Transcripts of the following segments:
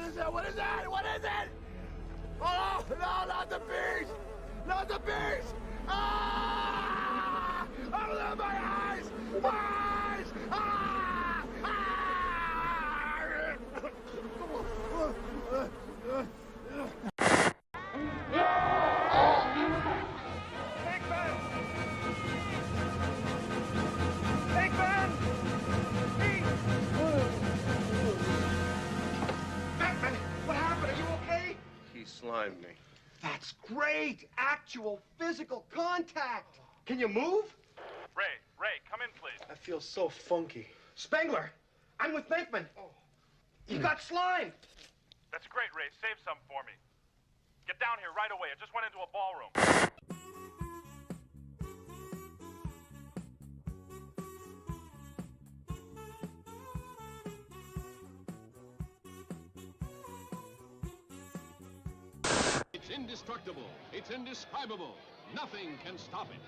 is it? What is it? What is it? Oh, no, not the beast! Not the beast! Ah! Open my eyes! Eyes! Ah! Slimed me. That's great! Actual physical contact! Can you move? Ray, come in, please. I feel so funky. Spengler, I'm with Bankman. Oh. You got slimed! That's great, Ray. Save some for me. Get down here right away. I just went into a ballroom. It's indestructible. It's indescribable. Nothing can stop it.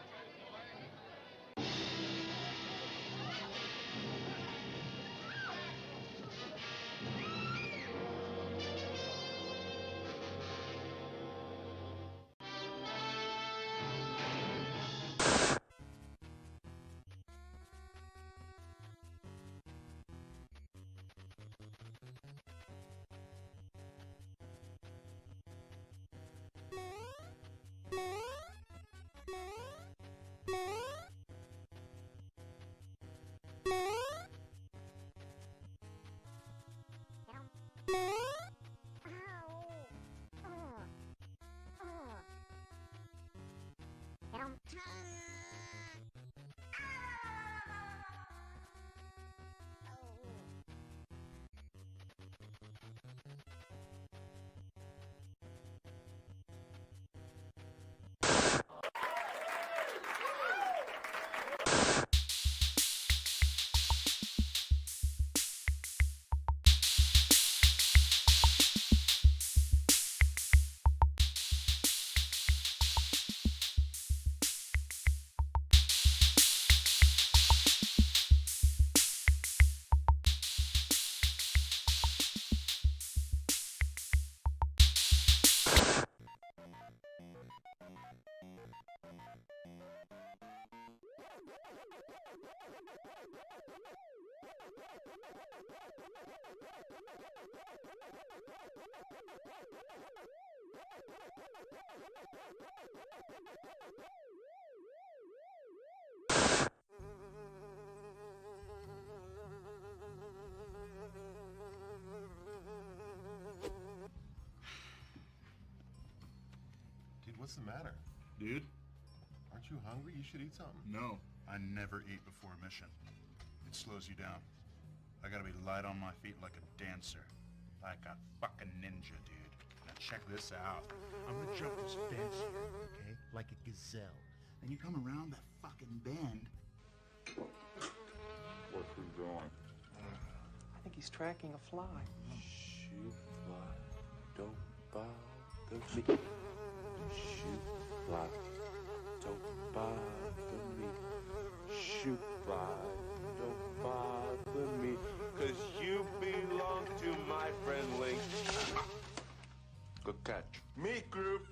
What's the matter? Dude? Aren't you hungry? You should eat something. No, I never eat before a mission. It slows you down. I gotta be light on my feet like a dancer. Like a fucking ninja, dude. Now check this out. I'm gonna jump this fence here, okay? Like a gazelle. Then you come around that fucking bend. What's he doing? I think he's tracking a fly. Shoot fly, don't bother me. Shoot fly, don't bother me. Shoot fly, don't bother me. 'Cause you belong to my friend Link. Good catch. Meat group.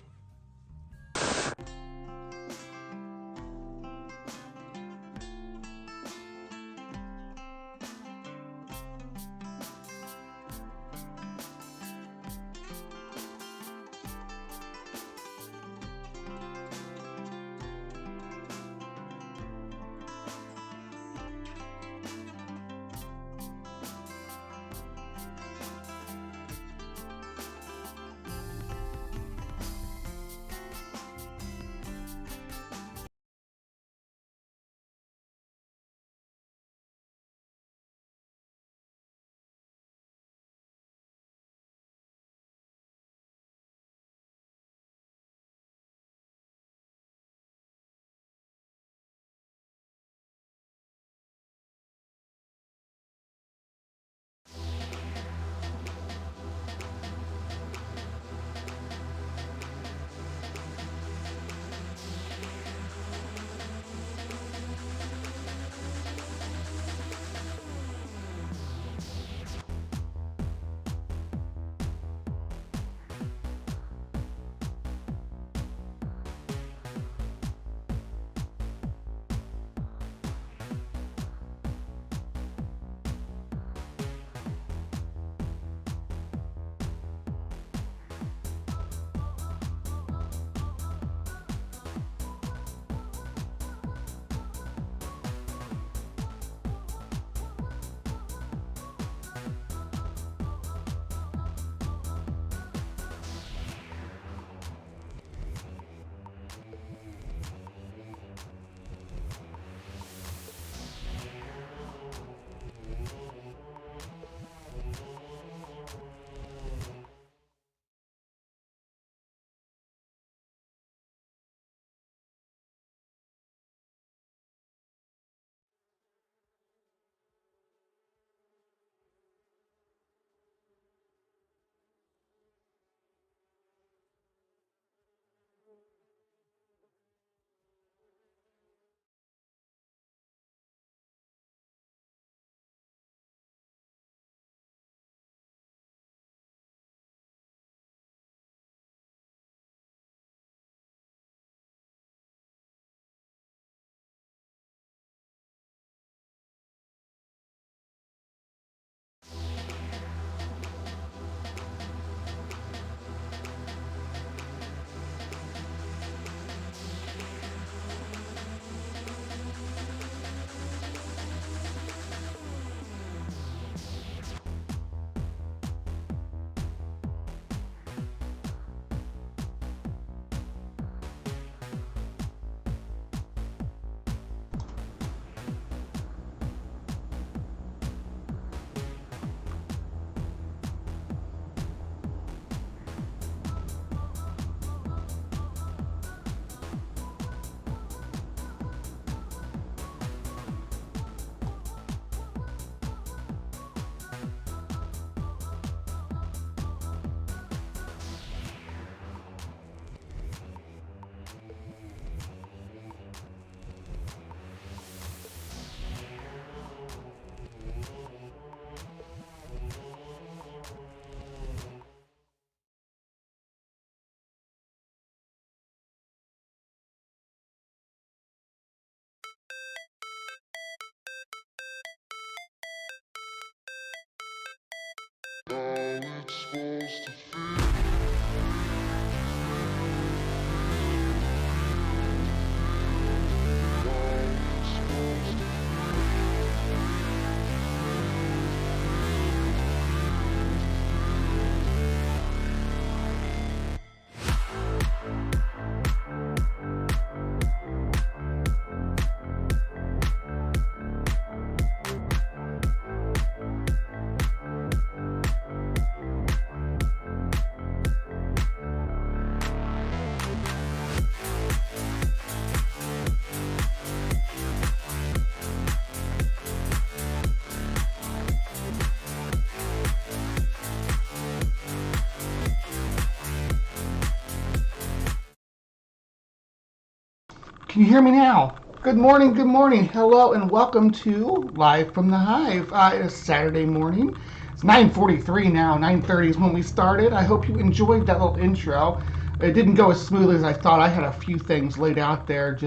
Can you hear me now? Good morning, hello, and welcome to Live from the Hive. It's Saturday morning. It's 9:43 now, 9:30 is when we started. I hope you enjoyed that little intro. It didn't go as smoothly as I thought. I had a few things laid out there,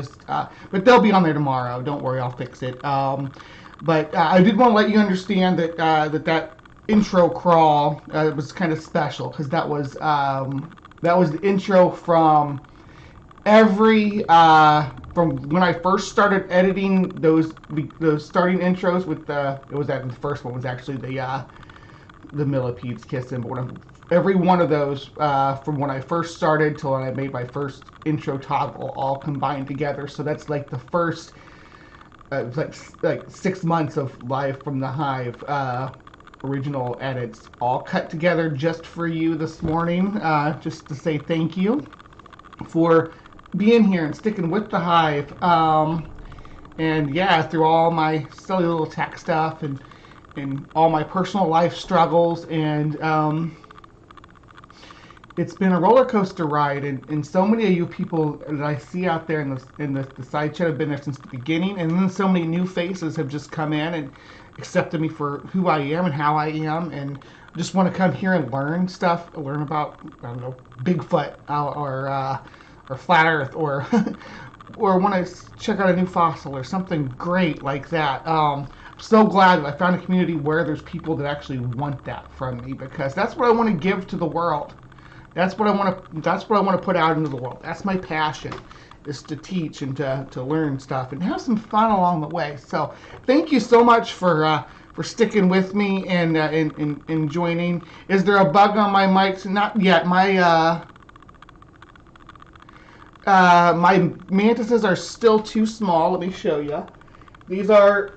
but they'll be on there tomorrow. Don't worry, I'll fix it. But I did want to let you understand that that intro crawl was kind of special, because that was the intro from from when I first started editing those starting intros with the first one was actually the millipedes kissing, but every one of those from when I first started till when I made my first intro toggle all combined together. So that's like the first like 6 months of Live from the Hive original edits all cut together just for you this morning, just to say thank you for being here and sticking with the Hive, and yeah, through all my silly little tech stuff and all my personal life struggles, and it's been a roller coaster ride, and so many of you people that I see out there in the side chat have been there since the beginning, and then so many new faces have just come in and accepted me for who I am and how I am, and just want to come here and learn about, I don't know, Bigfoot or flat Earth, or want to check out a new fossil or something great like that. So glad that I found a community where there's people that actually want that from me, because that's what I want to give to the world. That's what I want to put out into the world. That's my passion, is to teach and to learn stuff and have some fun along the way. So thank you so much for sticking with me and joining. Is there a bug on my mics? Not yet. My mantises are still too small. Let me show you. These are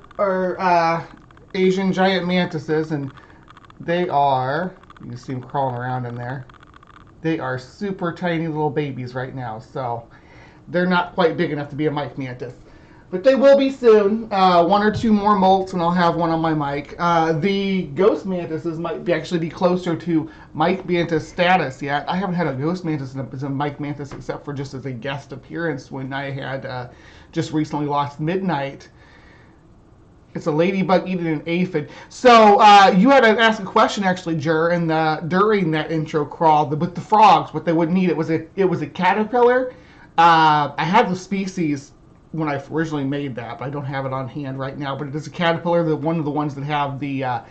Asian giant mantises, and they are, you can see them crawling around in there. They are super tiny little babies right now, so they're not quite big enough to be a mic mantis. But they will be soon. 1 or 2 more molts, and I'll have one on my mic. The ghost mantises might actually be closer to mic mantis status yet. I haven't had a ghost mantis as a mic mantis except for just as a guest appearance when I had just recently lost Midnight. It's a ladybug eating an aphid. So you had to ask a question actually, Jer, during that intro crawl with the frogs. What they would need, it was a caterpillar. I had the species when I originally made that, but I don't have it on hand right now. But it is a caterpillar, one of the ones that have the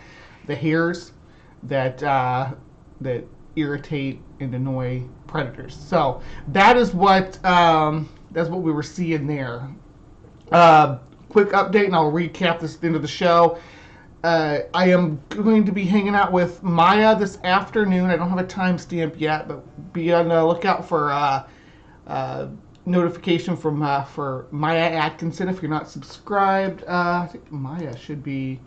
hairs that irritate and annoy predators. So that is what we were seeing there. Quick update, and I'll recap this at the end of the show. I am going to be hanging out with Maya this afternoon. I don't have a timestamp yet, but be on the lookout for notification for Maya Atkinson if you're not subscribed. I think Maya should be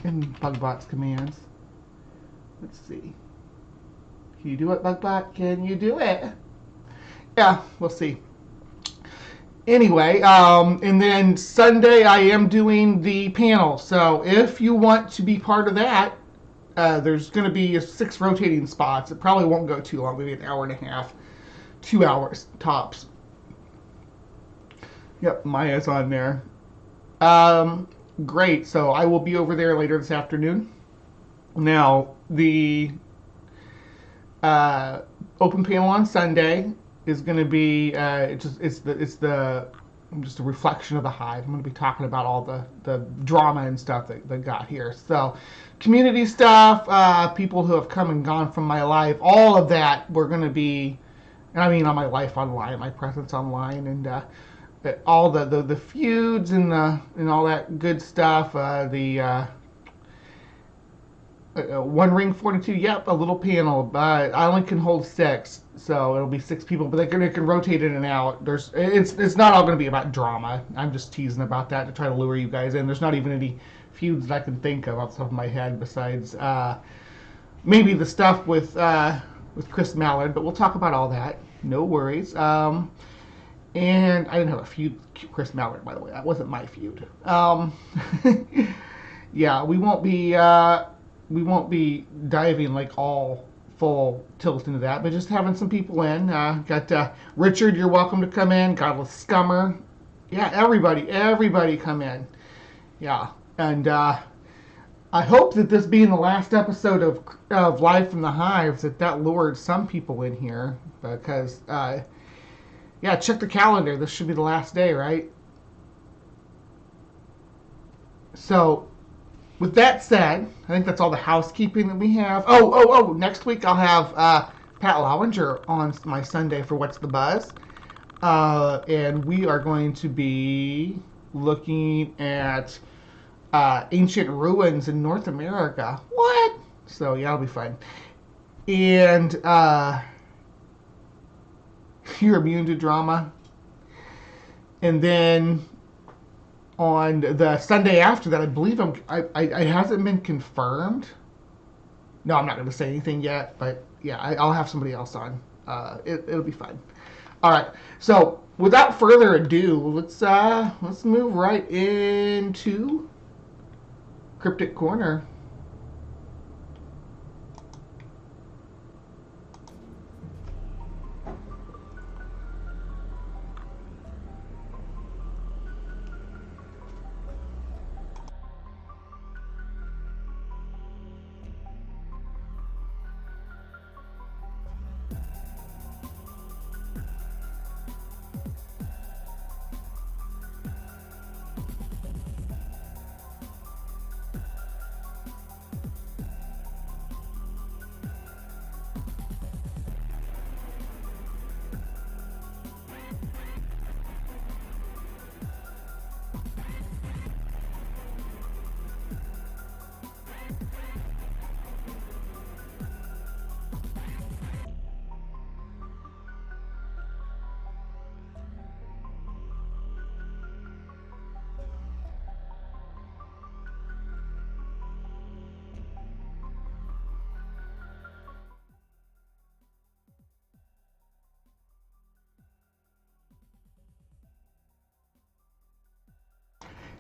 in Bugbot's commands. Let's see. Can you do it, Bugbot? Can you do it? Yeah, we'll see. Anyway, and then Sunday I am doing the panel. So if you want to be part of that, there's going to be 6 rotating spots. It probably won't go too long, maybe an hour and a half. 2 hours tops. Yep, Maya's on there. Great. So I will be over there later this afternoon. Now, the open panel on Sunday is going to be it's the just a reflection of the Hive. I'm going to be talking about all the drama and stuff that got here. So, community stuff, people who have come and gone from my life, all of that we're going to be, I mean, on my life online, my presence online, and all the feuds and all that good stuff. One ring 42, yep, a little panel, but I only can hold 6, so it'll be 6 people, but they can rotate in and out. It's not all going to be about drama. I'm just teasing about that to try to lure you guys in. There's not even any feuds that I can think of off the top of my head besides maybe the stuff with Chris Mallard, but we'll talk about all that. No worries. And I didn't have a feud with Chris Mallard, by the way. That wasn't my feud. Yeah, we won't be diving like all full tilt into that, but just having some people in. Got Richard, you're welcome to come in. Godless Scummer. Yeah, everybody come in. Yeah, and I hope that this being the last episode of Live from the Hives, that lured some people in here, because, yeah, check the calendar. This should be the last day, right? So, with that said, I think that's all the housekeeping that we have. Oh, next week I'll have Pat Lowinger on my Sunday for What's the Buzz. And we are going to be looking at ancient ruins in North America. What? So, yeah, it'll be fun. And you're immune to drama. And then on the Sunday after that, I believe it hasn't been confirmed. No, I'm not going to say anything yet, but yeah, I'll have somebody else on. It'll be fun. All right. So without further ado, let's move right into Cryptic Corner.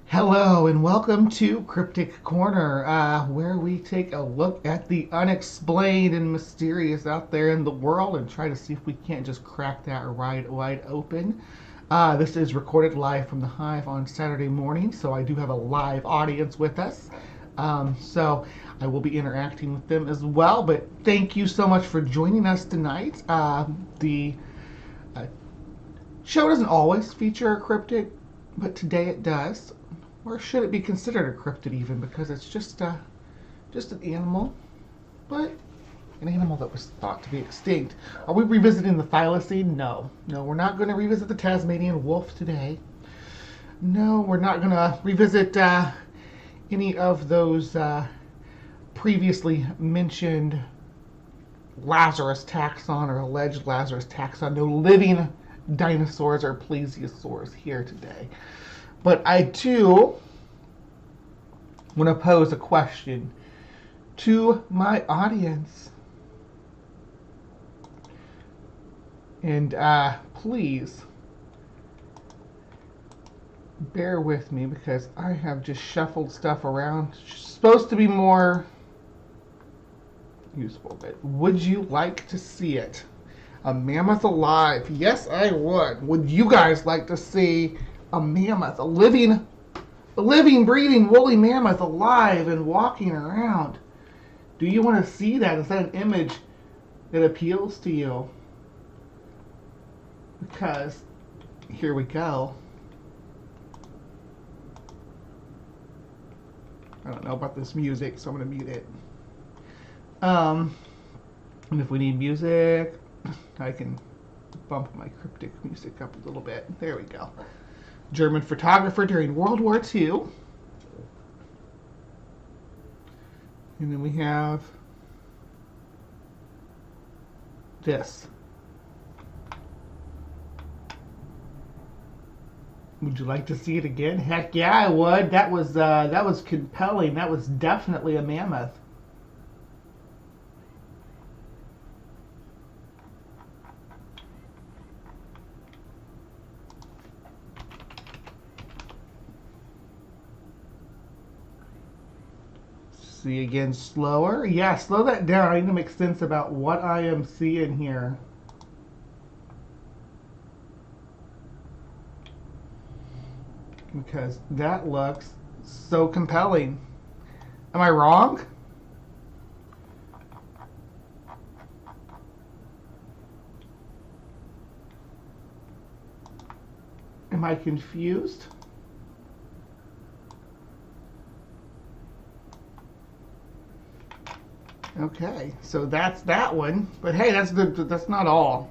Hello and welcome to Cryptic Corner, where we take a look at the unexplained and mysterious out there in the world and try to see if we can't just crack that wide open. This is recorded live from the Hive on Saturday morning, so I do have a live audience with us. So I will be interacting with them as well, but thank you so much for joining us tonight. The show doesn't always feature a cryptid, but today it does. Or should it be considered a cryptid even, because it's just an animal, but an animal that was thought to be extinct. Are we revisiting the thylacine? No, we're not going to revisit the Tasmanian wolf today. No, we're not going to revisit any of those previously mentioned Lazarus taxon or alleged Lazarus taxon. No living dinosaurs or plesiosaurs here today. But I do want to pose a question to my audience. And please bear with me because I have just shuffled stuff around. It's supposed to be more useful, but would you like to see it? A mammoth alive? Yes, I would. Would you guys like to see a mammoth, a living, breathing, woolly mammoth alive and walking around? Do you want to see that? Is that an image that appeals to you? Because here we go. I don't know about this music, so I'm going to mute it. And if we need music, I can bump my cryptic music up a little bit. There we go. German photographer during World War II. And then we have this. Would you like to see it again? Heck yeah, I would. That was compelling. That was definitely a mammoth. See again, slower. Yeah, slow that down. I need to make sense about what I am seeing here. Because that looks so compelling. Am I wrong? Am I confused? Okay, so that's that one. But hey, that's not all.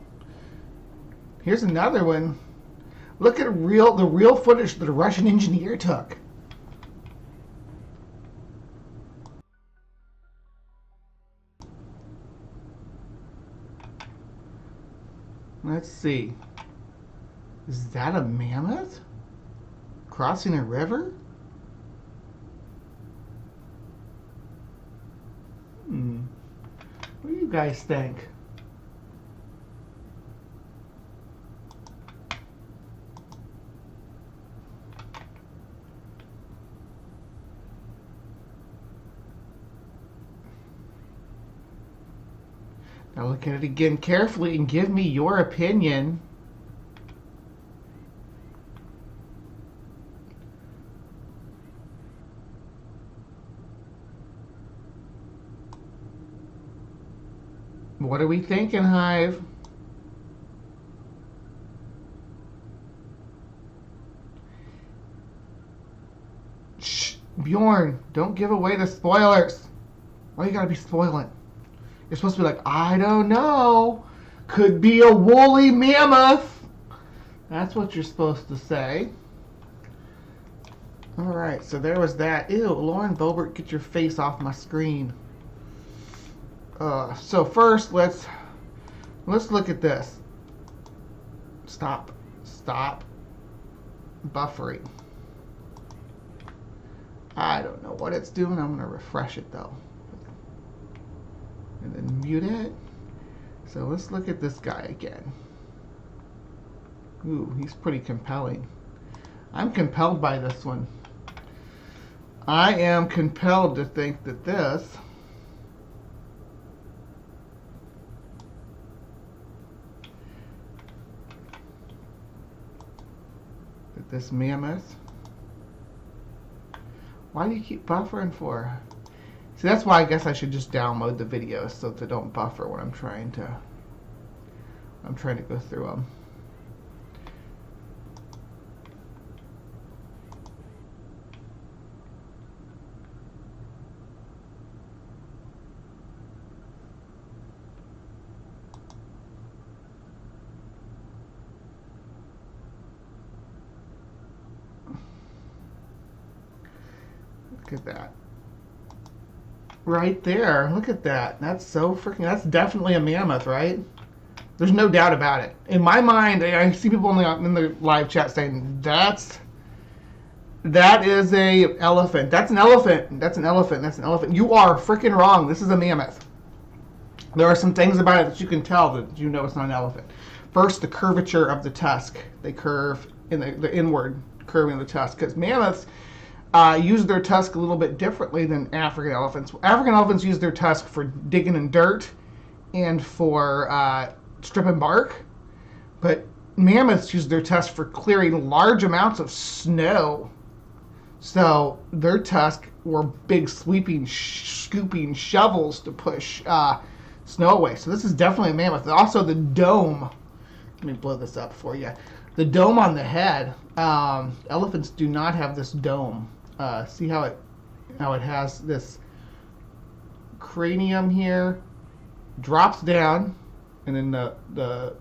Here's another one. Look at the real footage that a Russian engineer took. Let's see. Is that a mammoth? Crossing a river? What do you guys think? Now look at it again carefully and give me your opinion. What are we thinking, Hive? Shh, Bjorn, don't give away the spoilers. Why you gotta be spoiling? You're supposed to be like, I don't know. Could be a woolly mammoth. That's what you're supposed to say. Alright, so there was that. Ew, Lauren Boebert, get your face off my screen. So first, let's look at this. Stop buffering. I don't know what it's doing. I'm gonna refresh it though, and then mute it. So let's look at this guy again. Ooh, he's pretty compelling. I'm compelled by this one. I am compelled to think that this mammoth. Why do you keep buffering for? See, that's why I guess I should just download the videos so that they don't buffer when I'm trying to go through them. Look at that. Right there. Look at that. That's so freaking... That's definitely a mammoth, right? There's no doubt about it. In my mind, I see people in the live chat saying, that is a elephant. That's an elephant. That's an elephant. That's an elephant. You are freaking wrong. This is a mammoth. There are some things about it that you can tell that you know it's not an elephant. First, the curvature of the tusk. They curve in the inward curving of the tusk. Because mammoths use their tusk a little bit differently than African elephants. African elephants use their tusk for digging in dirt and for stripping bark, but mammoths use their tusk for clearing large amounts of snow. So their tusk were big sweeping, scooping shovels to push snow away. So this is definitely a mammoth. Also the dome. Let me blow this up for you. The dome on the head. Elephants do not have this dome. See how it Now it has this cranium here, drops down, and then the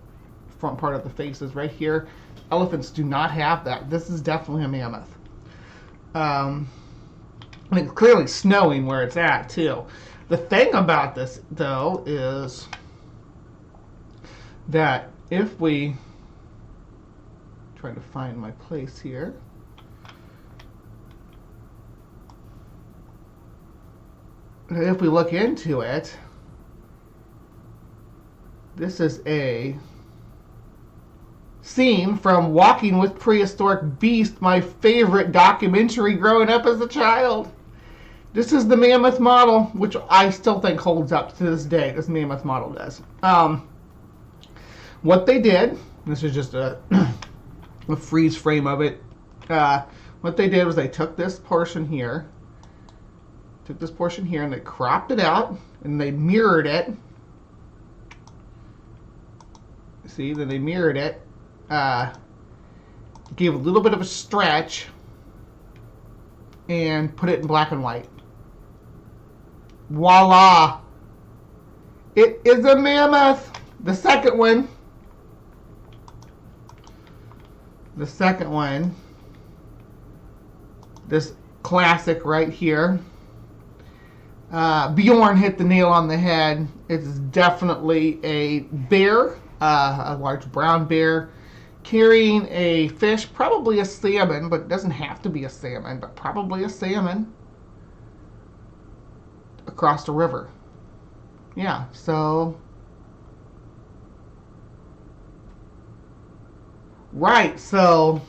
front part of the face is right here. Elephants do not have that. This is definitely a mammoth. And it's clearly snowing where it's at, too. The thing about this, though, is that if we try to find my place here, if we look into it, this is a scene from Walking with Prehistoric Beast, my favorite documentary growing up as a child. This is the mammoth model, which I still think holds up to this day. This mammoth model does. What they did, this is just a freeze frame of it. What they did was they took this portion here, and they cropped it out, and they mirrored it. See, then they mirrored it, gave a little bit of a stretch, and put it in black and white. Voila! It is a mammoth! The second one, this classic right here. Bjorn hit the nail on the head. It's definitely a bear, a large brown bear, carrying a fish, probably a salmon, but it doesn't have to be a salmon, but probably a salmon, across the river. Yeah, so... Right, so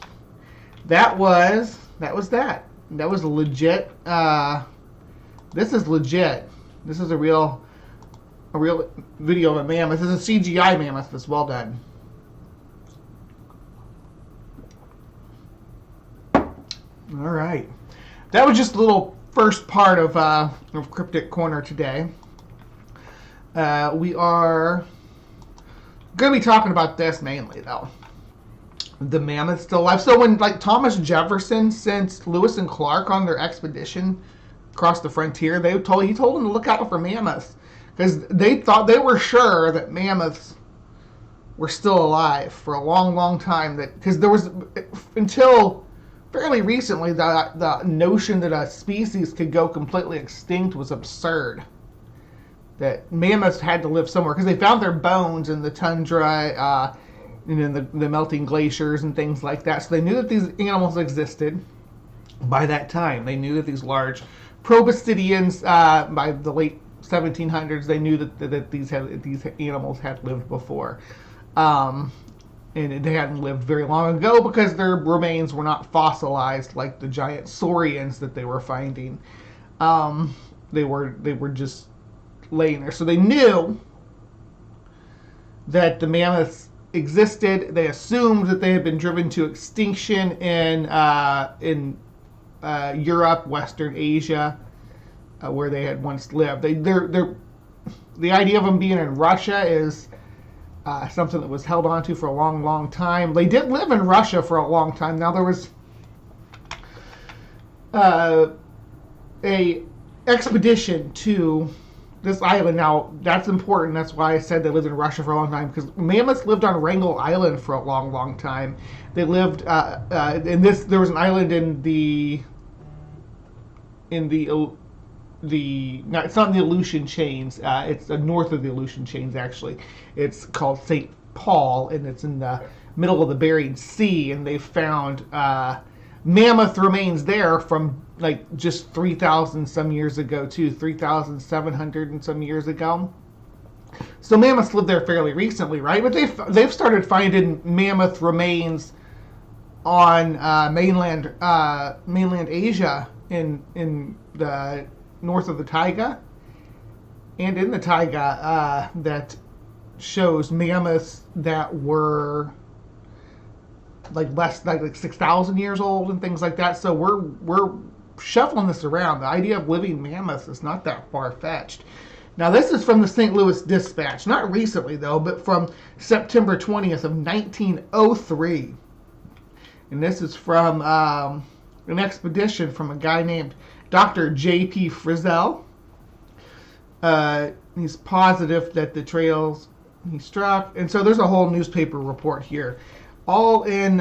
that was that. That was legit. This is legit. This is a real video of a mammoth. This is a CGI mammoth that's well done. All right, that was just a little first part of Cryptic Corner today. We are going to be talking about this mainly, though. The mammoth still alive. So when, like, Thomas Jefferson sent Lewis and Clark on their expedition across the frontier, he told them to look out for mammoths, because they were sure that mammoths were still alive for a long, long time. Because there was, until fairly recently, the notion that a species could go completely extinct was absurd. That mammoths had to live somewhere, because they found their bones in the tundra, and in the melting glaciers and things like that. So they knew that these animals existed by that time. They knew that these large proboscideans, by the late 1700s, they knew that these animals had lived before. And they hadn't lived very long ago, because their remains were not fossilized like the giant saurians that they were finding. They were just laying there. So they knew that the mammoths existed. They assumed that they had been driven to extinction in Europe, Western Asia, where they had once lived. The idea of them being in Russia is something that was held onto for a long, long time. They did live in Russia for a long time. Now, there was a expedition to this island. Now, that's important. That's why I said they lived in Russia for a long time, because mammoths lived on Wrangel Island for a long, long time. They lived there was an island it's not in the Aleutian Chains. It's north of the Aleutian Chains, actually. It's called St. Paul, and it's in the middle of the Bering Sea, and they found mammoth remains there from like just 3,000 some years ago, too. 3,700 and some years ago. So mammoths lived there fairly recently, right? But they've started finding mammoth remains on mainland Asia, in the north of the taiga, and in the taiga, that shows mammoths that were like 6,000 years old and things like that. So we're shuffling this around. The idea of living mammoths is not that far-fetched. Now, this is from the St. Louis Dispatch, not recently though, but from September 20th of 1903. And this is from an expedition from a guy named Dr. J.P. Frizzell. He's positive that the trails he struck, and so there's a whole newspaper report here, all in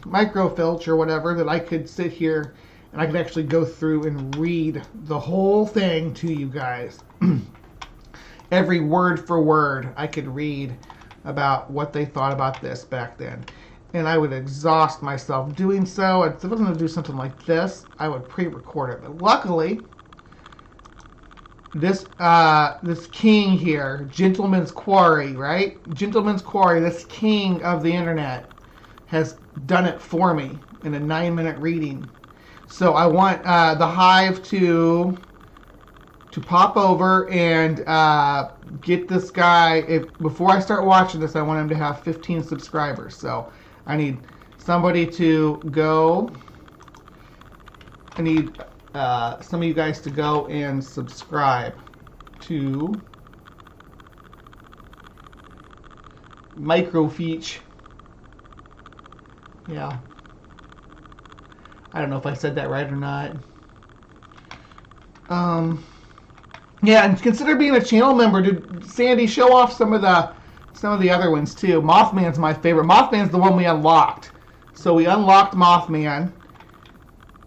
microfilch or whatever, that I could sit here and I could actually go through and read the whole thing to you guys. Every word for word I could read about what they thought about this back then. And I would exhaust myself doing so. If I was going to do something like this, I would pre-record it. But luckily, this king here, Gentleman's Quarry, right? Gentleman's Quarry, this king of the internet, has done it for me in a 9-minute reading. So I want the Hive to pop over and get this guy. Before I start watching this, I want him to have 15 subscribers. So I need somebody to go. I need some of you guys to go and subscribe to Microfeature. Yeah. I don't know if I said that right or not. Yeah, and consider being a channel member. Dude, Sandy, show off some of the other ones too. Mothman's my favorite. Mothman's the one we unlocked. So we unlocked Mothman.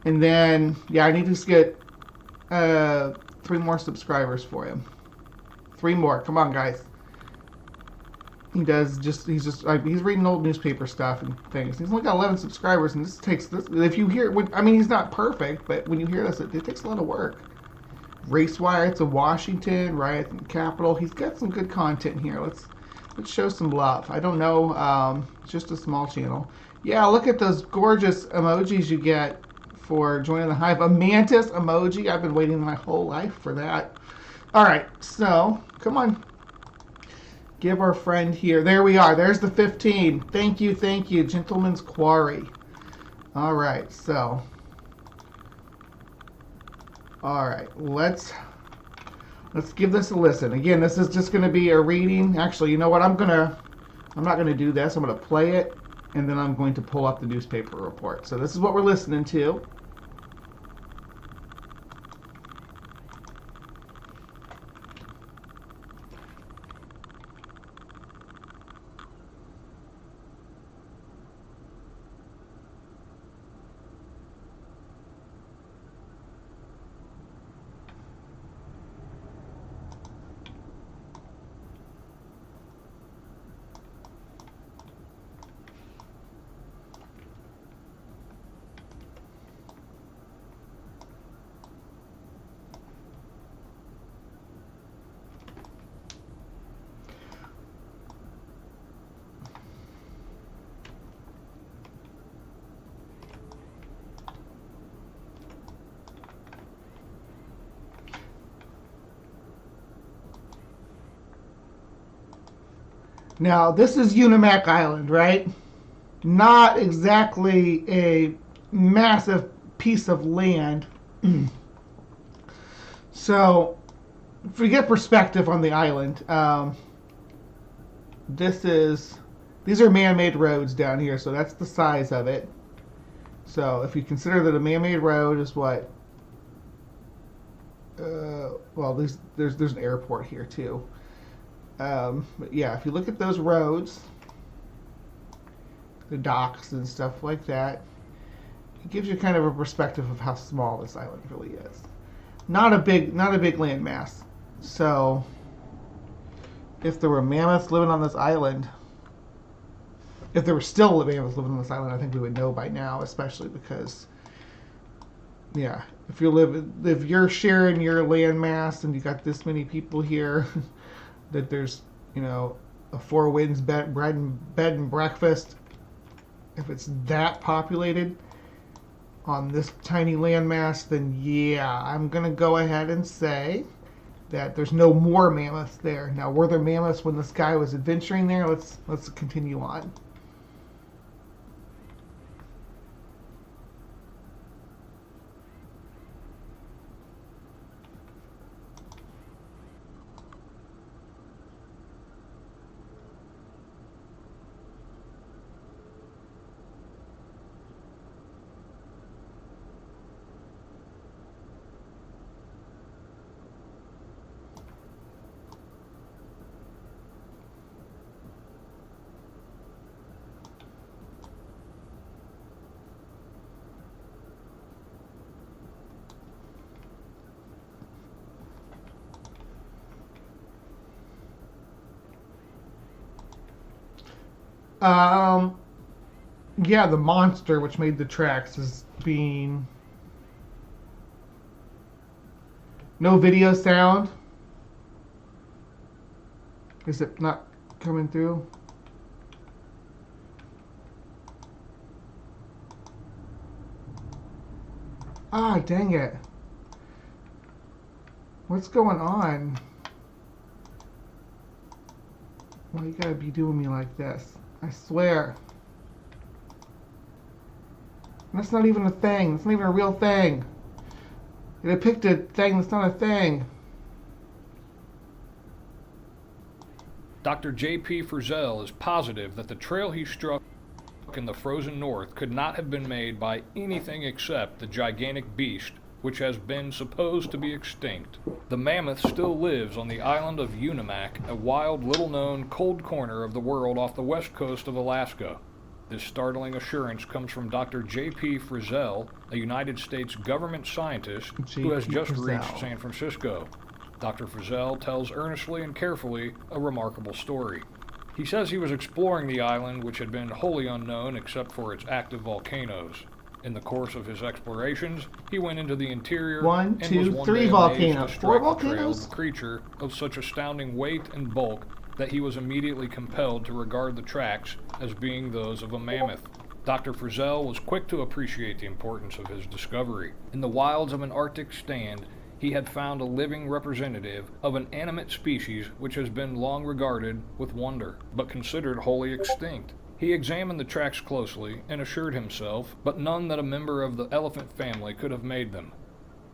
And then, yeah, I need to just get 3 more subscribers for him. 3 more. Come on, guys. He's reading old newspaper stuff and things. He's only got 11 subscribers, and if you hear, I mean, he's not perfect, but when you hear this, it takes a lot of work. Race riots in Washington, riots in the Capitol. He's got some good content here. Let's show some love. I don't know, it's just a small channel. Yeah, look at those gorgeous emojis you get for joining the Hive. A mantis emoji. I've been waiting my whole life for that. All right, so come on. Give our friend here. There we are. There's the 15. Thank you, Gentleman's Quarry. All right, so. All right, let's give this a listen. Again, this is just going to be a reading. Actually, you know what? I'm not going to do this. I'm going to play it, and then I'm going to pull up the newspaper report. So this is what we're listening to. Now, this is Unimac Island, right? Not exactly a massive piece of land. So, if we get perspective on the island, these are man-made roads down here, so that's the size of it. So, if you consider that a man-made road is what? Well, there's an airport here too. But yeah, if you look at those roads, the docks and stuff like that, it gives you kind of a perspective of how small this island really is. Not a big landmass. So, if there were mammoths living on this island, if there were still mammoths living on this island, I think we would know by now, especially because, yeah, if you're sharing your landmass and you got this many people here. That there's, a Four Winds bed and breakfast. If it's that populated on this tiny landmass, then yeah, I'm gonna go ahead and say that there's no more mammoths there. Now, were there mammoths when this guy was adventuring there? Let's continue on. Yeah, the monster which made the tracks is being... No video sound. Is it not coming through? Ah, dang it. What's going on? Why you gotta be doing me like this? I swear. That's not even a thing. That's not even a real thing. It depicted a thing that's not a thing. Dr. J.P. Frizzell is positive that the trail he struck in the frozen north could not have been made by anything except the gigantic beast which has been supposed to be extinct. The mammoth still lives on the island of Unimak, a wild, little-known, cold corner of the world off the west coast of Alaska. This startling assurance comes from Dr. J.P. Frizzell, a United States government scientist who has just reached San Francisco. Dr. Frizzell tells earnestly and carefully a remarkable story. He says he was exploring the island, which had been wholly unknown except for its active volcanoes. In the course of his explorations, he went into the interior and was one day amazed to strike the trail of a creature of such astounding weight and bulk that he was immediately compelled to regard the tracks as being those of a mammoth. Dr. Frizzell was quick to appreciate the importance of his discovery. In the wilds of an Arctic stand, he had found a living representative of an animate species which has been long regarded with wonder, but considered wholly extinct. He examined the tracks closely and assured himself, but none that a member of the elephant family could have made them.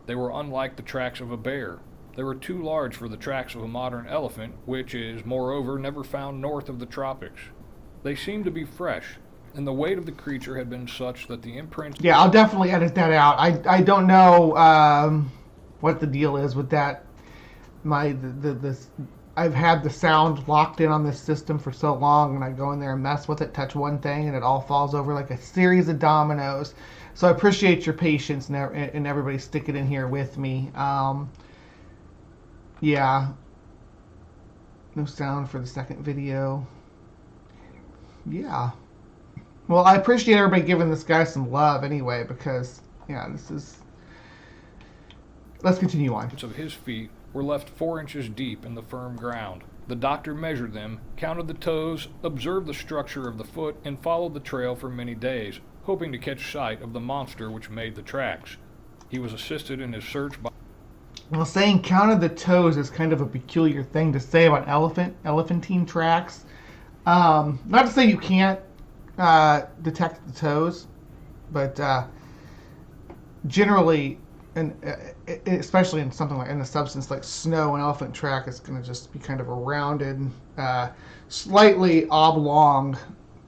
They were unlike the tracks of a bear. They were too large for the tracks of a modern elephant, which is, moreover, never found north of the tropics. They seemed to be fresh, and the weight of the creature had been such that the imprints... Yeah, I'll definitely edit that out. I don't know what the deal is with that. I've had the sound locked in on this system for so long, and I go in there and mess with it, touch one thing, and it all falls over like a series of dominoes. So I appreciate your patience and everybody sticking in here with me. Yeah. No sound for the second video. Yeah. Well, I appreciate everybody giving this guy some love anyway, because, yeah, this is... Let's continue on. Of his feet were left 4 inches deep in the firm ground. The doctor measured them, counted the toes, observed the structure of the foot, and followed the trail for many days, hoping to catch sight of the monster which made the tracks. He was assisted in his search by... Well, saying counted the toes is kind of a peculiar thing to say about elephantine tracks. Not to say you can't detect the toes, but generally, and especially in something like in a substance like snow, an elephant track is going to just be kind of a rounded, slightly oblong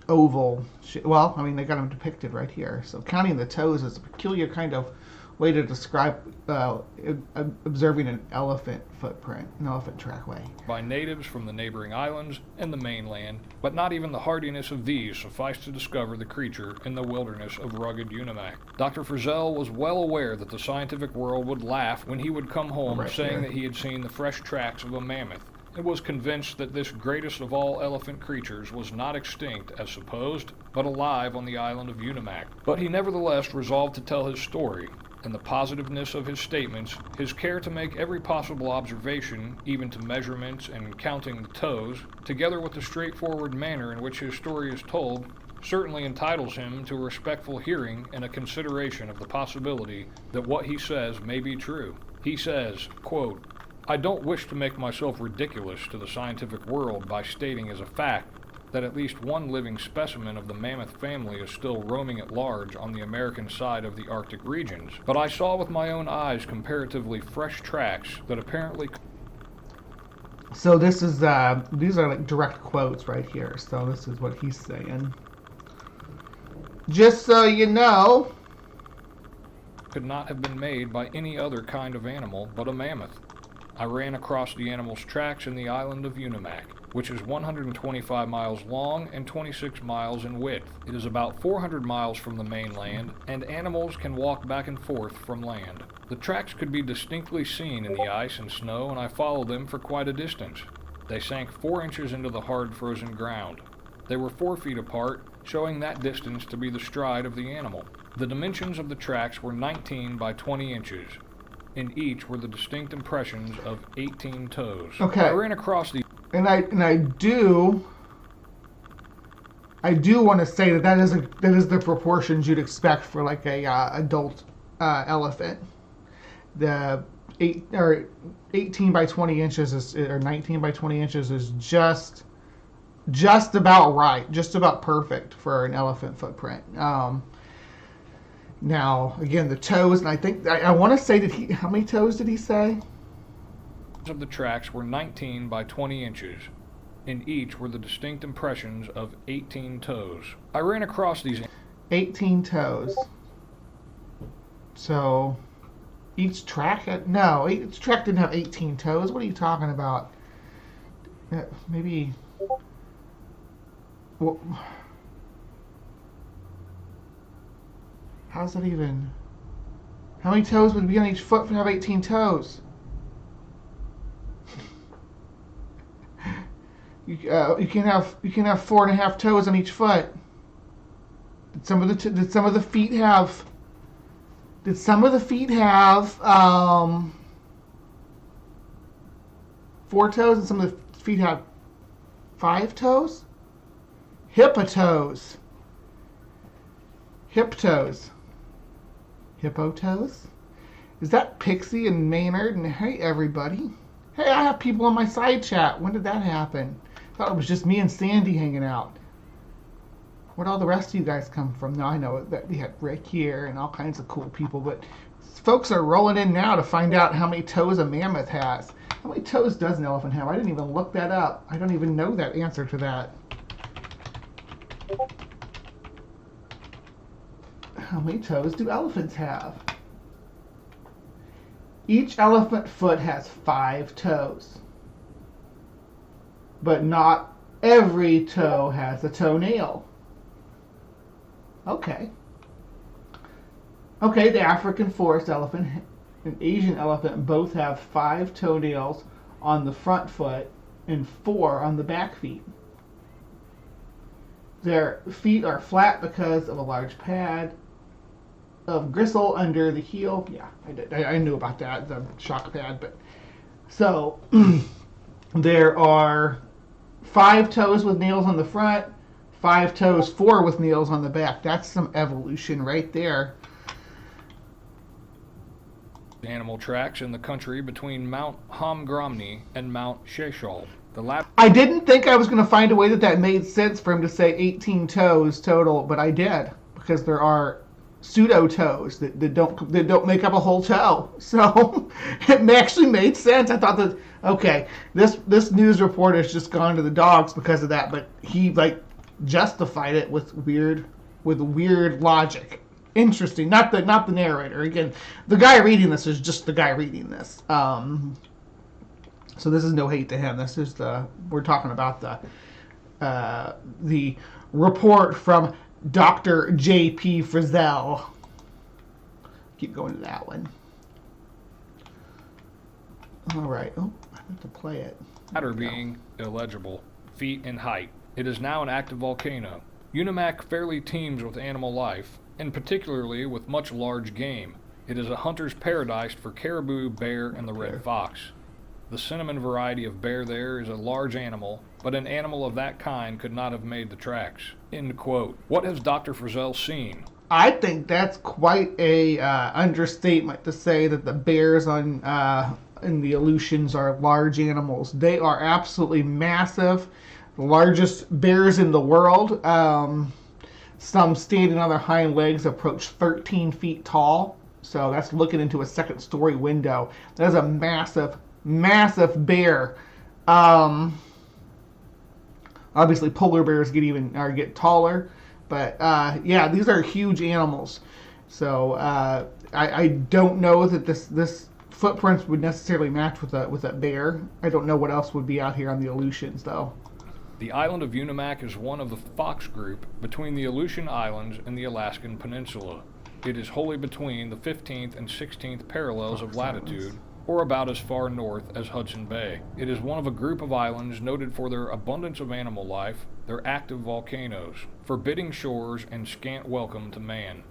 oval. Well, I mean, they got them depicted right here. So counting the toes is a peculiar kind of way to describe observing an elephant footprint, an elephant trackway. By natives from the neighboring islands and the mainland, but not even the hardiness of these sufficed to discover the creature in the wilderness of rugged Unimak. Dr. Frizzell was well aware that the scientific world would laugh when he would come home saying that he had seen the fresh tracks of a mammoth, and was convinced that this greatest of all elephant creatures was not extinct as supposed, but alive on the island of Unimak. But he nevertheless resolved to tell his story, and the positiveness of his statements, his care to make every possible observation, even to measurements and counting the toes, together with the straightforward manner in which his story is told, certainly entitles him to a respectful hearing and a consideration of the possibility that what he says may be true. He says, quote, "I don't wish to make myself ridiculous to the scientific world by stating as a fact that at least one living specimen of the mammoth family is still roaming at large on the American side of the Arctic regions, but I saw with my own eyes comparatively fresh tracks that apparently..." So this is, these are like direct quotes right here, so this is what he's saying. Just so you know, could not have been made by any other kind of animal but a mammoth. I ran across the animal's tracks in the island of Unimak, which is 125 miles long and 26 miles in width. It is about 400 miles from the mainland, and animals can walk back and forth from land. The tracks could be distinctly seen in the ice and snow, and I followed them for quite a distance. They sank 4 inches into the hard frozen ground. They were 4 feet apart, showing that distance to be the stride of the animal. The dimensions of the tracks were 19 by 20 inches. In each were the distinct impressions of 18 toes. Okay. I ran across the... And I do want to say that is the proportions you'd expect for like a adult elephant. The 18 by 20 inches or 19 by 20 inches is just about right, just about perfect for an elephant footprint. Now, again, the toes, and I think, I want to say, how many toes did he say? Of the tracks were 19 by 20 inches. In each were the distinct impressions of 18 toes. I ran across these... 18 toes. So, each track had... No, each track didn't have 18 toes. What are you talking about? Maybe... Well, how's that even... How many toes would be on each foot to have 18 toes? You can have 4.5 toes on each foot. Did some of the feet have 4 toes and some of the feet have 5 toes? Hippotoes. Hip toes. Hippo toes? Is that Pixie and Maynard? And hey everybody. Hey, I have people on my side chat. When did that happen? I thought it was just me and Sandy hanging out. Where'd all the rest of you guys come from? Now I know that we had Rick here and all kinds of cool people, but folks are rolling in now to find out how many toes a mammoth has. How many toes does an elephant have? I didn't even look that up. I don't even know that answer to that. How many toes do elephants have? Each elephant foot has 5 toes. But not every toe has a toenail. Okay. Okay, the African forest elephant and Asian elephant both have 5 toenails on the front foot and 4 on the back feet. Their feet are flat because of a large pad of gristle under the heel. Yeah, I knew about that, the shock pad. But so there are 5 toes with nails on the front, 5 toes, 4 with nails on the back. That's some evolution right there. Animal tracks in the country between Mount Hamgromny and Mount Sheshal. I didn't think I was going to find a way that made sense for him to say 18 toes total, but I did, because there are pseudo toes that don't make up a whole toe. So it actually made sense. I thought that, okay, this news report has just gone to the dogs because of that, but he like justified it with weird logic. Interesting. Not the narrator. Again, the guy reading this is just the guy reading this. So this is no hate to him. This is we're talking about the report from Dr. J.P. Frizzell. Keep going to that one. All right. Oh, I have to play it. Latter being illegible. Feet and height. It is now an active volcano. Unimac fairly teems with animal life, and particularly with much large game. It is a hunter's paradise for caribou, bear, and the red fox. The cinnamon variety of bear there is a large animal, but an animal of that kind could not have made the tracks. End quote. What has Dr. Frizzell seen? I think that's quite a understatement to say that the bears in the Aleutians are large animals. They are absolutely massive. The largest bears in the world. Some standing on their hind legs approach 13 feet tall. So that's looking into a second story window. That is a massive bear. Obviously polar bears get taller, but yeah, these are huge animals. So I don't know that this footprints would necessarily match with a bear. I don't know what else would be out here on the Aleutians though. The island of Unimac is one of the Fox group between the Aleutian Islands and the Alaskan Peninsula. It is wholly between the 15th and 16th parallels of latitude, or about as far north as Hudson Bay. It is one of a group of islands noted for their abundance of animal life, They're active volcanoes, forbidding shores and scant welcome to man.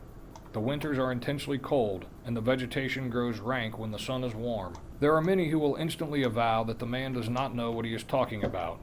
The winters are intensely cold, and the vegetation grows rank when the sun is warm. There are many who will instantly avow that the man does not know what he is talking about.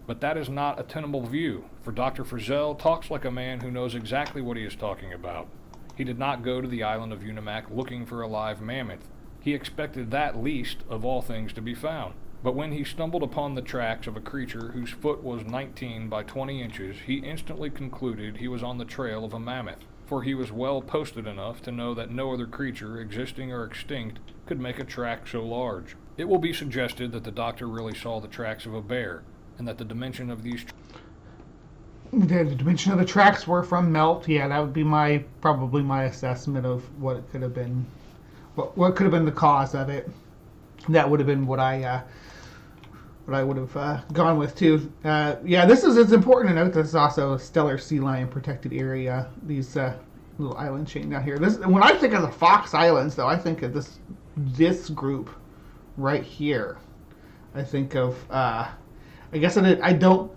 But that is not a tenable view, for Dr. Frizzell talks like a man who knows exactly what he is talking about. He did not go to the island of Unimak looking for a live mammoth. He expected that least of all things to be found. But when he stumbled upon the tracks of a creature whose foot was 19 by 20 inches, he instantly concluded he was on the trail of a mammoth, for he was well posted enough to know that no other creature, existing or extinct, could make a track so large. It will be suggested that the doctor really saw the tracks of a bear, and that the dimension of these... The dimension of the tracks were from melt. Yeah, that would be probably my assessment of what it could have been. What could have been the cause of it. That would have been what I would have gone with too. Yeah, it's important to note this is also a stellar sea lion protected area. These little island chain down here. When I think of the Fox Islands, though, I think of this group right here. I think of I guess I don't,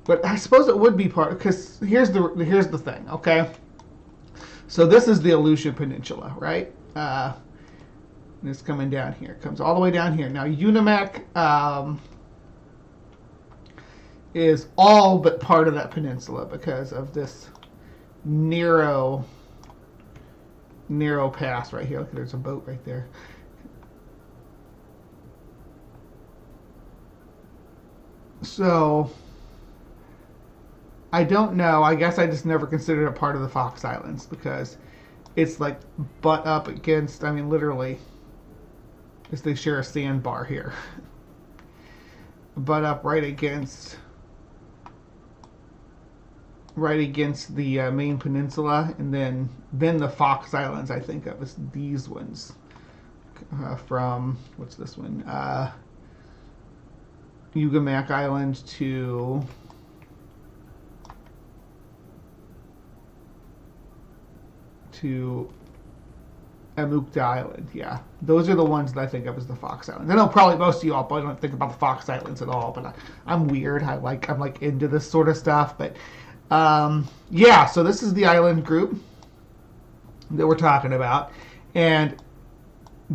but I suppose it would be part, because here's the thing. Okay, so this is the Aleutian Peninsula, right? And it's coming down here. It comes all the way down here. Now, Unimak is all but part of that peninsula because of this narrow pass right here. Look, there's a boat right there. So, I don't know. I guess I just never considered it part of the Fox Islands because it's like butt up against, I mean, literally, as they share a sandbar here. Butt up right against the main peninsula, and then the Fox Islands I think of as these ones from, what's this one? Ugamak Island to Amukta Island. Yeah, those are the ones that I think of as the Fox Islands. I know probably most of y'all probably don't think about the Fox Islands at all, but I'm weird. I'm like into this sort of stuff. But yeah, so this is the island group that we're talking about, and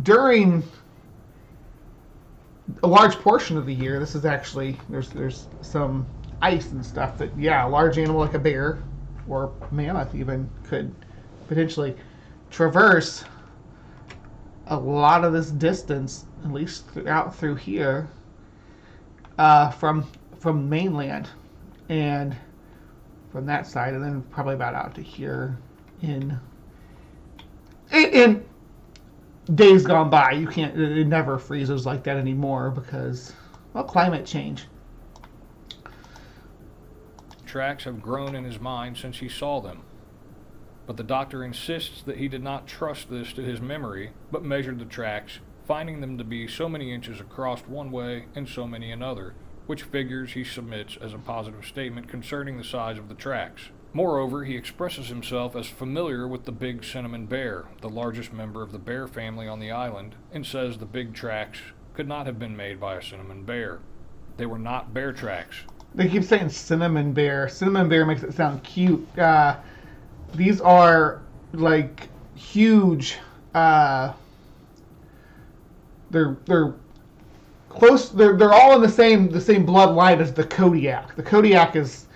during a large portion of the year, this is actually there's some ice and stuff that, yeah, a large animal like a bear or mammoth even could potentially traverse a lot of this distance, at least through here, from mainland and from that side, and then probably about out to here in days gone by. You can't, it never freezes like that anymore because, well, climate change. Tracks have grown in his mind since he saw them. But the doctor insists that he did not trust this to his memory, but measured the tracks, finding them to be so many inches across one way and so many another, which figures he submits as a positive statement concerning the size of the tracks. Moreover, he expresses himself as familiar with the big cinnamon bear, the largest member of the bear family on the island, and says the big tracks could not have been made by a cinnamon bear. They were not bear tracks. They keep saying cinnamon bear. Cinnamon bear makes it sound cute. These are like huge. They're close. They're all in the same bloodline as the Kodiak. The Kodiak is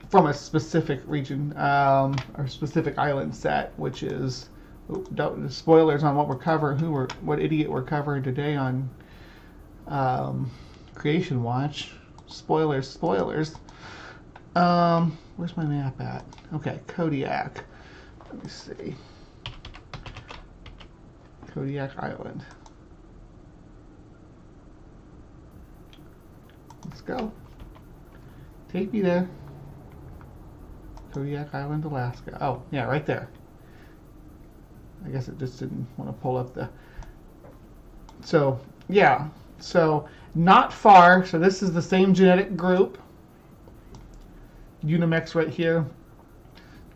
from a specific region or specific island set, which is, spoilers on what we're covering. What idiot we're covering today on CreationWatch. Spoilers. Where's my map at? Okay, Kodiak. Let me see. Kodiak Island. Let's go. Take me there. Kodiak Island, Alaska. Oh, yeah, right there. I guess it just didn't want to pull up the... So, yeah. So, not far. So this is the same genetic group. Unimak's right here.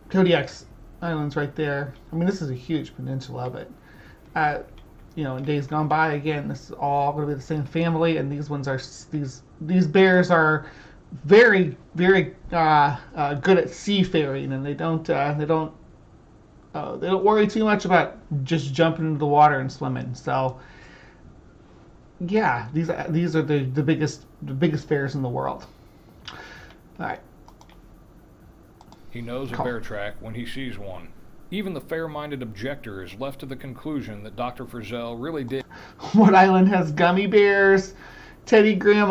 Kodiak's Island's right there. I mean, this is a huge peninsula, but in days gone by, again, this is all going to be the same family, and these ones are these bears are very, very good at seafaring, and they don't worry too much about just jumping into the water and swimming. So yeah, these are the biggest bears in the world. All right. He knows a bear track when he sees one. Even the fair-minded objector is left to the conclusion that Dr. Frizzell really did. What island has gummy bears? Teddy Graham.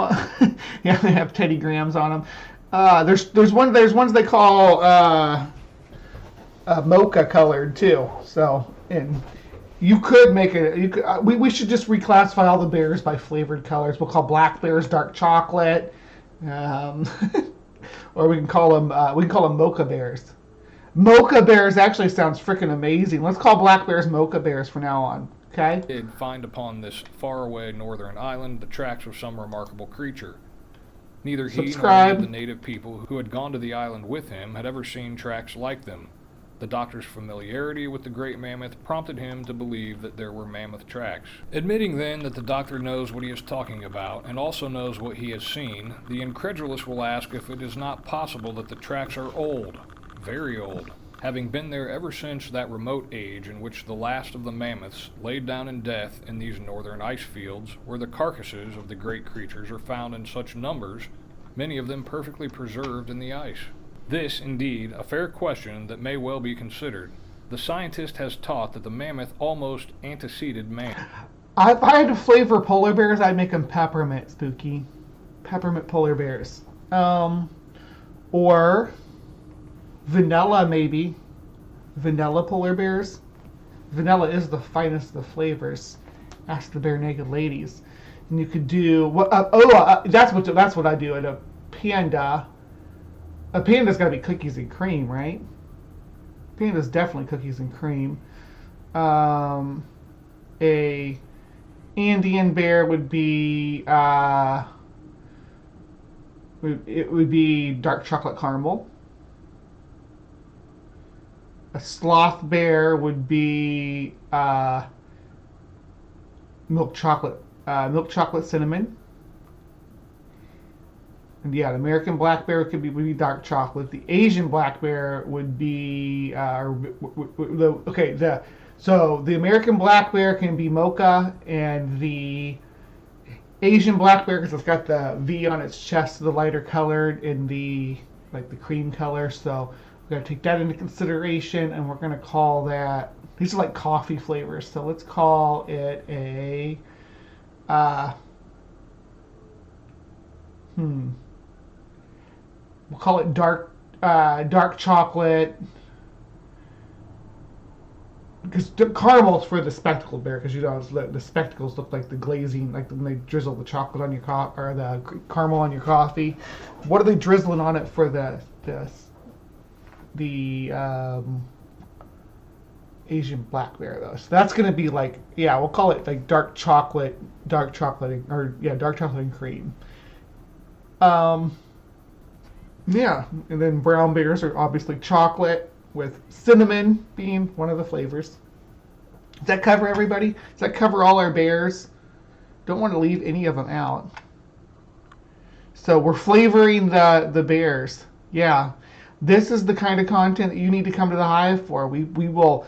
Yeah, they have Teddy Grahams on them. There's ones they call mocha colored too. So, and you could make it. We should just reclassify all the bears by flavored colors. We'll call black bears dark chocolate, or we can call them mocha bears. Mocha bears actually sounds freaking amazing. Let's call black bears mocha bears from now on. Okay. Did find upon this faraway northern island the tracks of some remarkable creature. Neither he nor any of the native people who had gone to the island with him had ever seen tracks like them. The doctor's familiarity with the great mammoth prompted him to believe that there were mammoth tracks. Admitting then that the doctor knows what he is talking about and also knows what he has seen, the incredulous will ask if it is not possible that the tracks are old, very old, having been there ever since that remote age in which the last of the mammoths laid down in death in these northern ice fields, where the carcasses of the great creatures are found in such numbers, many of them perfectly preserved in the ice. This, indeed, a fair question that may well be considered. The scientist has taught that the mammoth almost anteceded man. If I had to flavor polar bears, I'd make them peppermint, Spooky. Peppermint polar bears. Or vanilla, maybe. Vanilla polar bears. Vanilla is the finest of the flavors. Ask the bare naked ladies. And you could do that's what I do at a panda. A panda's got to be cookies and cream, right? Panda's definitely cookies and cream. A Andean bear would be it would be dark chocolate caramel. A sloth bear would be milk chocolate cinnamon. And yeah, the American black bear would be dark chocolate. The Asian black bear would be so the American black bear can be mocha, and the Asian black bear, because it's got the V on its chest, the lighter colored, in the cream color. So we're gonna take that into consideration, and we're gonna call that. These are like coffee flavors, so let's call it a. We'll call it dark chocolate, because caramel's for the spectacled bear, because the spectacles look like the glazing, like when they drizzle the chocolate on your or the caramel on your coffee. What are they drizzling on it for the Asian black bear though? So that's gonna be like, yeah, we'll call it like dark chocolate and cream. Yeah, and then brown bears are obviously chocolate, with cinnamon being one of the flavors. Does that cover everybody? Does that cover all our bears? Don't want to leave any of them out. So we're flavoring the bears. Yeah, this is the kind of content that you need to come to the Hive for. We will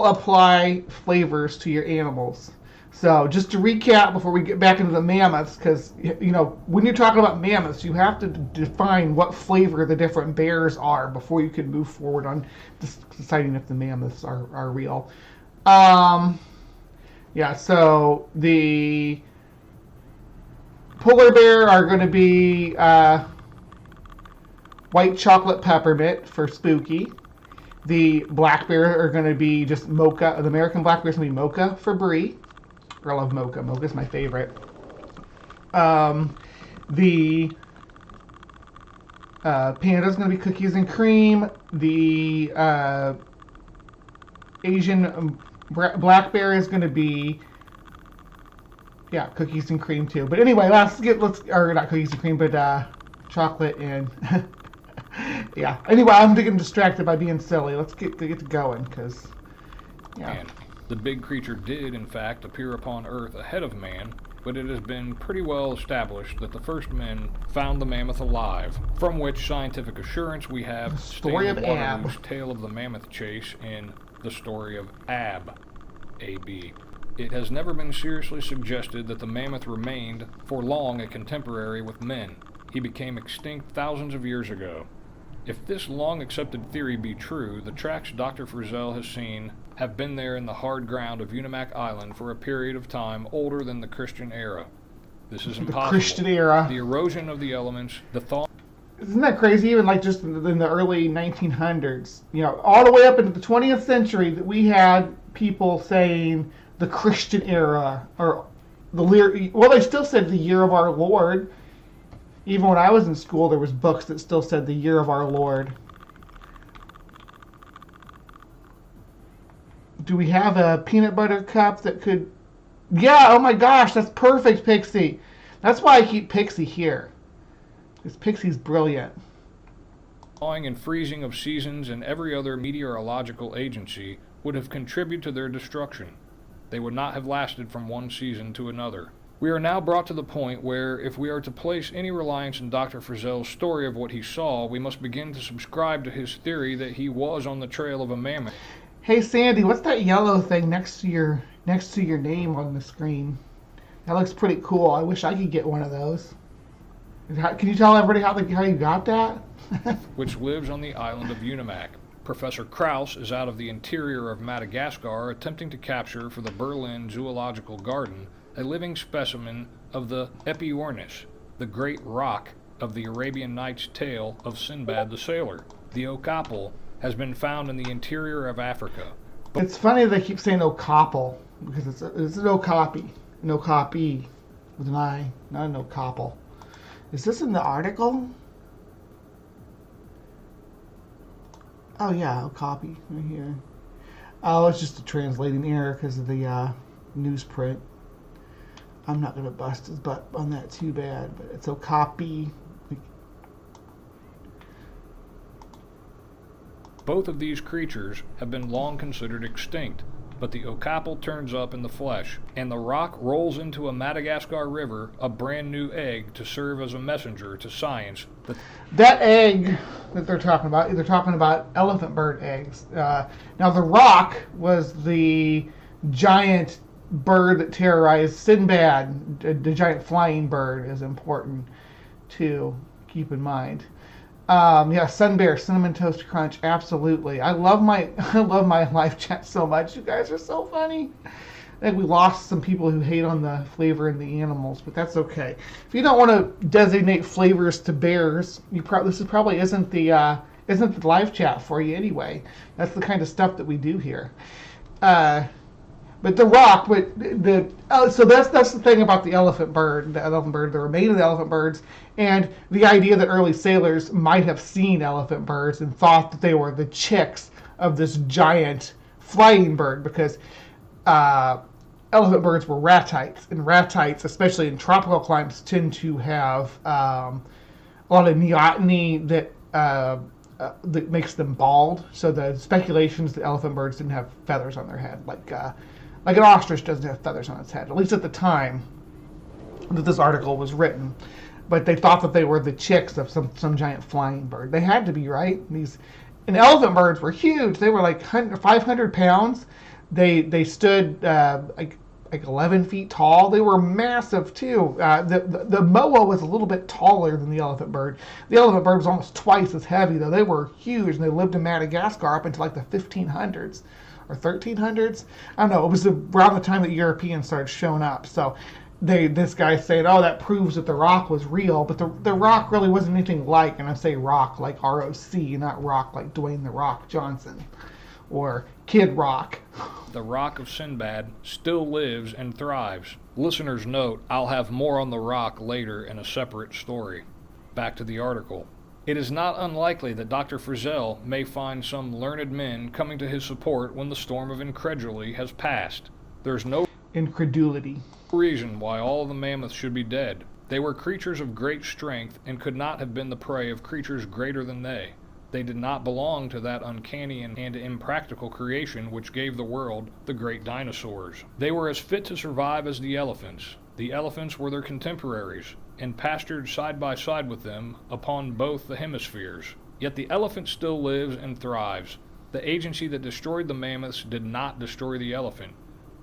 apply flavors to your animals. So just to recap before we get back into the mammoths, because when you're talking about mammoths, you have to define what flavor the different bears are before you can move forward on deciding if the mammoths are real. Yeah, so the polar bear are going to be white chocolate peppermint for Spooky. The black bear are going to be just mocha. The American black bear is going to be mocha for Bree. I love mocha. Mocha's my favorite. The panda's going to be cookies and cream. The Asian black bear is going to be cookies and cream too. But anyway, not cookies and cream, but chocolate and yeah. Anyway, I'm getting distracted by being silly. Let's get going, because yeah. Man, The big creature did, in fact, appear upon Earth ahead of man, but it has been pretty well established that the first men found the mammoth alive, from which scientific assurance we have The story of Waterloo's tale of the mammoth chase in The Story of Ab, A.B. It has never been seriously suggested that the mammoth remained for long a contemporary with men. He became extinct thousands of years ago. If this long-accepted theory be true, the tracks Dr. Frizzell has seen have been there in the hard ground of Unimak Island for a period of time older than the Christian era. This is impossible. The Christian era. The erosion of the elements, the thaw... Isn't that crazy? Even like just in the early 1900s, you know, all the way up into the 20th century, that we had people saying the Christian era, or well, they still said the year of our Lord. Even when I was in school, there was books that still said the year of our Lord. Do we have a peanut butter cup that could... Yeah, oh my gosh, that's perfect, Pixie. That's why I keep Pixie here. Because Pixie's brilliant. Thawing and freezing of seasons and every other meteorological agency would have contributed to their destruction. They would not have lasted from one season to another. We are now brought to the point where, if we are to place any reliance in Dr. Frizzell's story of what he saw, we must begin to subscribe to his theory that he was on the trail of a mammoth. Hey Sandy, what's that yellow thing next to your name on the screen? That looks pretty cool. I wish I could get one of those. Can you tell everybody how you got that? Which lives on the island of Unimak. Professor Krauss is out of the interior of Madagascar attempting to capture for the Berlin Zoological Garden a living specimen of the Epiornis, the great rock of the Arabian Nights tale of Sinbad the Sailor. The Okapel has been found in the interior of Africa. It's funny they keep saying Okapel, because it's an Okapi. An Okapi with an I, not an Okapel. Is this in the article? Oh yeah, Okapi right here. Oh, it's just a translating error because of the newsprint. I'm not going to bust his butt on that too bad, but it's Okapi. Both of these creatures have been long considered extinct, but the Okapel turns up in the flesh, and the rock rolls into a Madagascar river a brand new egg to serve as a messenger to science. That egg that they're talking about elephant bird eggs. Now the rock was the giant bird that terrorized Sinbad. The giant flying bird is important to keep in mind. Yeah, Sun Bear, Cinnamon Toast Crunch, absolutely. I love my live chat so much. You guys are so funny. I think we lost some people who hate on the flavor and the animals, but that's okay. If you don't want to designate flavors to bears, this probably isn't the live chat for you anyway. That's the kind of stuff that we do here. But the rock, so that's the thing about the elephant bird. The elephant bird, they were made of the elephant birds, and the idea that early sailors might have seen elephant birds and thought that they were the chicks of this giant flying bird, because elephant birds were ratites, and ratites, especially in tropical climates, tend to have a lot of neoteny that makes them bald. So the speculations that elephant birds didn't have feathers on their head, like an ostrich doesn't have feathers on its head, at least at the time that this article was written. But they thought that they were the chicks of some giant flying bird. They had to be, right? And elephant birds were huge. They were like 500 pounds. They stood like 11 feet tall. They were massive too. The moa was a little bit taller than the elephant bird. The elephant bird was almost twice as heavy, though. They were huge, and they lived in Madagascar up until like the 1500s. Or 1300s? I don't know. It was around the time that Europeans started showing up. So this guy saying, oh, that proves that the rock was real. But the rock really wasn't anything like, and I say rock like ROC, not rock like Dwayne The Rock Johnson. Or Kid Rock. The Rock of Sinbad still lives and thrives. Listeners note, I'll have more on the rock later in a separate story. Back to the article. It is not unlikely that Dr. Frizzell may find some learned men coming to his support when the storm of incredulity has passed. There's no incredulity reason why all the mammoths should be dead. They were creatures of great strength and could not have been the prey of creatures greater than they. They did not belong to that uncanny and impractical creation which gave the world the great dinosaurs. They were as fit to survive as the elephants. The elephants were their contemporaries, and pastured side by side with them upon both the hemispheres. Yet the elephant still lives and thrives. The agency that destroyed the mammoths did not destroy the elephant.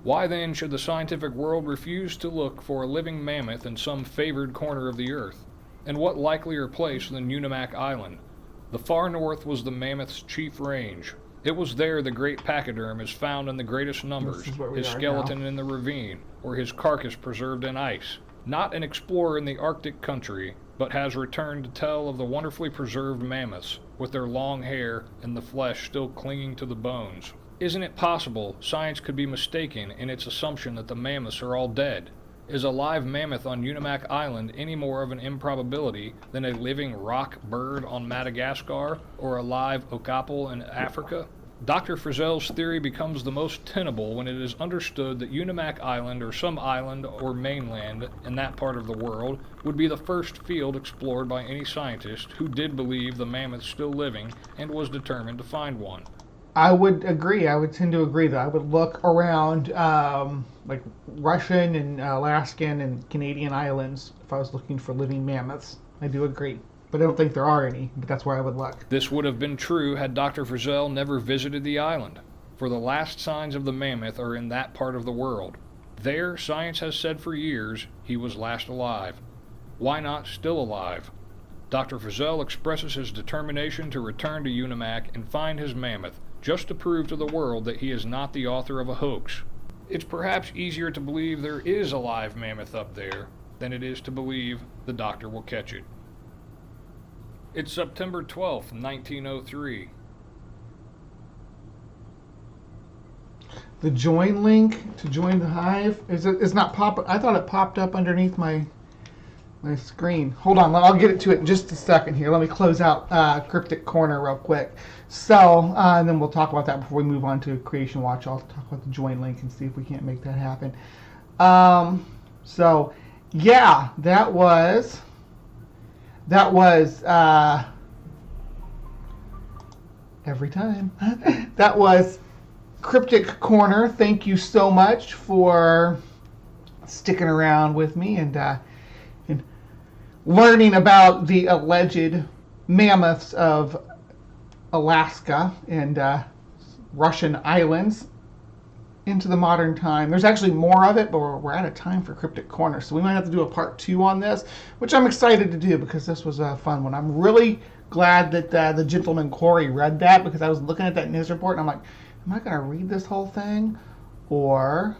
Why then should the scientific world refuse to look for a living mammoth in some favored corner of the earth? And what likelier place than Unimak Island? The far north was the mammoth's chief range. It was there the great pachyderm is found in the greatest numbers, his skeleton in the ravine, or his carcass preserved in ice. Not an explorer in the Arctic country, but has returned to tell of the wonderfully preserved mammoths, with their long hair and the flesh still clinging to the bones. Isn't it possible science could be mistaken in its assumption that the mammoths are all dead? Is a live mammoth on Unimak Island any more of an improbability than a living rock bird on Madagascar or a live okapi in Africa? Dr. Frizzell's theory becomes the most tenable when it is understood that Unimak Island or some island or mainland in that part of the world would be the first field explored by any scientist who did believe the mammoth still living and was determined to find one. I would agree. I would tend to agree that I would look around like Russian and Alaskan and Canadian islands if I was looking for living mammoths. I do agree. But I don't think there are any, but that's where I would look. This would have been true had Dr. Frizzell never visited the island, for the last signs of the mammoth are in that part of the world. There, science has said for years, he was last alive. Why not still alive? Dr. Frizzell expresses his determination to return to Unimak and find his mammoth, just to prove to the world that he is not the author of a hoax. It's perhaps easier to believe there is a live mammoth up there than it is to believe the doctor will catch it. It's September 12th, 1903. The join link to join the Hive is not pop. I thought it popped up underneath my screen. Hold on, I'll get it to it in just a second here. Let me close out Cryptic Corner real quick. So, and then we'll talk about that before we move on to CreationWatch. I'll talk about the join link and see if we can't make that happen. So, yeah, that was every time. That was Cryptic Corner. Thank you so much for sticking around with me and learning about the alleged mammoths of Alaska and Russian islands into the modern time. There's actually more of it, but we're out of time for Cryptic Corner, so we might have to do a part 2 on this, which I'm excited to do because this was a fun one. I'm really glad that the gentleman Corey read that, because I was looking at that news report and I'm like, am I going to read this whole thing? Or...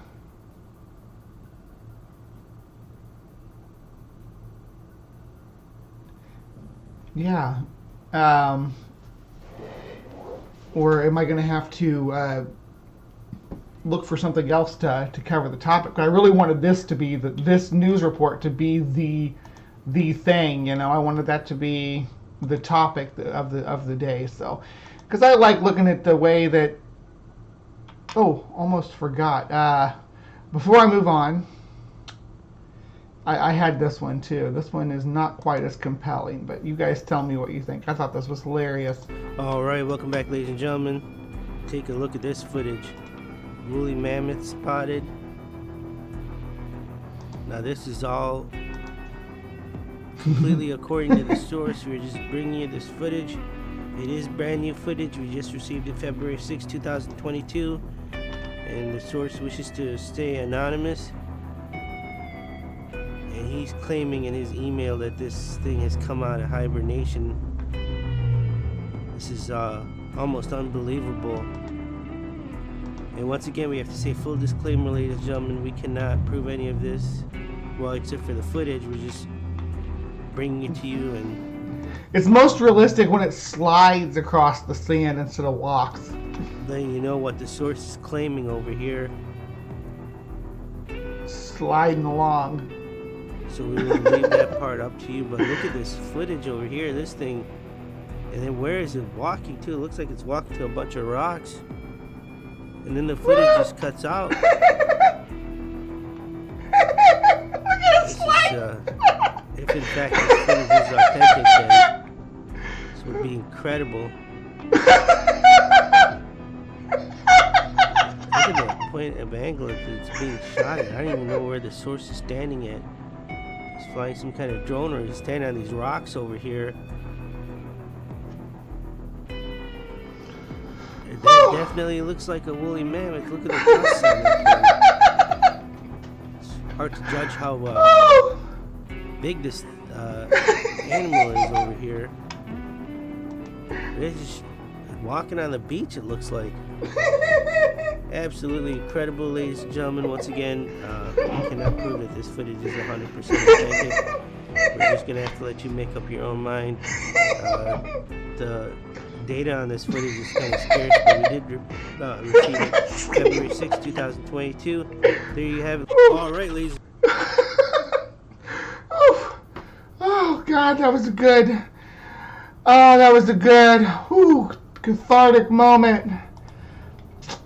yeah. Or am I going to have to look for something else to cover the topic? But I really wanted this to be this news report to be the thing. You know, I wanted that to be the topic of the day. So, because I like looking at the way that. Oh, almost forgot. Before I move on. I had this one too. This one is not quite as compelling, but you guys tell me what you think. I thought this was hilarious. Alright, welcome back, ladies and gentlemen. Take a look at this footage. Woolly mammoth spotted. Now this is all completely according to the source. We're just bringing you this footage. It is brand new footage. We just received it February 6, 2022. And the source wishes to stay anonymous. And he's claiming in his email that this thing has come out of hibernation. This is almost unbelievable. And once again, we have to say full disclaimer, ladies and gentlemen, we cannot prove any of this. Well, except for the footage, we're just bringing it to you. And it's most realistic when it slides across the sand instead of walks. Letting you know what the source is claiming over here. Sliding along. So we will leave that part up to you, but look at this footage over here, this thing, and then where is it walking to? It looks like it's walking to a bunch of rocks, and then the footage just cuts out. Look at it slide! If in fact this footage is authentic, then this would be incredible. point of angle that it's being shot at. I don't even know where the source is standing at. He's flying some kind of drone, or he's standing on these rocks over here. That definitely looks like a woolly mammoth. Look at the tusks on that thing. It's hard to judge how big this animal is over here. They're just walking on the beach, it looks like. Absolutely incredible, ladies and gentlemen. Once again, we cannot prove that this footage is 100% authentic. We're just going to have to let you make up your own mind. The data on this footage is kind of scarce, but we did receive it February 6, 2022. There you have it. All right, ladies. Oh, God, that was good. Oh, that was a good, cathartic moment.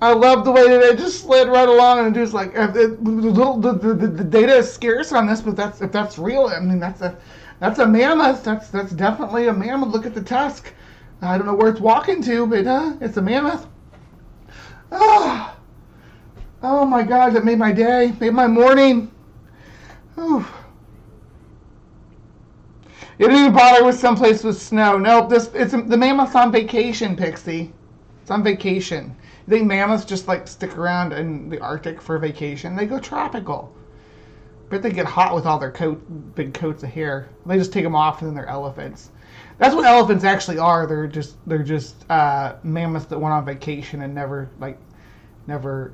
I love the way that it just slid right along, and just like the data is scarce on this, but if that's real, I mean that's a mammoth. That's definitely a mammoth. Look at the tusk. I don't know where it's walking to, but it's a mammoth. Oh my God, that made my day, made my morning. Oof. You didn't even bother with someplace with snow. Nope, the mammoth's on vacation, Pixie. It's on vacation. You think mammoths just like stick around in the Arctic for vacation? They go tropical. Bet they get hot with all their big coats of hair. They just take them off, and then they're elephants. That's what elephants actually are. They're just mammoths that went on vacation and never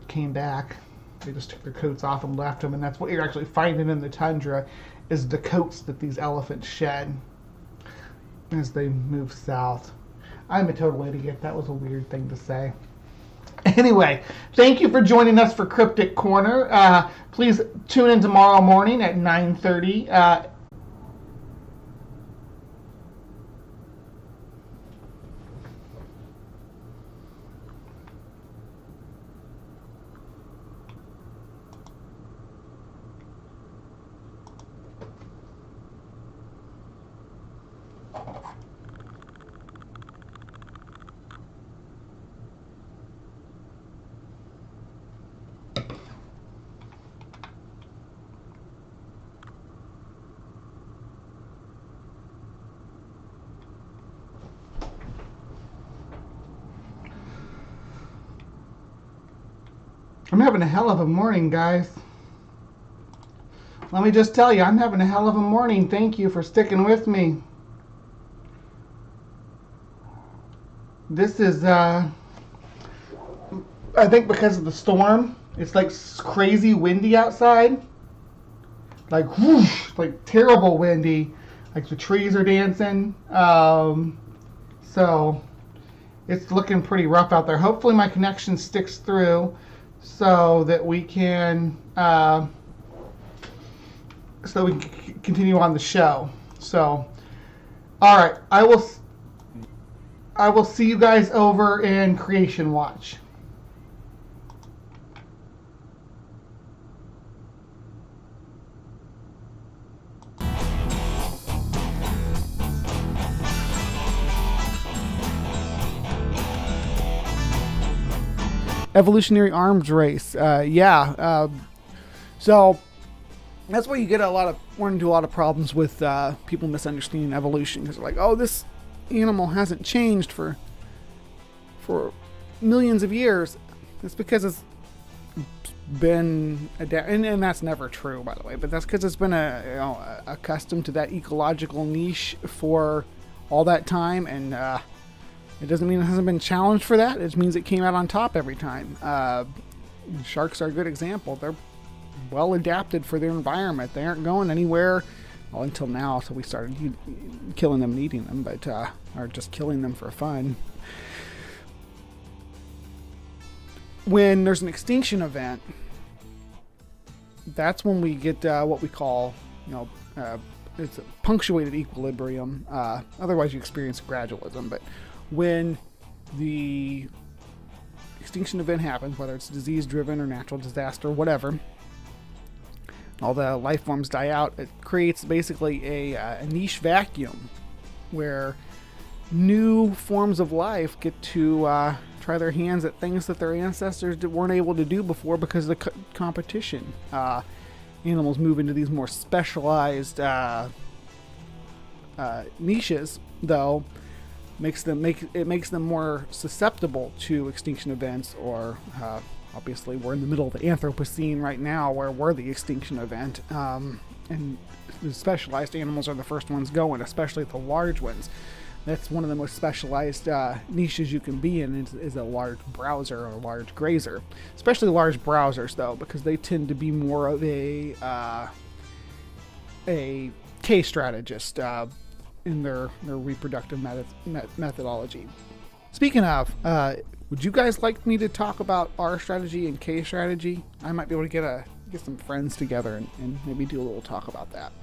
came back. They just took their coats off and left them, and that's what you're actually finding in the tundra, is the coats that these elephants shed as they move south. I'm a total idiot. That was a weird thing to say. Anyway, thank you for joining us for Cryptic Corner. Please tune in tomorrow morning at 9:30. I'm having a hell of a morning, guys. Let me just tell you, I'm having a hell of a morning. Thank you for sticking with me. This is, I think because of the storm, it's like crazy windy outside. Like, whoosh, like terrible windy. Like the trees are dancing. So, it's looking pretty rough out there. Hopefully my connection sticks through, so that we can continue on the show. So, all right, I will see you guys over in CreationWatch. Evolutionary arms race. So that's why you get run into a lot of problems with people misunderstanding evolution, because they're like, oh, this animal hasn't changed for millions of years. It's because it's been and that's never true, by the way, but that's because it's been accustomed to that ecological niche for all that time, and it doesn't mean it hasn't been challenged for that. It just means it came out on top every time. Sharks are a good example. They're well adapted for their environment. They aren't going anywhere, well, until now, so we started killing them and eating them, but or just killing them for fun. When there's an extinction event, that's when we get what we call, it's a punctuated equilibrium. Otherwise, you experience gradualism, but when the extinction event happens, whether it's disease-driven or natural disaster, whatever, all the life forms die out, it creates basically a niche vacuum where new forms of life get to try their hands at things that their ancestors weren't able to do before because of the competition. Animals move into these more specialized niches, though, makes them more susceptible to extinction events, or obviously we're in the middle of the Anthropocene right now, where we're the extinction event, and the specialized animals are the first ones going, especially the large ones. That's one of the most specialized niches you can be in, is a large browser or a large grazer. Especially large browsers, though, because they tend to be more of a K strategist in their reproductive methodology. Speaking of, would you guys like me to talk about R strategy and K strategy? I might be able to get some friends together and maybe do a little talk about that.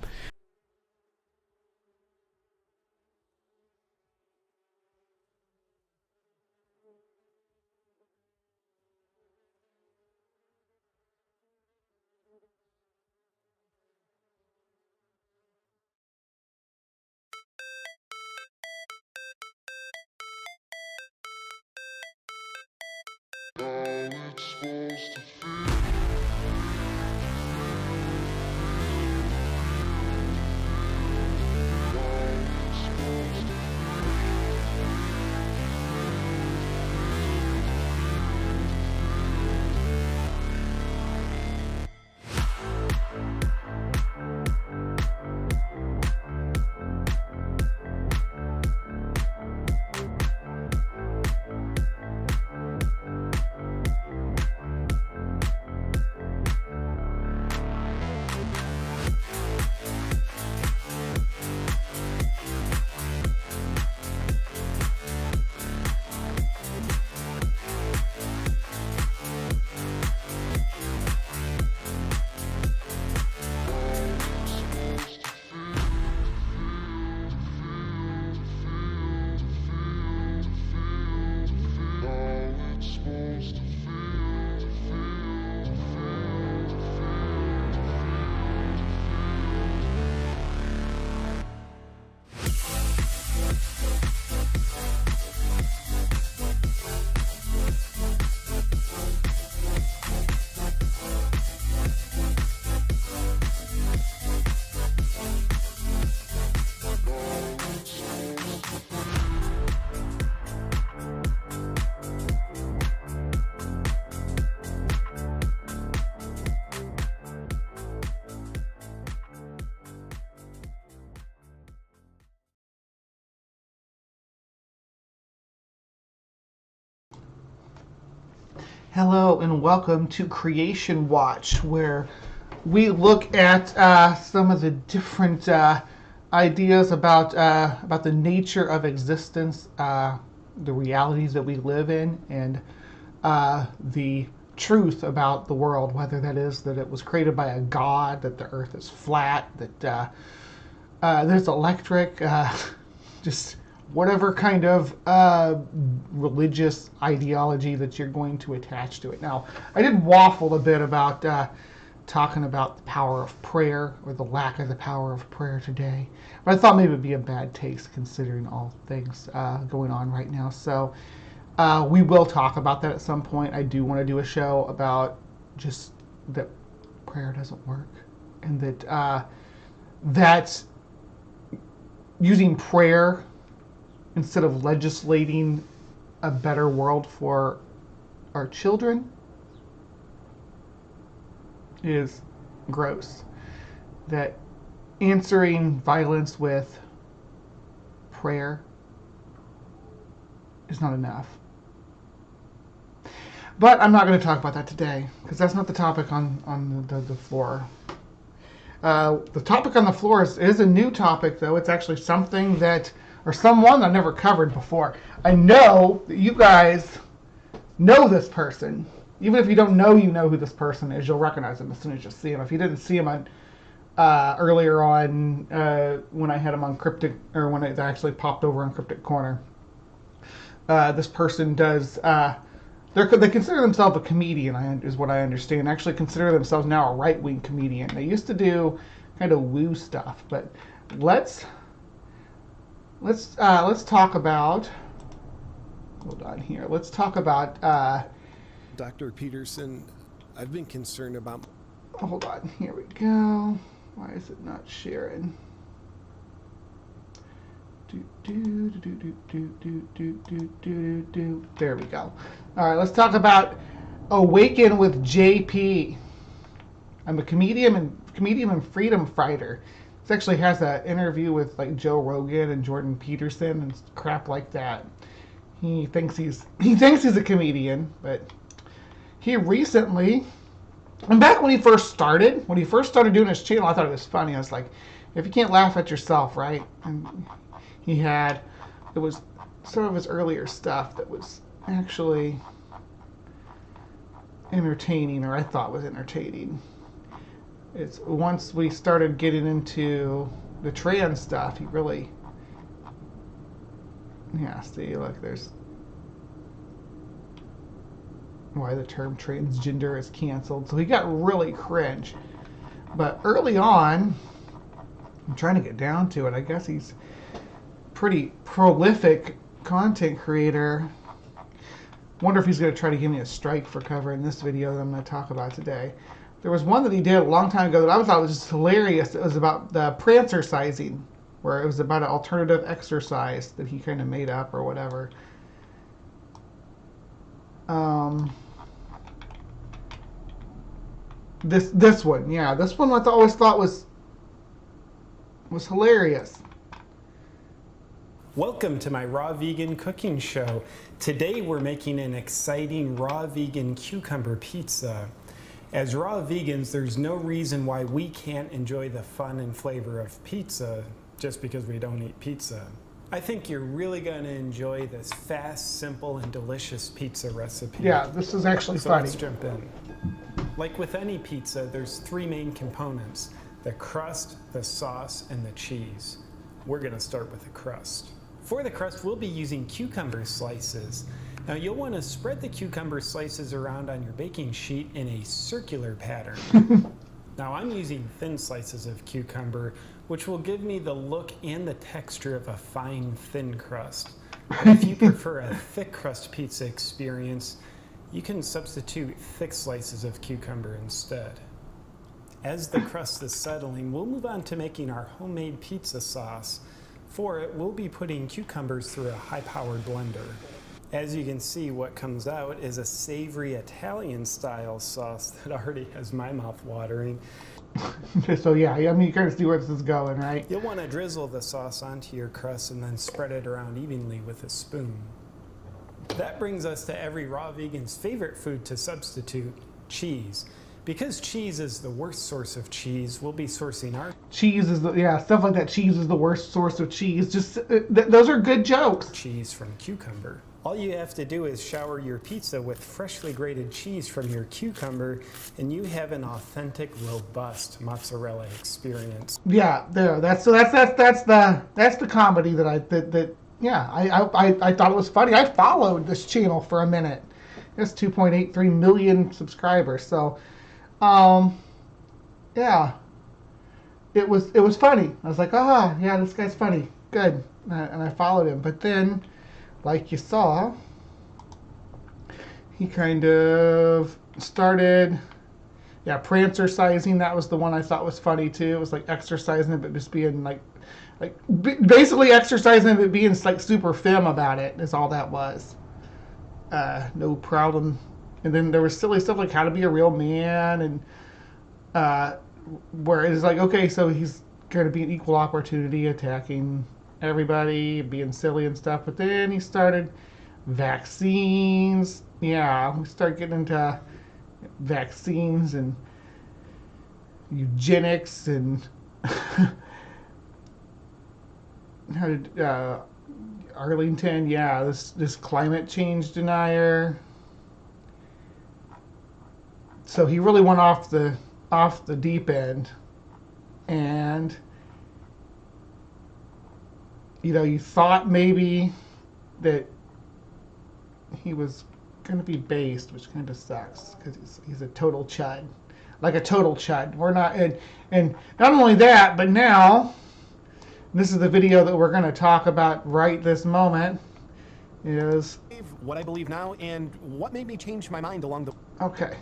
Hello and welcome to CreationWatch, where we look at some of the different ideas about the nature of existence, the realities that we live in, and the truth about the world, whether that is that it was created by a god, that the earth is flat, that there's electric, just whatever kind of religious ideology that you're going to attach to it. Now, I did waffle a bit about talking about the power of prayer, or the lack of the power of prayer today, but I thought maybe it would be a bad taste considering all things going on right now. So we will talk about that at some point. I do want to do a show about just that prayer doesn't work, and that that using prayer instead of legislating a better world for our children is gross. That answering violence with prayer is not enough. But I'm not going to talk about that today, because that's not the topic on the floor. The topic on the floor is a new topic, though. It's actually something that, or someone I've never covered before. I know that you guys know this person. Even if you don't know, you know who this person is. You'll recognize him as soon as you see him. If you didn't see him on earlier on when I had him on Cryptic, or when it actually popped over on CryptoCorner, this person does. They consider themselves a comedian, is what I understand. Actually, consider themselves now a right-wing comedian. They used to do kind of woo stuff, but let's let's talk about. Hold on here. Let's talk about. Dr. Peterson, I've been concerned about. Hold on. Here we go. Why is it not sharing? There we go. All right, let's talk about Awaken with JP. I'm a comedian and freedom fighter. This actually has an interview with like Joe Rogan and Jordan Peterson and crap like that. He thinks he's a comedian, but he recently, and back when he first started doing his channel, I thought it was funny. I was like, if you can't laugh at yourself, right? And it was some of his earlier stuff that was actually entertaining, or I thought was entertaining. It's once we started getting into the trans stuff, he really, yeah, see, look, there's why the term transgender is canceled. So he got really cringe. But early on, I'm trying to get down to it. I guess he's pretty prolific content creator. Wonder if he's going to try to give me a strike for covering this video that I'm going to talk about today. There was one that he did a long time ago that I thought was just hilarious. It was about the prancercising, where it was about an alternative exercise that he kind of made up or whatever. This one, yeah, this one I always thought was hilarious. Welcome to my raw vegan cooking show. Today we're making an exciting raw vegan cucumber pizza. As raw vegans, there's no reason why we can't enjoy the fun and flavor of pizza just because we don't eat pizza. I think you're really going to enjoy this fast, simple, and delicious pizza recipe. Yeah, this is actually funny. Let's jump in. Like with any pizza, there's three main components: the crust, the sauce, and the cheese. We're going to start with the crust. For the crust, we'll be using cucumber slices. Now you'll want to spread the cucumber slices around on your baking sheet in a circular pattern. Now I'm using thin slices of cucumber, which will give me the look and the texture of a fine, thin crust. But if you prefer a thick crust pizza experience, you can substitute thick slices of cucumber instead. As the crust is settling, we'll move on to making our homemade pizza sauce. For it, we'll be putting cucumbers through a high-powered blender. As you can see, what comes out is a savory Italian-style sauce that already has my mouth watering. So yeah, I mean, you kind of see where this is going, right? You'll want to drizzle the sauce onto your crust and then spread it around evenly with a spoon. That brings us to every raw vegan's favorite food to substitute: cheese. Because cheese is the worst source of cheese, we'll be sourcing our cheese is the, yeah, stuff like that. Cheese is the worst source of cheese. Just those are good jokes. Cheese from cucumber. All you have to do is shower your pizza with freshly grated cheese from your cucumber, and you have an authentic, robust mozzarella experience. Yeah, there. That's the comedy that I thought it was funny. I followed this channel for a minute. It's 2.83 million subscribers. So, yeah, it was funny. I was like, yeah, this guy's funny, good, and I followed him. But then, like you saw, he kind of started, yeah, prancercising. That was the one I thought was funny too. It was like exercising, but just being basically exercising, but being like super femme about it is all that was. No problem. And then there was silly stuff like how to be a real man, and where it's like, okay, so he's going to be an equal opportunity, attacking everybody, being silly and stuff. But then he started vaccines. Yeah, we start getting into vaccines and eugenics and how did Arlington, yeah, this climate change denier. So he really went off the deep end, and you thought maybe that he was going to be based, which kind of sucks because he's a total chud, like a total chud. We're not, and not only that, but now This is the video that we're going to talk about right this moment. Is what I believe now and what made me change my mind along the... Okay.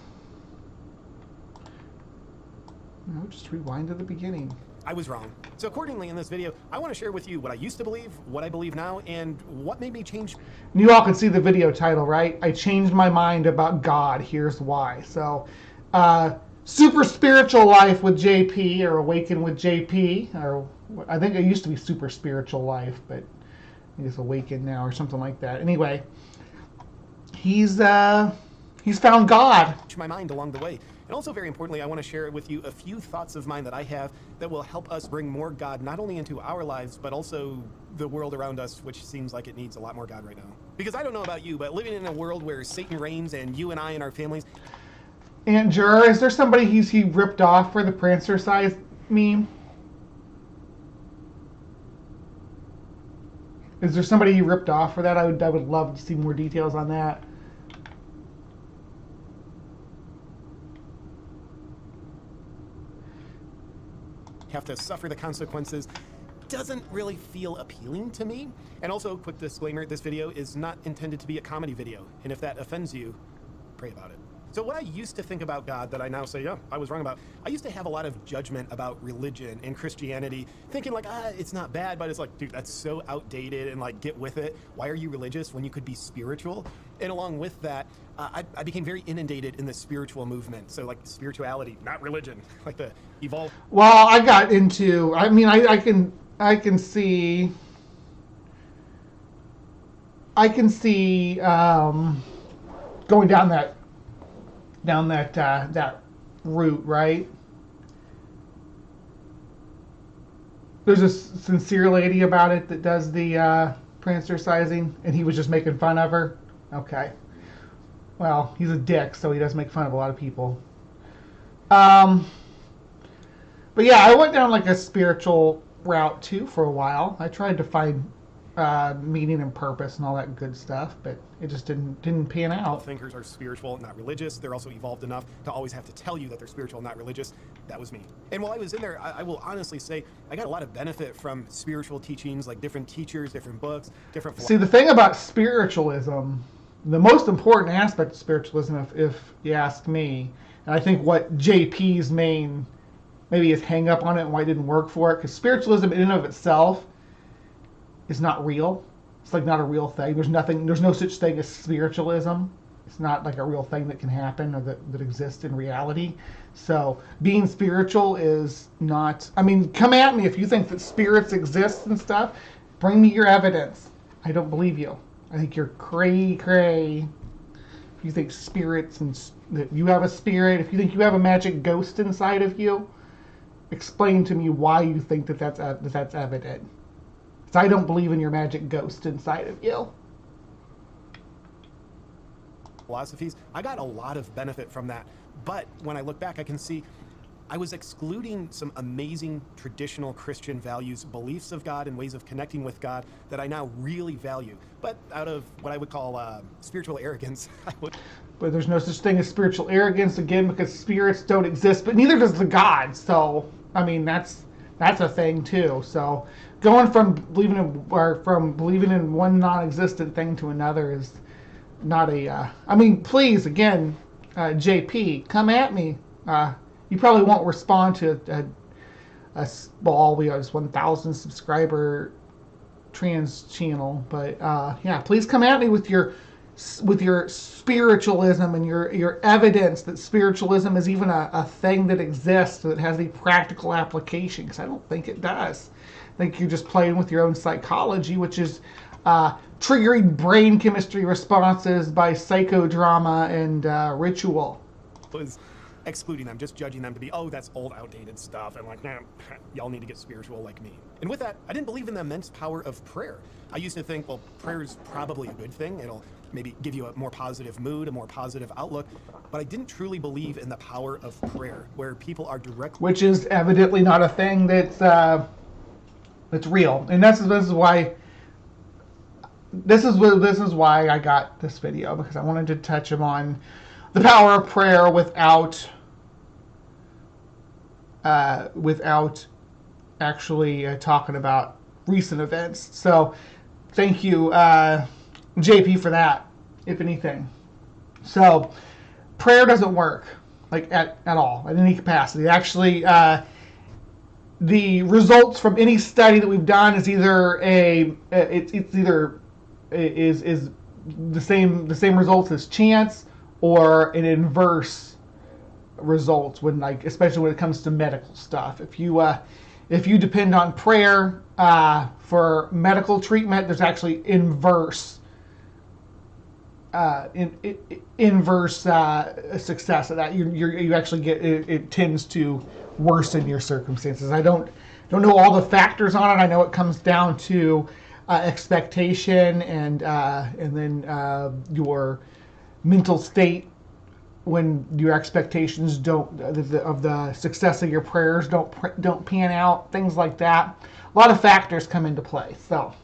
No, just rewind to the beginning. I was wrong. So accordingly, in this video, I want to share with you what I used to believe, what I believe now, and what made me change... You all can see the video title, right? I changed my mind about God. Here's why. So, Super Spiritual Life with JP, or Awaken with JP, or I think it used to be Super Spiritual Life, but I guess Awaken now, or something like that. Anyway, he's found God. My mind along the way. And also, very importantly, I want to share with you a few thoughts of mine that I have that will help us bring more God, not only into our lives, but also the world around us, which seems like it needs a lot more God right now. Because I don't know about you, but living in a world where Satan reigns and you and I and our families... Aunt Jur, is there somebody he ripped off for the Prancer size meme? Is there somebody he ripped off for that? I would love to see more details on that. Have to suffer the consequences doesn't really feel appealing to me. And also, quick disclaimer, this video is not intended to be a comedy video, and if that offends you, pray about it. So what I used to think about God that I now say, yeah, I was wrong about, I used to have a lot of judgment about religion and Christianity, thinking like, it's not bad, but it's like, dude, that's so outdated, and like, get with it. Why are you religious when you could be spiritual? And along with that, I became very inundated in the spiritual movement. So like spirituality, not religion, like the evolved. Well, I got into, I mean, I can see going down that route, right? There's a sincere lady about it that does the Prancer sizing, and he was just making fun of her. Okay. Well, he's a dick, so he does make fun of a lot of people. But yeah, I went down like a spiritual route too for a while. I tried to find meaning and purpose and all that good stuff, but it just didn't pan out. Thinkers are spiritual, not religious. They're also evolved enough to always have to tell you that they're spiritual, not religious. That was me. And while I was in there, I will honestly say I got a lot of benefit from spiritual teachings, like different teachers, different books, different... See, the thing about spiritualism, the most important aspect of spiritualism, if you ask me, and I think what JP's main, maybe his hang up on it and why it didn't work for it, because spiritualism in and of itself is not real. It's like not a real thing. There's no such thing as spiritualism. It's not like a real thing that can happen or that exists in reality. So being spiritual is not, I mean, come at me if you think that spirits exist and stuff. Bring me your evidence. I don't believe you. I think you're cray. If you think spirits and that you have a spirit, if you think you have a magic ghost inside of you, explain to me why you think that's evident. Because I don't believe in your magic ghost inside of you. Philosophies, I got a lot of benefit from that. But when I look back, I can see I was excluding some amazing traditional Christian values, beliefs of God, and ways of connecting with God that I now really value. But out of what I would call spiritual arrogance, I would... But there's no such thing as spiritual arrogance, again, because spirits don't exist, but neither does the God. So, I mean, that's a thing too. So, going from believing in one non-existent thing to another is not a... I mean, please, again, JP, come at me. You probably won't respond to we have this 1,000 subscriber trans channel, but yeah, please come at me with your spiritualism and your evidence that spiritualism is even a thing that exists, that has a practical application, because I don't think it does. I think you're just playing with your own psychology, which is triggering brain chemistry responses by psychodrama and ritual. Was excluding them, just judging them to be, oh, that's old, outdated stuff, and like, nah, y'all need to get spiritual like me. And with that, I didn't believe in the immense power of prayer. I used to think, well, prayer is probably a good thing. It'll maybe give you a more positive mood, a more positive outlook. But I didn't truly believe in the power of prayer, where people are directly... Which is evidently not a thing that's real. And this is why I got this video, because I wanted to touch on the power of prayer without actually talking about recent events. So thank you, JP, for that, if anything. So prayer doesn't work, like at all, in any capacity. Actually, the results from any study that we've done is either is the same results as chance or an inverse results when, like, especially when it comes to medical stuff. If you depend on prayer for medical treatment, there's actually inverse success of that. You actually get it tends to worsen your circumstances. I don't know all the factors on it. I know it comes down to expectation and then your mental state when your expectations of the success of your prayers don't pan out. Things like that. A lot of factors come into play. So.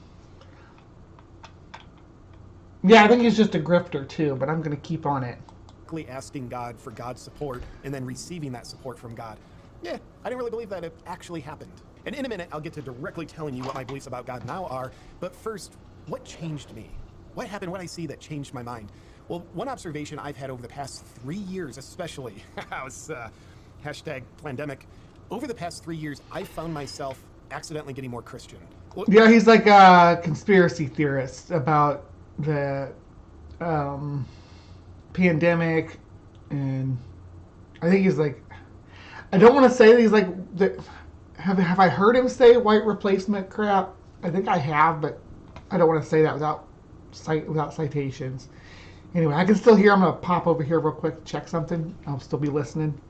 Yeah, I think he's just a grifter too, but I'm going to keep on it. Asking God for God's support and then receiving that support from God. Yeah, I didn't really believe that it actually happened. And in a minute, I'll get to directly telling you what my beliefs about God now are. But first, what changed me? What happened? What I see that changed my mind? Well, one observation I've had over the past 3 years, especially, I was #pandemic. Over the past 3 years, I found myself accidentally getting more Christian. Yeah, he's like a conspiracy theorist about the pandemic, and I think he's like, I don't want to say that he's like, have I heard him say white replacement crap? I think I have, but I don't want to say that without citations. Anyway, I can still hear. I'm going to pop over here real quick, check something. I'll still be listening.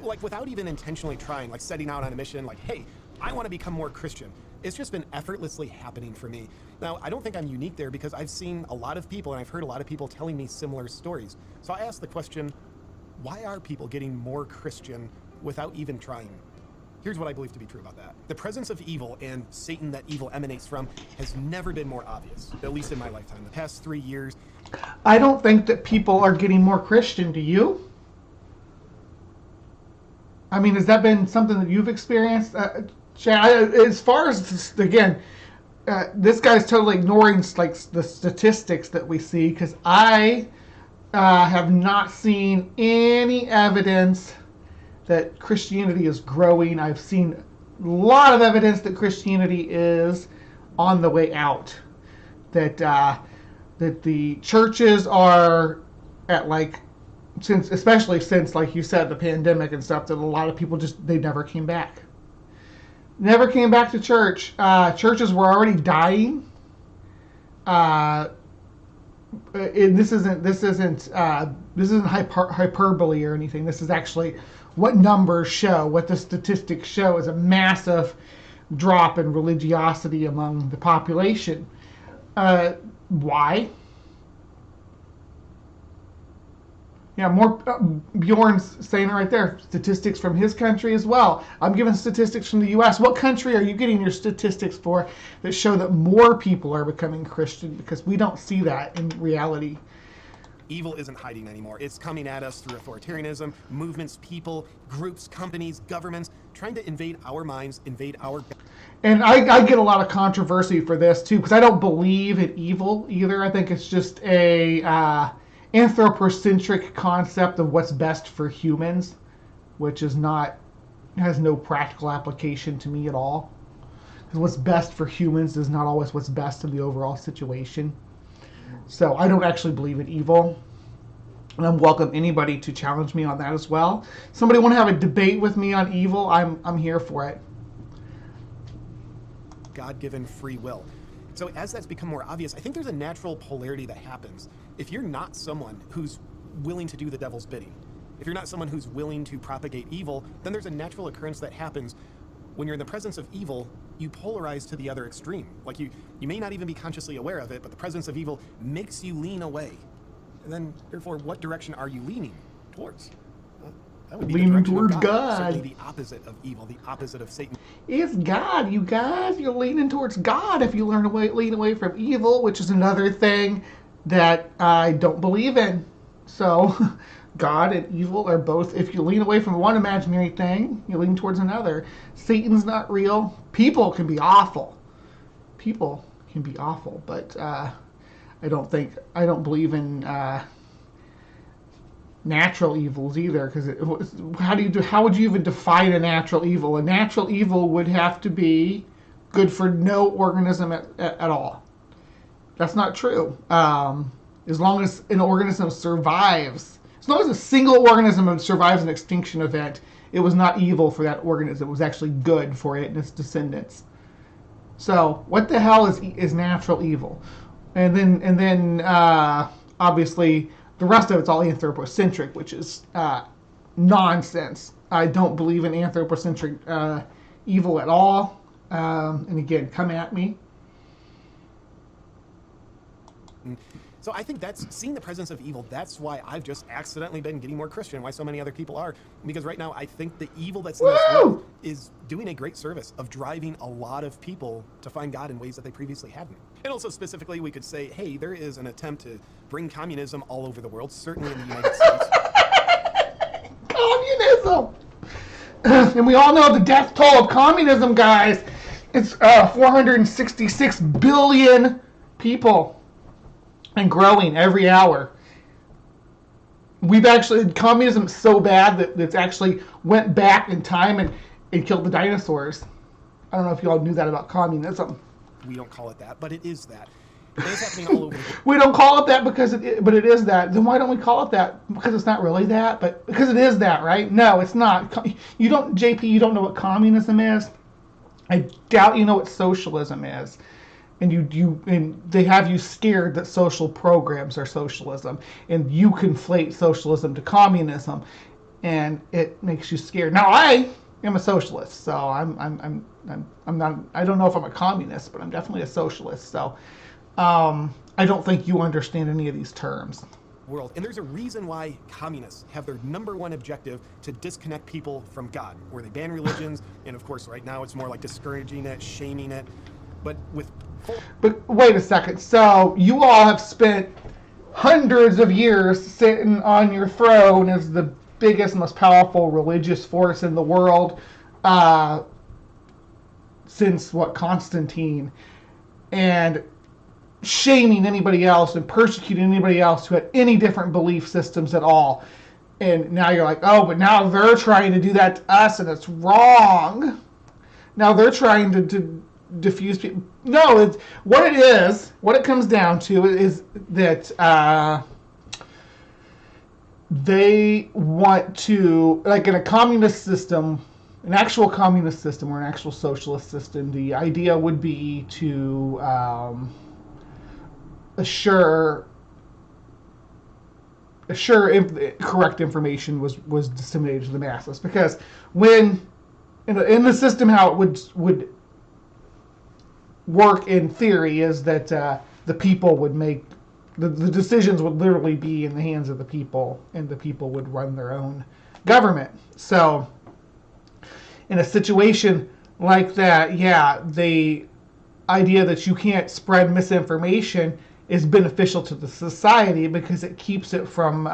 Like, without even intentionally trying, like setting out on a mission, like, hey, I want to become more Christian. It's just been effortlessly happening for me. Now, I don't think I'm unique there because I've seen a lot of people and I've heard a lot of people telling me similar stories. So I asked the question, why are people getting more Christian without even trying? Here's what I believe to be true about that. The presence of evil and Satan that evil emanates from has never been more obvious, at least in my lifetime. The past 3 years. I don't think that people are getting more Christian. Do you? I mean, has that been something that you've experienced? Chad, as far as, again, this guy's totally ignoring like the statistics that we see, because I have not seen any evidence that Christianity is growing. I've seen a lot of evidence that Christianity is on the way out. That the churches are at, like, especially since, like you said, the pandemic and stuff, that a lot of people they never came back. Never came back to church. Churches were already dying. This isn't hyperbole or anything. This is actually what numbers show. What the statistics show is a massive drop in religiosity among the population. Why? Yeah, more Bjorn's saying it right there. Statistics from his country as well. I'm giving statistics from the U.S. What country are you getting your statistics for that show that more people are becoming Christian? Because we don't see that in reality. Evil isn't hiding anymore. It's coming at us through authoritarianism, movements, people, groups, companies, governments, trying to invade our minds, invade our... And I get a lot of controversy for this too, because I don't believe in evil either. I think it's just a anthropocentric concept of what's best for humans, which has no practical application to me at all. Because what's best for humans is not always what's best in the overall situation. So I don't actually believe in evil. And I'm welcome anybody to challenge me on that as well. Somebody want to have a debate with me on evil, I'm here for it. God-given free will. So as that's become more obvious, I think there's a natural polarity that happens. If you're not someone who's willing to do the devil's bidding, if you're not someone who's willing to propagate evil, then there's a natural occurrence that happens. When you're in the presence of evil, you polarize to the other extreme. Like you may not even be consciously aware of it, but the presence of evil makes you lean away. And then, therefore, what direction are you leaning towards? Well, that would be leaning towards God. Certainly the opposite of evil, the opposite of Satan. It's God, you guys. You're leaning towards God if you lean away from evil, which is another thing that I don't believe in. So God and evil are both, if you lean away from one imaginary thing, you lean towards another. Satan's not real. People can be awful. people can be awful, but I don't believe in natural evils either, because how would you even define a natural evil? A natural evil would have to be good for no organism at all. That's not true. As long as an organism survives, as long as a single organism survives an extinction event, it was not evil for that organism. It was actually good for it and its descendants. So what the hell is natural evil? And then obviously the rest of it's all anthropocentric, which is nonsense. I don't believe in anthropocentric evil at all. And again, come at me. So I think that's seeing the presence of evil. That's why I've just accidentally been getting more Christian, why so many other people are. Because right now I think the evil that's in this world is doing a great service of driving a lot of people to find God in ways that they previously hadn't. And also specifically, we could say, hey, there is an attempt to bring communism all over the world, certainly in the United States. Communism! And we all know the death toll of communism, guys. It's 466 billion people. And growing every hour. Communism is so bad that it's actually went back in time and killed the dinosaurs. I don't know if you all knew that about communism. We don't call it that, but it is that. It is happening all over the world. We don't call it that but it is that. Then why don't we call it that? Because it's not really that, but because it is that, right? No, it's not. JP, you don't know what communism is? I doubt you know what socialism is. And they have you scared that social programs are socialism, and you conflate socialism to communism, and it makes you scared. Now I am a socialist, so I'm not. I don't know if I'm a communist, but I'm definitely a socialist. So I don't think you understand any of these terms. World. And there's a reason why communists have their #1 objective to disconnect people from God, where they ban religions, and of course right now it's more like discouraging it, shaming it, but wait a second. So you all have spent hundreds of years sitting on your throne as the biggest, most powerful religious force in the world since Constantine, and shaming anybody else and persecuting anybody else who had any different belief systems at all. And now you're like, oh, but now they're trying to do that to us and it's wrong. Now they're trying to diffuse people. No, what it comes down to is that they want to, like in a communist system, an actual communist system or an actual socialist system, the idea would be to assure correct information was disseminated to the masses. Because when in the system, how it would work in theory is that the people would make the decisions would literally be in the hands of the people, and the people would run their own government. So in a situation like that, yeah, the idea that you can't spread misinformation is beneficial to the society because it keeps it from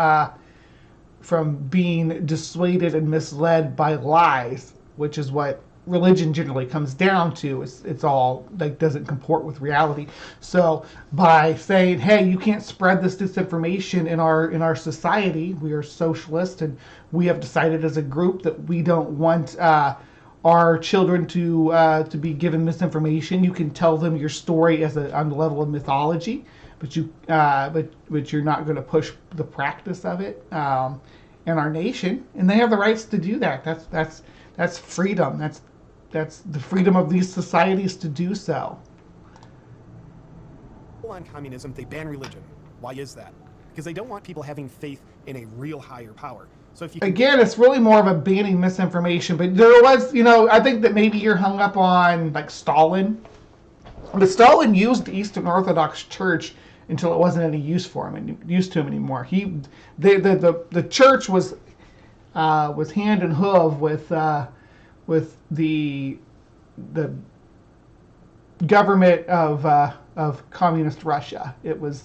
being dissuaded and misled by lies, which is what religion generally comes down to. It's all like doesn't comport with reality. So by saying, hey, you can't spread this disinformation in our society, we are socialist, and we have decided as a group that we don't want our children to be given misinformation. You can tell them your story on the level of mythology, but you're not going to push the practice of it in our nation, and they have the rights to do that. That's freedom. That's the freedom of these societies to do so. On communism, they ban religion. Why is that? Because they don't want people having faith in a real higher power. So if you again, it's really more of a banning misinformation. But there was, I think that maybe you're hung up on like Stalin. But Stalin used the Eastern Orthodox Church until it wasn't any use for him and used to him anymore. The church was hand in hoof with the government of communist Russia. It was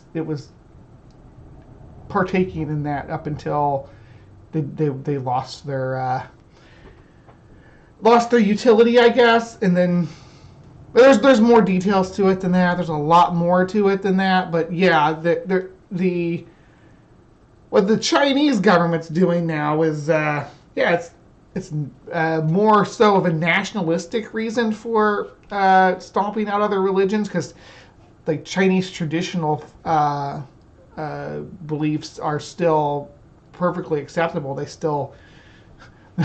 partaking in that up until they lost their utility, I guess, and then There's more details to it than that. There's a lot more to it than that. But yeah, what the Chinese government's doing now is it's more so of a nationalistic reason for stomping out other religions, because like Chinese traditional beliefs are still perfectly acceptable. They still,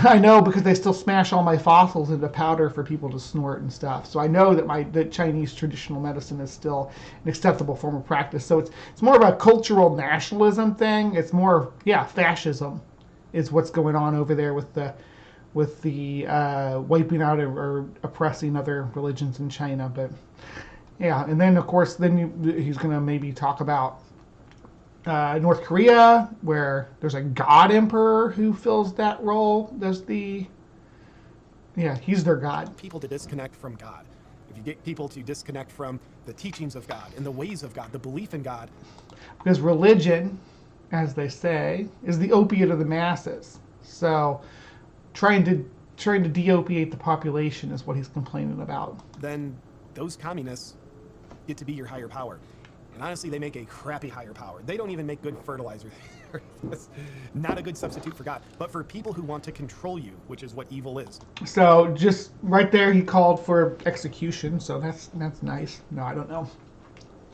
I know, because they still smash all my fossils into powder for people to snort and stuff. So I know that Chinese traditional medicine is still an acceptable form of practice. So it's more of a cultural nationalism thing. It's more, fascism is what's going on over there with the wiping out or oppressing other religions in China. But yeah, and then of course he's going to maybe talk about North Korea, where there's a god emperor who fills that role. He's their god. People to disconnect from God. If you get people to disconnect from the teachings of God and the ways of God, the belief in God. Because religion, as they say, is the opiate of the masses. So trying to de-opiate the population is what he's complaining about. Then those communists get to be your higher power. And honestly, they make a crappy higher power. They don't even make good fertilizer. Not a good substitute for God, but for people who want to control you, which is what evil is. So just right there, he called for execution. So that's nice. No, I don't know.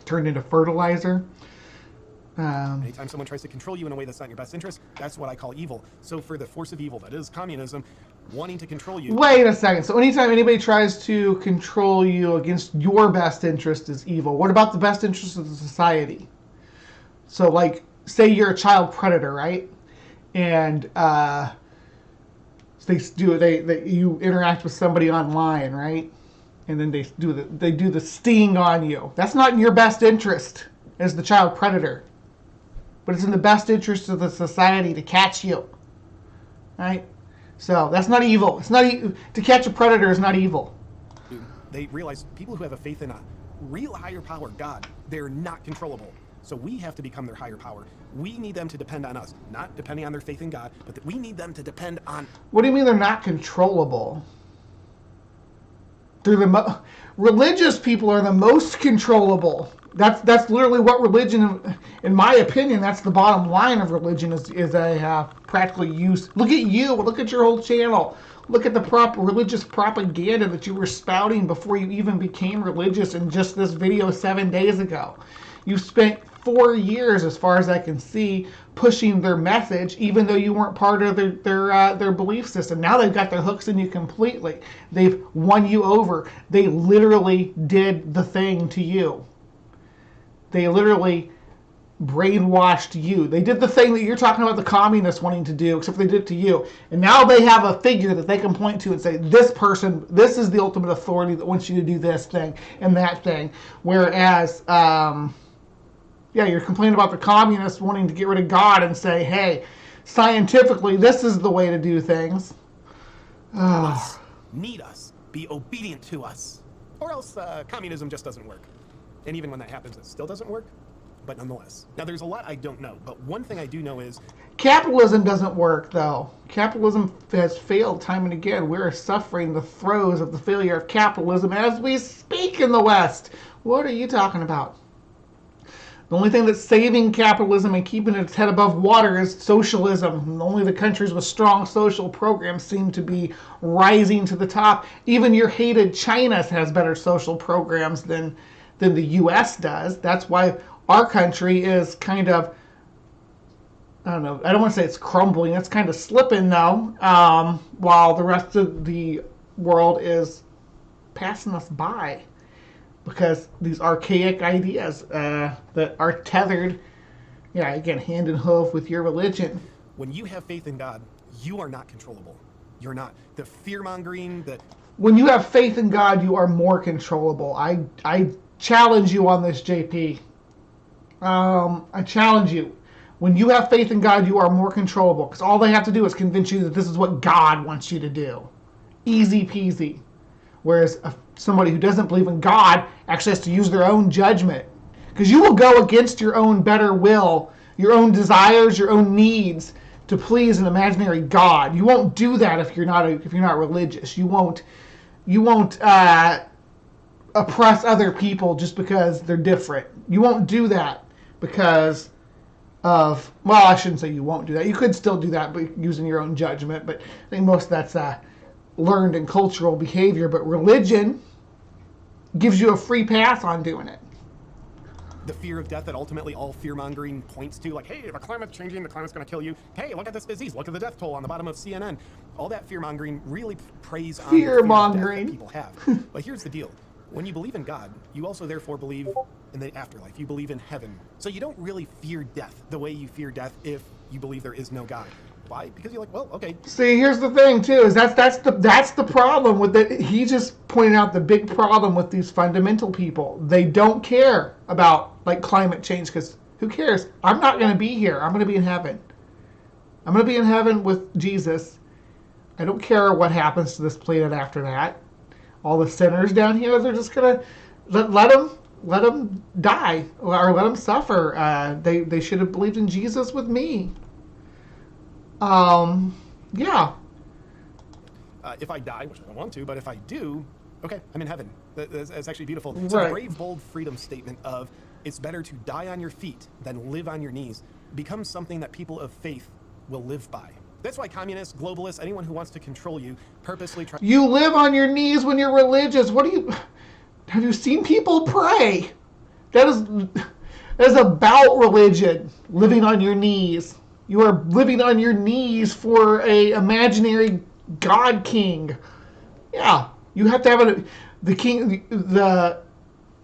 Turned into fertilizer. Anytime someone tries to control you in a way that's not in your best interest, that's what I call evil. So for the force of evil, that is communism, wanting to control you. Wait a second. So anytime anybody tries to control you against your best interest is evil. What about the best interest of the society? So like, say you're a child predator, right? And you interact with somebody online, right? And then they do the sting on you. That's not in your best interest as the child predator. But it's in the best interest of the society to catch you, right? So that's not evil. It's not to catch a predator is not evil. They realize people who have a faith in a real higher power, God, they're not controllable. So we have to become their higher power. We need them to depend on us, not depending on their faith in God, but that we need them to depend on. What do you mean they're not controllable? They're religious people are the most controllable. That's literally what religion, in my opinion, that's the bottom line of religion is they have practically use. Look at you. Look at your whole channel. Look at the religious propaganda that you were spouting before you even became religious in just this video 7 days ago. You spent 4 years, as far as I can see, pushing their message, even though you weren't part of their belief system. Now they've got their hooks in you completely. They've won you over. They literally did the thing to you. They literally brainwashed you. They did the thing that you're talking about the communists wanting to do, except they did it to you. And now they have a figure that they can point to and say, this person, this is the ultimate authority that wants you to do this thing and that thing. Whereas, you're complaining about the communists wanting to get rid of God and say, hey, scientifically, this is the way to do things. Need us, be obedient to us, or else communism just doesn't work. And even when that happens, it still doesn't work, but nonetheless. Now, there's a lot I don't know, but one thing I do know is... Capitalism doesn't work, though. Capitalism has failed time and again. We're suffering the throes of the failure of capitalism as we speak in the West. What are you talking about? The only thing that's saving capitalism and keeping its head above water is socialism. Only the countries with strong social programs seem to be rising to the top. Even your hated China has better social programs than the U.S. does. That's why our country is kind of, I don't know, I don't want to say it's crumbling. It's kind of slipping though, while the rest of the world is passing us by because these archaic ideas that are tethered, again, hand in hoof with your religion. When you have faith in God, you are not controllable. You're not. The fear-mongering, When you have faith in God, you are more controllable. I challenge you on this, JP. I challenge you. When you have faith in God, you are more controllable because all they have to do is convince you that this is what God wants you to do. Easy peasy. Whereas somebody who doesn't believe in God actually has to use their own judgment, because you will go against your own better will, your own desires, your own needs to please an imaginary God. You won't do that if you're not religious. You won't oppress other people just because they're different. You won't do that because of, well, I shouldn't say you won't do that. You could still do that, but using your own judgment. But I think most of that's learned and cultural behavior. But religion gives you a free pass on doing it. The fear of death that ultimately all fear-mongering points to, like, hey, the climate's changing, the climate's going to kill you. Hey, look at this disease. Look at the death toll on the bottom of CNN. All that fear-mongering really preys on the fear of death that people have. But here's the deal. When you believe in God, you also therefore believe in the afterlife. You believe in heaven. So you don't really fear death the way you fear death if you believe there is no God. Why? Because you're like, well, okay. See, here's the thing too, is that's the problem with it. He just pointed out the big problem with these fundamental people. They don't care about like climate change because who cares? I'm not going to be here. I'm going to be in heaven. I'm going to be in heaven with Jesus. I don't care what happens to this planet after that. All the sinners down here, they're just going to let them die or let them suffer. They should have believed in Jesus with me. Yeah. If I die, which I don't want to, but if I do, okay, I'm in heaven. That's actually beautiful. Right. So the brave, bold freedom statement of it's better to die on your feet than live on your knees becomes something that people of faith will live by. That's why communists, globalists, anyone who wants to control you purposely try. You live on your knees when you're religious. Have you seen people pray? That is about religion, living on your knees. You are living on your knees for a imaginary God king. Yeah, you have to have the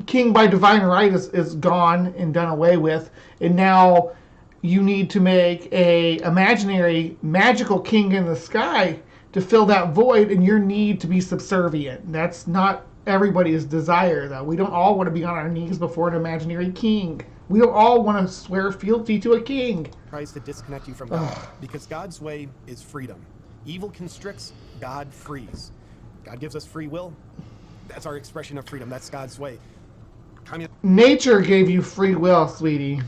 king by divine right is gone and done away with, and now you need to make a imaginary magical king in the sky to fill that void, and your need to be subservient. That's not everybody's desire, though. We don't all want to be on our knees before an imaginary king. We don't all want to swear fealty to a king. Tries to disconnect you from God because God's way is freedom. Evil constricts, God frees. God gives us free will. That's our expression of freedom. That's God's way. Nature gave you free will, sweetie.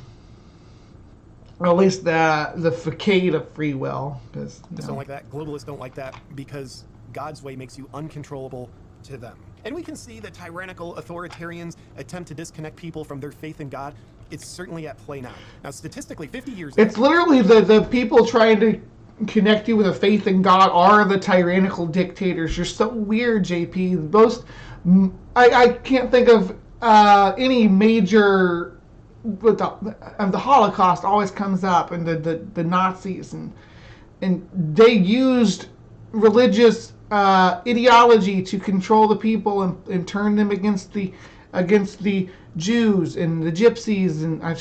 Or at least the facade of free will. Don't like that. Globalists don't like that because God's way makes you uncontrollable to them. And we can see that tyrannical authoritarians attempt to disconnect people from their faith in God. It's certainly at play now. Now, statistically, 50 years ago... It's literally the people trying to connect you with a faith in God are the tyrannical dictators. You're so weird, JP. I can't think of any major... But the Holocaust always comes up, and the Nazis, and they used religious ideology to control the people and turn them against the Jews and the Gypsies, and I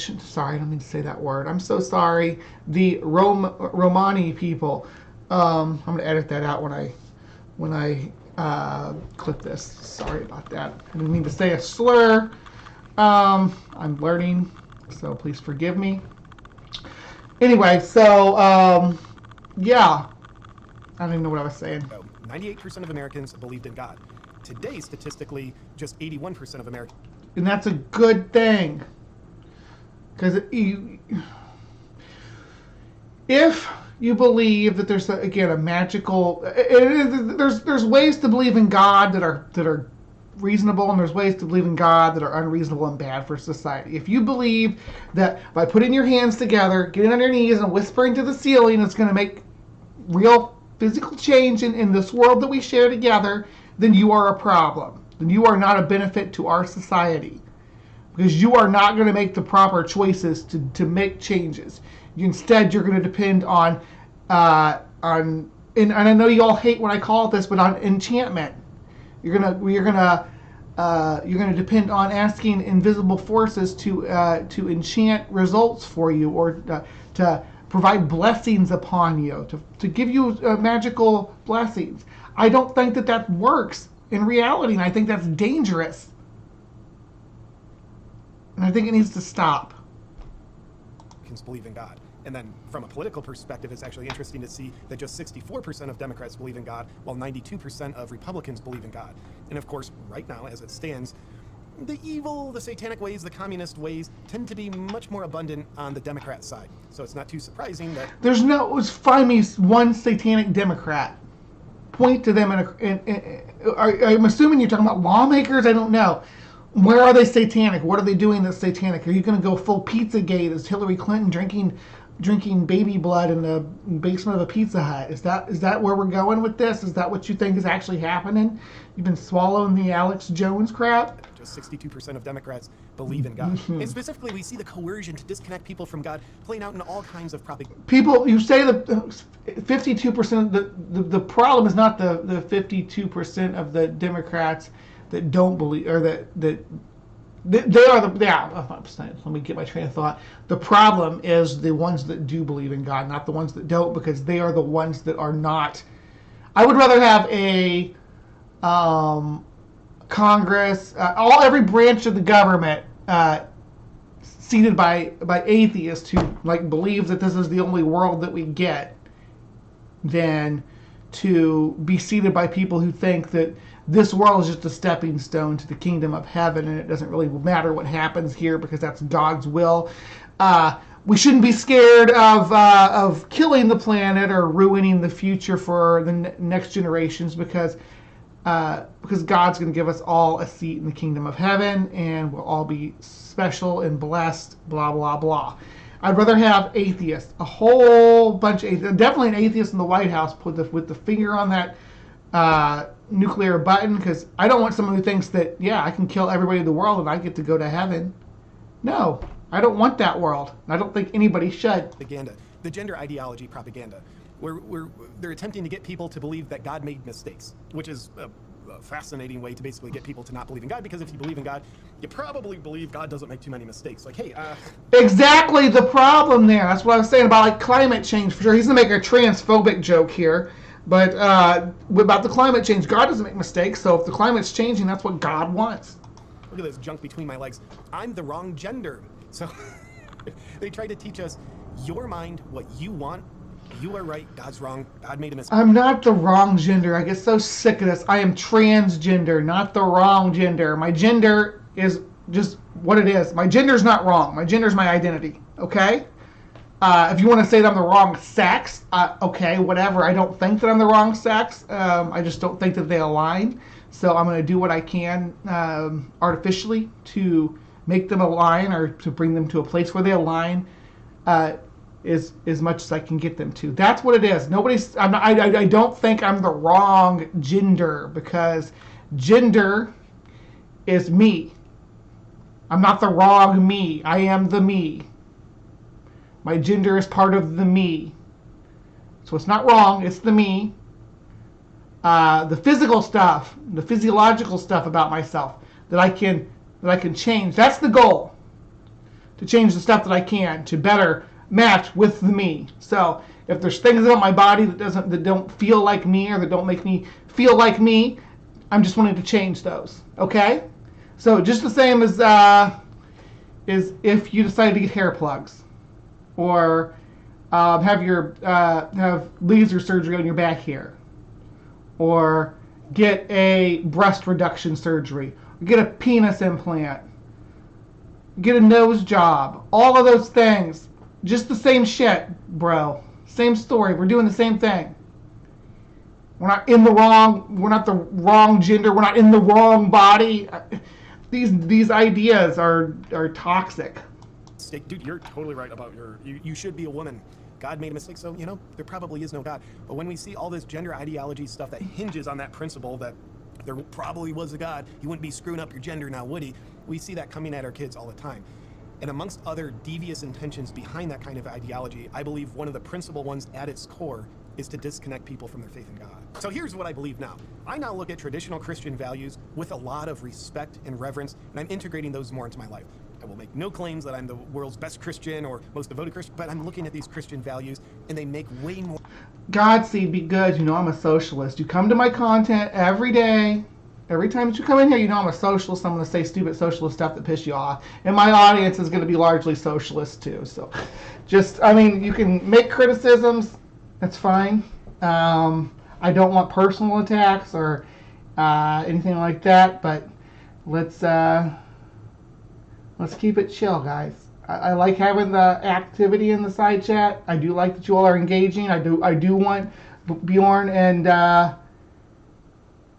don't mean to say that word. I'm so sorry. The Romani people. I'm gonna edit that out when I clip this. Sorry about that. I didn't mean to say a slur. I'm learning, so please forgive me. Anyway, so yeah, I don't even know what I was saying. 98% of Americans believed in God. Today, statistically, just 81% of Americans. And that's a good thing, because if you believe that there's a magical, there's ways to believe in God that are reasonable, and there's ways to believe in God that are unreasonable and bad for society. If you believe that by putting your hands together, getting on your knees, and whispering to the ceiling, it's going to make real physical change in this world that we share together, then you are a problem. Then you are not a benefit to our society, because you are not going to make the proper choices to make changes. Instead, you're going to depend on and I know you all hate when I call it this, but on enchantment. You're gonna depend on asking invisible forces to enchant results for you, or to provide blessings upon you, to give you magical blessings. I don't think that works in reality, and I think that's dangerous. And I think it needs to stop. Believe in God. And then from a political perspective, it's actually interesting to see that just 64% of Democrats believe in God, while 92% of Republicans believe in God. And of course, right now, as it stands, the evil, the satanic ways, the communist ways tend to be much more abundant on the Democrat side. So it's not too surprising that... Find me one satanic Democrat. point to them I'm assuming you're talking about lawmakers. I don't know. Where are they satanic? What are they doing that's satanic? Are you going to go full Pizzagate? Is Hillary Clinton drinking baby blood in the basement of a Pizza Hut? Is that where we're going with this? Is that what you think is actually happening? You've been swallowing the Alex Jones crap? Just 62% of Democrats believe in God. And specifically, we see the coercion to disconnect people from God playing out in all kinds of propaganda. People, you say that 52%, the problem is not the 52% of the Democrats that don't believe, or that they are the, yeah, let me get my train of thought. The problem is the ones that do believe in God, not the ones that don't, because they are the ones that are not. I would rather have a Congress, every branch of the government seated by atheists who believe that this is the only world that we get, than to be seated by people who think that this world is just a stepping stone to the kingdom of heaven, and it doesn't really matter what happens here because that's God's will. We shouldn't be scared of killing the planet or ruining the future for the next generations because God's going to give us all a seat in the kingdom of heaven, and we'll all be special and blessed, blah, blah, blah. I'd rather have atheists, a whole bunch of atheists, definitely an atheist in the White House with the finger on that nuclear button, because I don't want someone who thinks that, yeah, I can kill everybody in the world and I get to go to heaven. No, I don't want that world. I don't think anybody should. Propaganda, the gender ideology propaganda, where they're attempting to get people to believe that God made mistakes, which is a fascinating way to basically get people to not believe in God, because if you believe in God, you probably believe God doesn't make too many mistakes. Like, hey, exactly the problem there. That's what I was saying about climate change. For sure, he's gonna make a transphobic joke here. But about the climate change, God doesn't make mistakes, so if the climate's changing, that's what God wants. Look at this junk between my legs. I'm the wrong gender. So they try to teach us, your mind, what you want. You are right, God's wrong. God made a mistake. I'm not the wrong gender. I get so sick of this. I am transgender, not the wrong gender. My gender is just what it is. My gender's not wrong. My gender's my identity, okay? If you want to say that I'm the wrong sex, okay, whatever. I don't think that I'm the wrong sex. I just don't think that they align. So I'm going to do what I can artificially to make them align, or to bring them to a place where they align as much as I can get them to. That's what it is. I don't think I'm the wrong gender, because gender is me. I'm not the wrong me. I am the me. My gender is part of the me. So it's not wrong, it's the me. The physical stuff, the physiological stuff about myself that I can change. That's the goal. To change the stuff that I can to better match with the me. So if there's things about my body that don't feel like me, or that don't make me feel like me, I'm just wanting to change those. Okay? So just the same as if you decide to get hair plugs, or have laser surgery on your back here, or get a breast reduction surgery, or get a penis implant, get a nose job, all of those things, just the same shit, bro. Same story. We're doing the same thing. We're not the wrong gender. We're not in the wrong body. These ideas are toxic. Dude, you're totally right about you should be a woman. God made a mistake, so, there probably is no God. But when we see all this gender ideology stuff that hinges on that principle that there probably was a God, he wouldn't be screwing up your gender now, would he? We see that coming at our kids all the time. And amongst other devious intentions behind that kind of ideology, I believe one of the principal ones at its core is to disconnect people from their faith in God. So here's what I believe now. I now look at traditional Christian values with a lot of respect and reverence, and I'm integrating those more into my life. I will make no claims that I'm the world's best Christian or most devoted Christian, but I'm looking at these Christian values, and they make way more... Godseed, be good. I'm a socialist. You come to my content every day. Every time that you come in here, I'm a socialist. I'm going to say stupid socialist stuff that piss you off. And my audience is going to be largely socialist too. So you can make criticisms. That's fine. I don't want personal attacks or anything like that. But let's keep it chill, guys. I like having the activity in the side chat. I do like that you all are engaging. I do want Bjorn and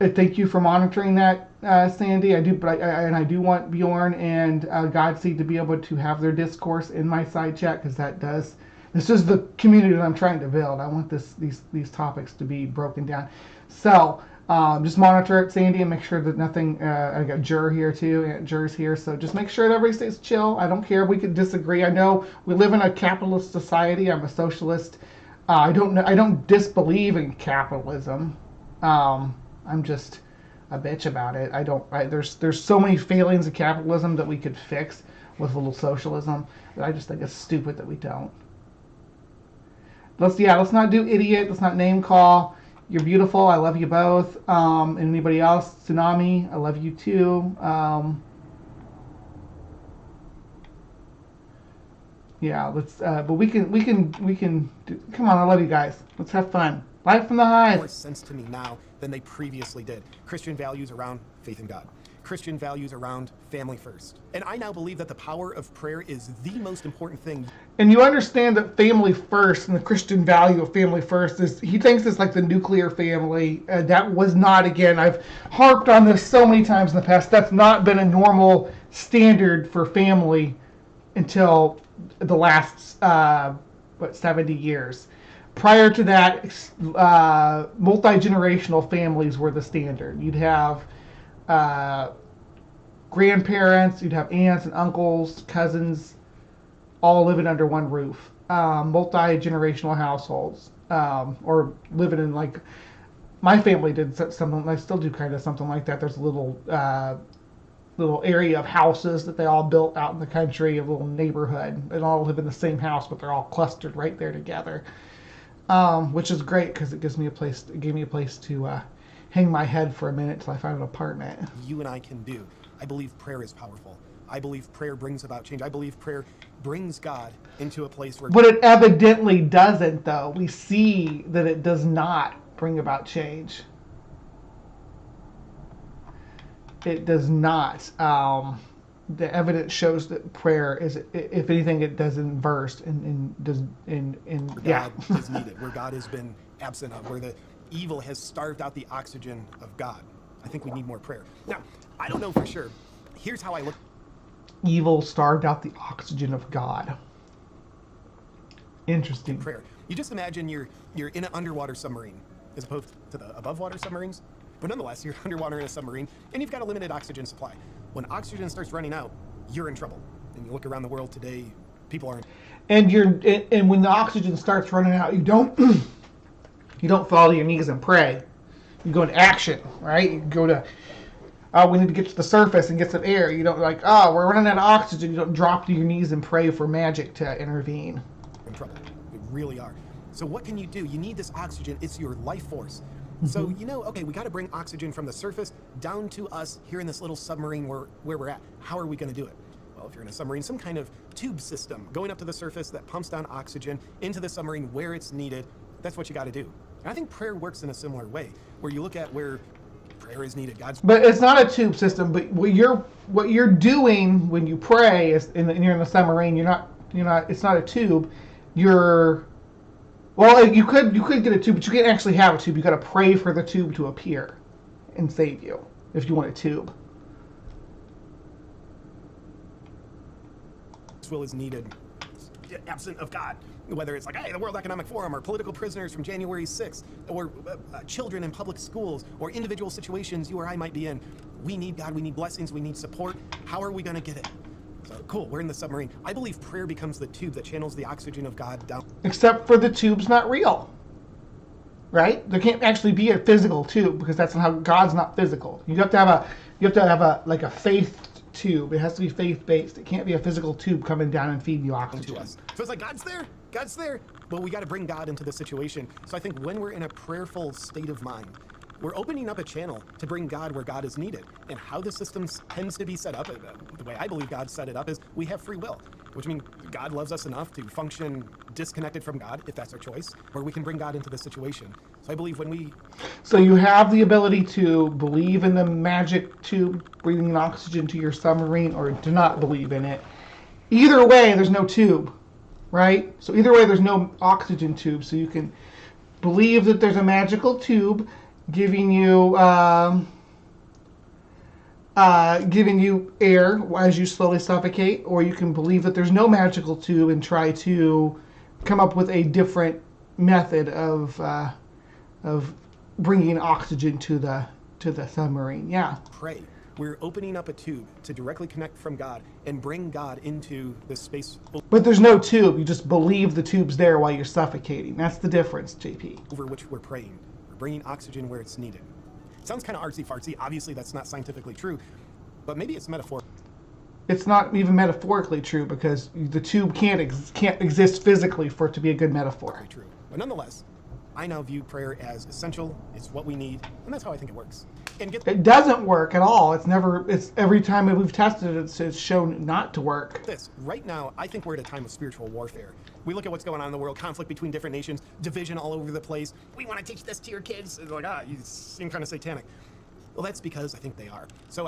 Thank you for monitoring that, Sandy. I do, but I do want Bjorn and Godseed to be able to have their discourse in my side chat, because this is the community that I'm trying to build. I want these topics to be broken down. So just monitor it, Sandy, and make sure that nothing. I got Jur here too. Aunt Jur's here, so just make sure that everybody stays chill. I don't care if we could disagree. I know we live in a capitalist society. I'm a socialist. I don't disbelieve in capitalism. I'm just a bitch about it. There's so many failings of capitalism that we could fix with a little socialism that I just think it's stupid that we don't. Let's not do idiot. Let's not name call. You're beautiful. I love you both. And anybody else? Tsunami, I love you too. Yeah, let's. But we can. Come on, I love you guys. Let's have fun. Live from the Hive. More sense to me now than they previously did. Christian values around faith in God. Christian values around family first. And I now believe that the power of prayer is the most important thing. And you understand that family first and the Christian value of family first is, he thinks it's like the nuclear family. That was not, again, I've harped on this so many times in the past, that's not been a normal standard for family until the last, 70 years. Prior to that, multi-generational families were the standard. You'd have grandparents, you'd have aunts and uncles, cousins, all living under one roof. Multi-generational households, or living in, like, my family did something, I still do kind of something like that. There's a little area of houses that they all built out in the country, a little neighborhood. They all live in the same house, but they're all clustered right there together. Which is great because it gave me a place to hang my head for a minute until I find an apartment. You and I can do. I believe prayer is powerful. I believe prayer brings about change. I believe prayer brings God into a place where... But it evidently doesn't, though. We see that it does not bring about change. It does not. The evidence shows that prayer is, if anything, it does inverse and does God is needed, where God has been absent of, where the evil has starved out the oxygen of God. I think we need more prayer. Now, I don't know for sure. Here's how I look. Evil starved out the oxygen of God. Interesting. Prayer. You just imagine you're in an underwater submarine, as opposed to the above water submarines. But nonetheless, you're underwater in a submarine, and you've got a limited oxygen supply. When oxygen starts running out, you're in trouble. And you look around the world today, people are in... And when the oxygen starts running out, you don't fall to your knees and pray. You go into action, right? You go to, we need to get to the surface and get some air. You don't we're running out of oxygen. You don't drop to your knees and pray for magic to intervene. In trouble. We really are. So what can you do? You need this oxygen. It's your life force. So, okay, we got to bring oxygen from the surface down to us here in this little submarine where we're at. How are we going to do it? Well, if you're in a submarine, some kind of tube system going up to the surface that pumps down oxygen into the submarine where it's needed. That's what you got to do. And I think prayer works in a similar way, where you look at where prayer is needed. But it's not a tube system. But what you're doing when you pray is, and you're in the submarine, you're not. It's not a tube. Well, you could get a tube, but you can't actually have a tube. You got to pray for the tube to appear and save you if you want a tube. This will is needed, absent of God. Whether it's like, hey, the World Economic Forum, or political prisoners from January 6th, or children in public schools, or individual situations you or I might be in. We need God. We need blessings. We need support. How are we going to get it? So, cool, we're in the submarine. I believe prayer becomes the tube that channels the oxygen of God down. Except for the tube's not real, right? There can't actually be a physical tube because that's not how God's not physical. You have to have a faith tube. It has to be faith-based. It can't be a physical tube coming down and feeding you oxygen. To us. So it's like God's there. But we got to bring God into the situation. So I think when we're in a prayerful state of mind, we're opening up a channel to bring God where God is needed. And how the system tends to be set up, the way I believe God set it up, is we have free will, which means God loves us enough to function disconnected from God, if that's our choice, where we can bring God into the situation. So I believe when we... So you have the ability to believe in the magic tube bringing oxygen to your submarine, or to not believe in it. Either way, there's no tube, right? So either way, there's no oxygen tube. So you can believe that there's a magical tube giving you air as you slowly suffocate, or you can believe that there's no magical tube and try to come up with a different method of bringing oxygen to the submarine. Yeah. Pray. We're opening up a tube to directly connect from God and bring God into this space. But there's no tube. You just believe the tube's there while you're suffocating. That's the difference, JP. Over which we're praying. We're bringing oxygen where it's needed. It sounds kind of artsy-fartsy. Obviously, that's not scientifically true, but maybe it's metaphor. It's not even metaphorically true because the tube can't exist physically for it to be a good metaphor. Very true. But nonetheless, I now view prayer as essential. It's what we need, and that's how I think it works. It doesn't work at all. It's every time we've tested it, it's shown not to work. Right now, I think we're at a time of spiritual warfare. We look at what's going on in the world, conflict between different nations, division all over the place. We want to teach this to your kids. It's like, you seem kind of satanic. Well, that's because I think they are. So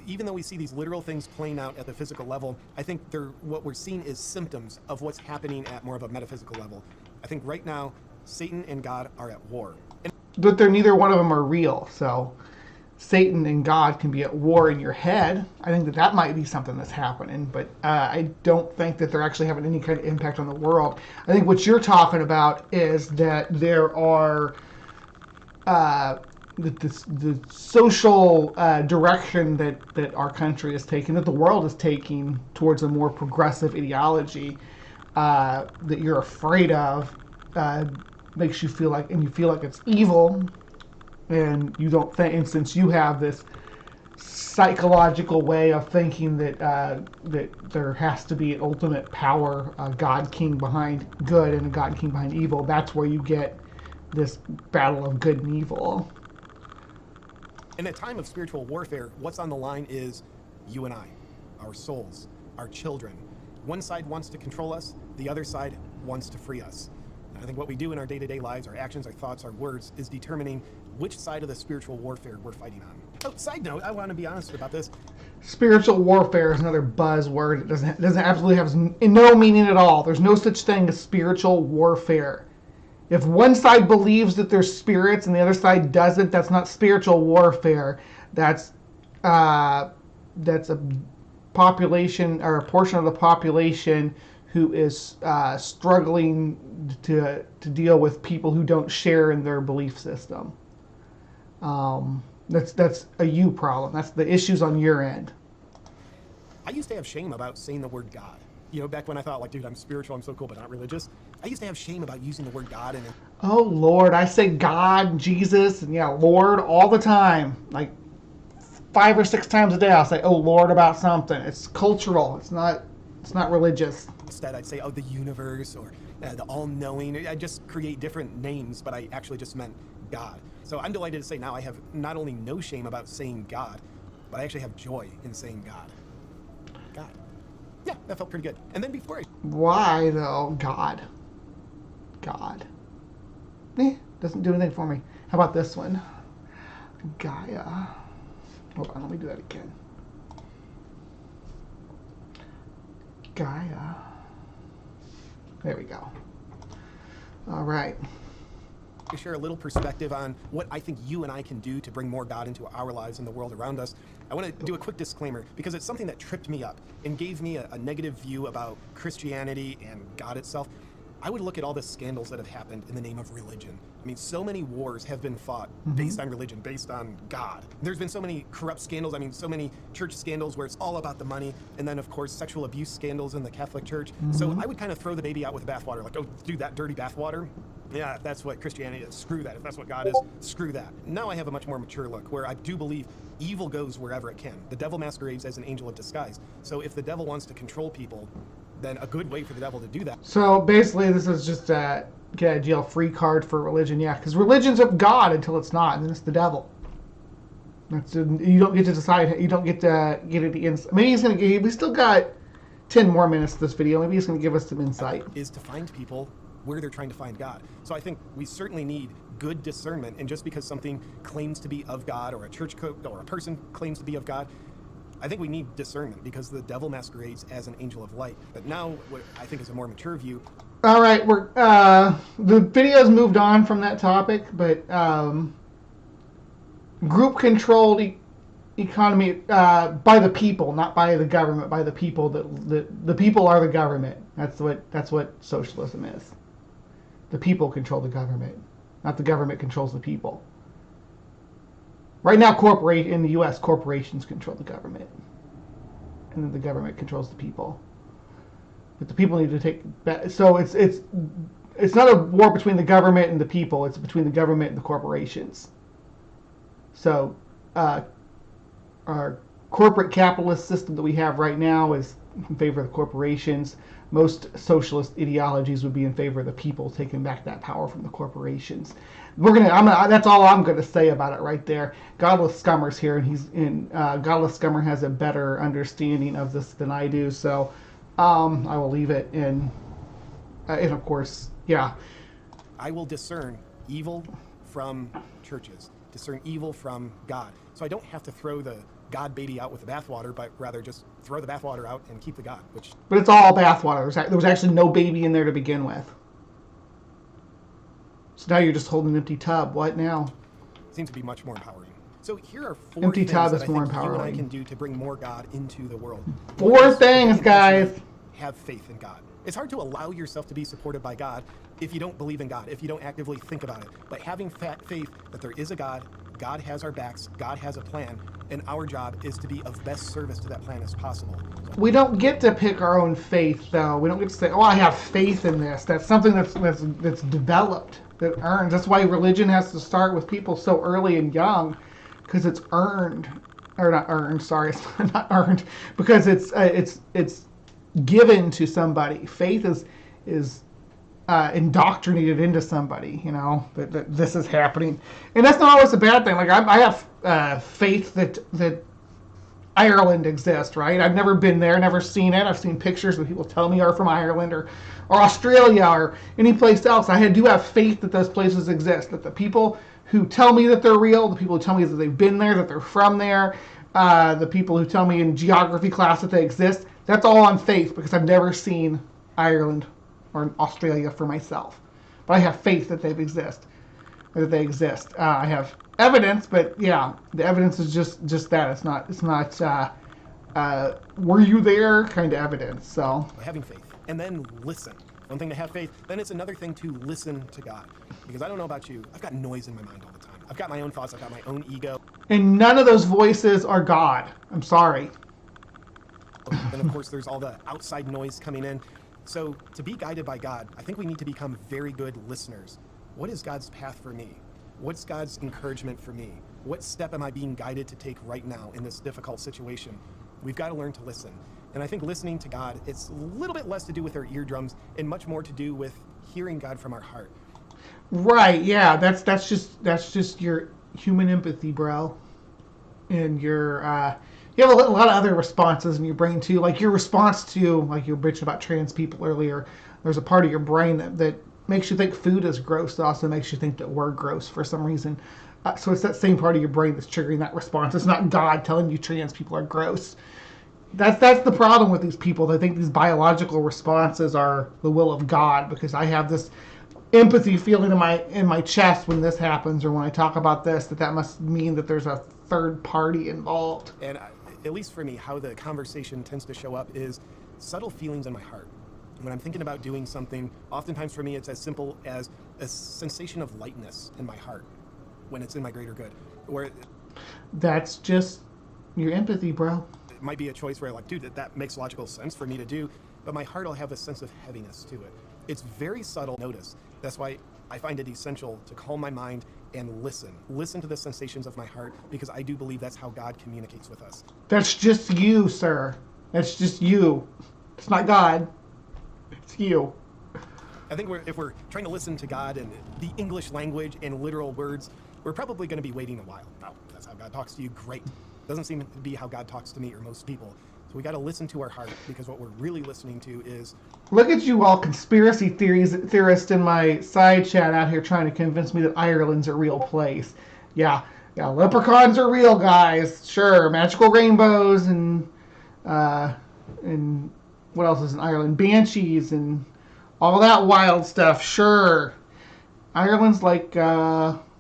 even though we see these literal things playing out at the physical level, I think what we're seeing is symptoms of what's happening at more of a metaphysical level. I think right now, Satan and God are at war. But neither one of them are real, so Satan and God can be at war in your head. I think that might be something that's happening, but I don't think that they're actually having any kind of impact on the world. I think what you're talking about is that there are the social direction that our country is taking, that the world is taking towards a more progressive ideology that you're afraid of, makes you feel like, and you feel like it's evil. And you don't think, and since you have this psychological way of thinking that that there has to be an ultimate power, a God King behind good and a God King behind evil, that's where you get this battle of good and evil. In a time of spiritual warfare, what's on the line is you and I, our souls, our children. One side wants to control us, the other side wants to free us. And I think what we do in our day-to-day lives, our actions, our thoughts, our words, is determining which side of the spiritual warfare we're fighting on. Oh, side note, I want to be honest about this. Spiritual warfare is another buzzword. It doesn't absolutely have no meaning at all. There's no such thing as spiritual warfare. If one side believes that there's spirits and the other side doesn't, that's not spiritual warfare. That's a population or a portion of the population who is struggling to deal with people who don't share in their belief system. That's a you problem. That's the issues on your end. I used to have shame about saying the word God. You know, back when I thought, like, dude, I'm spiritual, I'm so cool, but not religious. I used to have shame about using the word God. Oh, Lord, I say God, Jesus, and Lord all the time. Like 5 or 6 times a day, I'll say, oh, Lord, about something. It's cultural. It's not religious. Instead, I'd say, oh, the universe or the all-knowing. I just create different names, but I actually just meant God. So I'm delighted to say now I have not only no shame about saying God, but I actually have joy in saying God. God. Yeah, that felt pretty good. And then before Why, though? God. Doesn't do anything for me. How about this one? Gaia. Hold on, let me do that again. Gaia. There we go. All right. To share a little perspective on what I think you and I can do to bring more God into our lives and the world around us, I want to do a quick disclaimer because it's something that tripped me up and gave me a negative view about Christianity and God itself. I would look at all the scandals that have happened in the name of religion. I mean, so many wars have been fought based on religion, based on God. There's been so many corrupt scandals. I mean, so many church scandals where it's all about the money. And then, of course, sexual abuse scandals in the Catholic Church. So I would kind of throw the baby out with the bathwater. Like, oh, dude, that dirty bathwater? Yeah, if that's what Christianity is, screw that. If that's what God is, screw that. Now I have a much more mature look where I do believe evil goes wherever it can. The devil masquerades as an angel of disguise. So if the devil wants to control people, then a good way for the devil to do that. So basically this is just a get a jail free card for religion. Yeah, because religion's of God until it's not, and then it's the devil. You don't get to decide. You don't get to get it in. Maybe he's going to. We still got 10 more minutes of this video. Maybe he's going to give us some insight. Is to find people where they're trying to find God. So I think we certainly need good discernment. And just because something claims to be of God, or a church or a person claims to be of God, I think we need discernment because the devil masquerades as an angel of light. But now, what I think is a more mature view. All right, we're the video's moved on from that topic, but group-controlled economy by the people, not by the government, by the people. The people are the government. That's what socialism is. The people control the government, not the government controls the people. Right now, in the U.S., corporations control the government, and then the government controls the people. But the people need to take back. So it's not a war between the government and the people. It's between the government and the corporations. So our corporate capitalist system that we have right now is in favor of the corporations. Most socialist ideologies would be in favor of the people taking back that power from the corporations. That's all I'm gonna say about it right there. Godless Scummer's here, and Godless Scummer has a better understanding of this than I do. So I will leave it in. And of course, yeah. I will discern evil from churches, discern evil from God. So I don't have to throw the God baby out with the bathwater, but rather just throw the bathwater out and keep the God. But it's all bathwater. There was actually no baby in there to begin with. So now you're just holding an empty tub. What now? Seems to be much more empowering. So here are 4 empty things tub that is I more think you empowering. and I can do to bring more God into the world. 4 things, guys. Have faith in God. It's hard to allow yourself to be supported by God if you don't believe in God, if you don't actively think about it. But having faith that there is a God, God has our backs, God has a plan, and our job is to be of best service to that plan as possible. We don't get to pick our own faith, though. We don't get to say, "Oh, I have faith in this." That's something that's developed, that earns. That's why religion has to start with people so early and young, because it's earned, or not earned. Sorry, it's not earned, because it's given to somebody. Faith is indoctrinated into somebody, that this is happening, and that's not always a bad thing. Like I have faith that Ireland exists, right? I've never been there, never seen it. I've seen pictures that people tell me are from Ireland or Australia or any place else. I do have faith that those places exist, that the people who tell me that they're real, the people who tell me that they've been there, that they're from there, the people who tell me in geography class that they exist, that's all on faith, because I've never seen Ireland or Australia for myself. But I have faith that they exist. I have evidence, but yeah, the evidence is just that. It's not were you there kind of evidence. So having faith, and then listen. One thing to have faith, then it's another thing to listen to God. Because I don't know about you, I've got noise in my mind all the time. I've got my own thoughts, I've got my own ego. And none of those voices are God. I'm sorry. And of course, there's all the outside noise coming in. So to be guided by God, I think we need to become very good listeners. What is God's path for me? What's God's encouragement for me? What step am I being guided to take right now in this difficult situation? We've got to learn to listen. And I think listening to God, it's a little bit less to do with our eardrums and much more to do with hearing God from our heart. Right, yeah, that's just your human empathy, bro. And your you have a lot of other responses in your brain too, like your response to, like you were bitching about trans people earlier. There's a part of your brain that makes you think food is gross. That also makes you think that we're gross for some reason. So it's that same part of your brain that's triggering that response. It's not God telling you trans people are gross. That's the problem with these people. They think these biological responses are the will of God, because I have this empathy feeling in my chest when this happens, or when I talk about this, that must mean that there's a third party involved. And at least for me, how the conversation tends to show up is subtle feelings in my heart. When I'm thinking about doing something, oftentimes for me it's as simple as a sensation of lightness in my heart when it's in my greater good. Where that's just your empathy, bro. It might be a choice where, like, dude, that makes logical sense for me to do, but my heart will have a sense of heaviness to it. It's very subtle notice. That's why I find it essential to calm my mind and listen to the sensations of my heart, because I do believe that's how God communicates with us. That's just you, sir. That's just you. It's not God. It's you. I think if we're trying to listen to God in the English language and literal words, we're probably going to be waiting a while. Now, if that's how God talks to you, great. Doesn't seem to be how God talks to me or most people. So we got to listen to our heart, because what we're really listening to is... Look at you all conspiracy theorists in my side chat out here trying to convince me that Ireland's a real place. Yeah, leprechauns are real, guys. Sure, magical rainbows and what else is in Ireland? Banshees and all that wild stuff. Sure. Ireland's like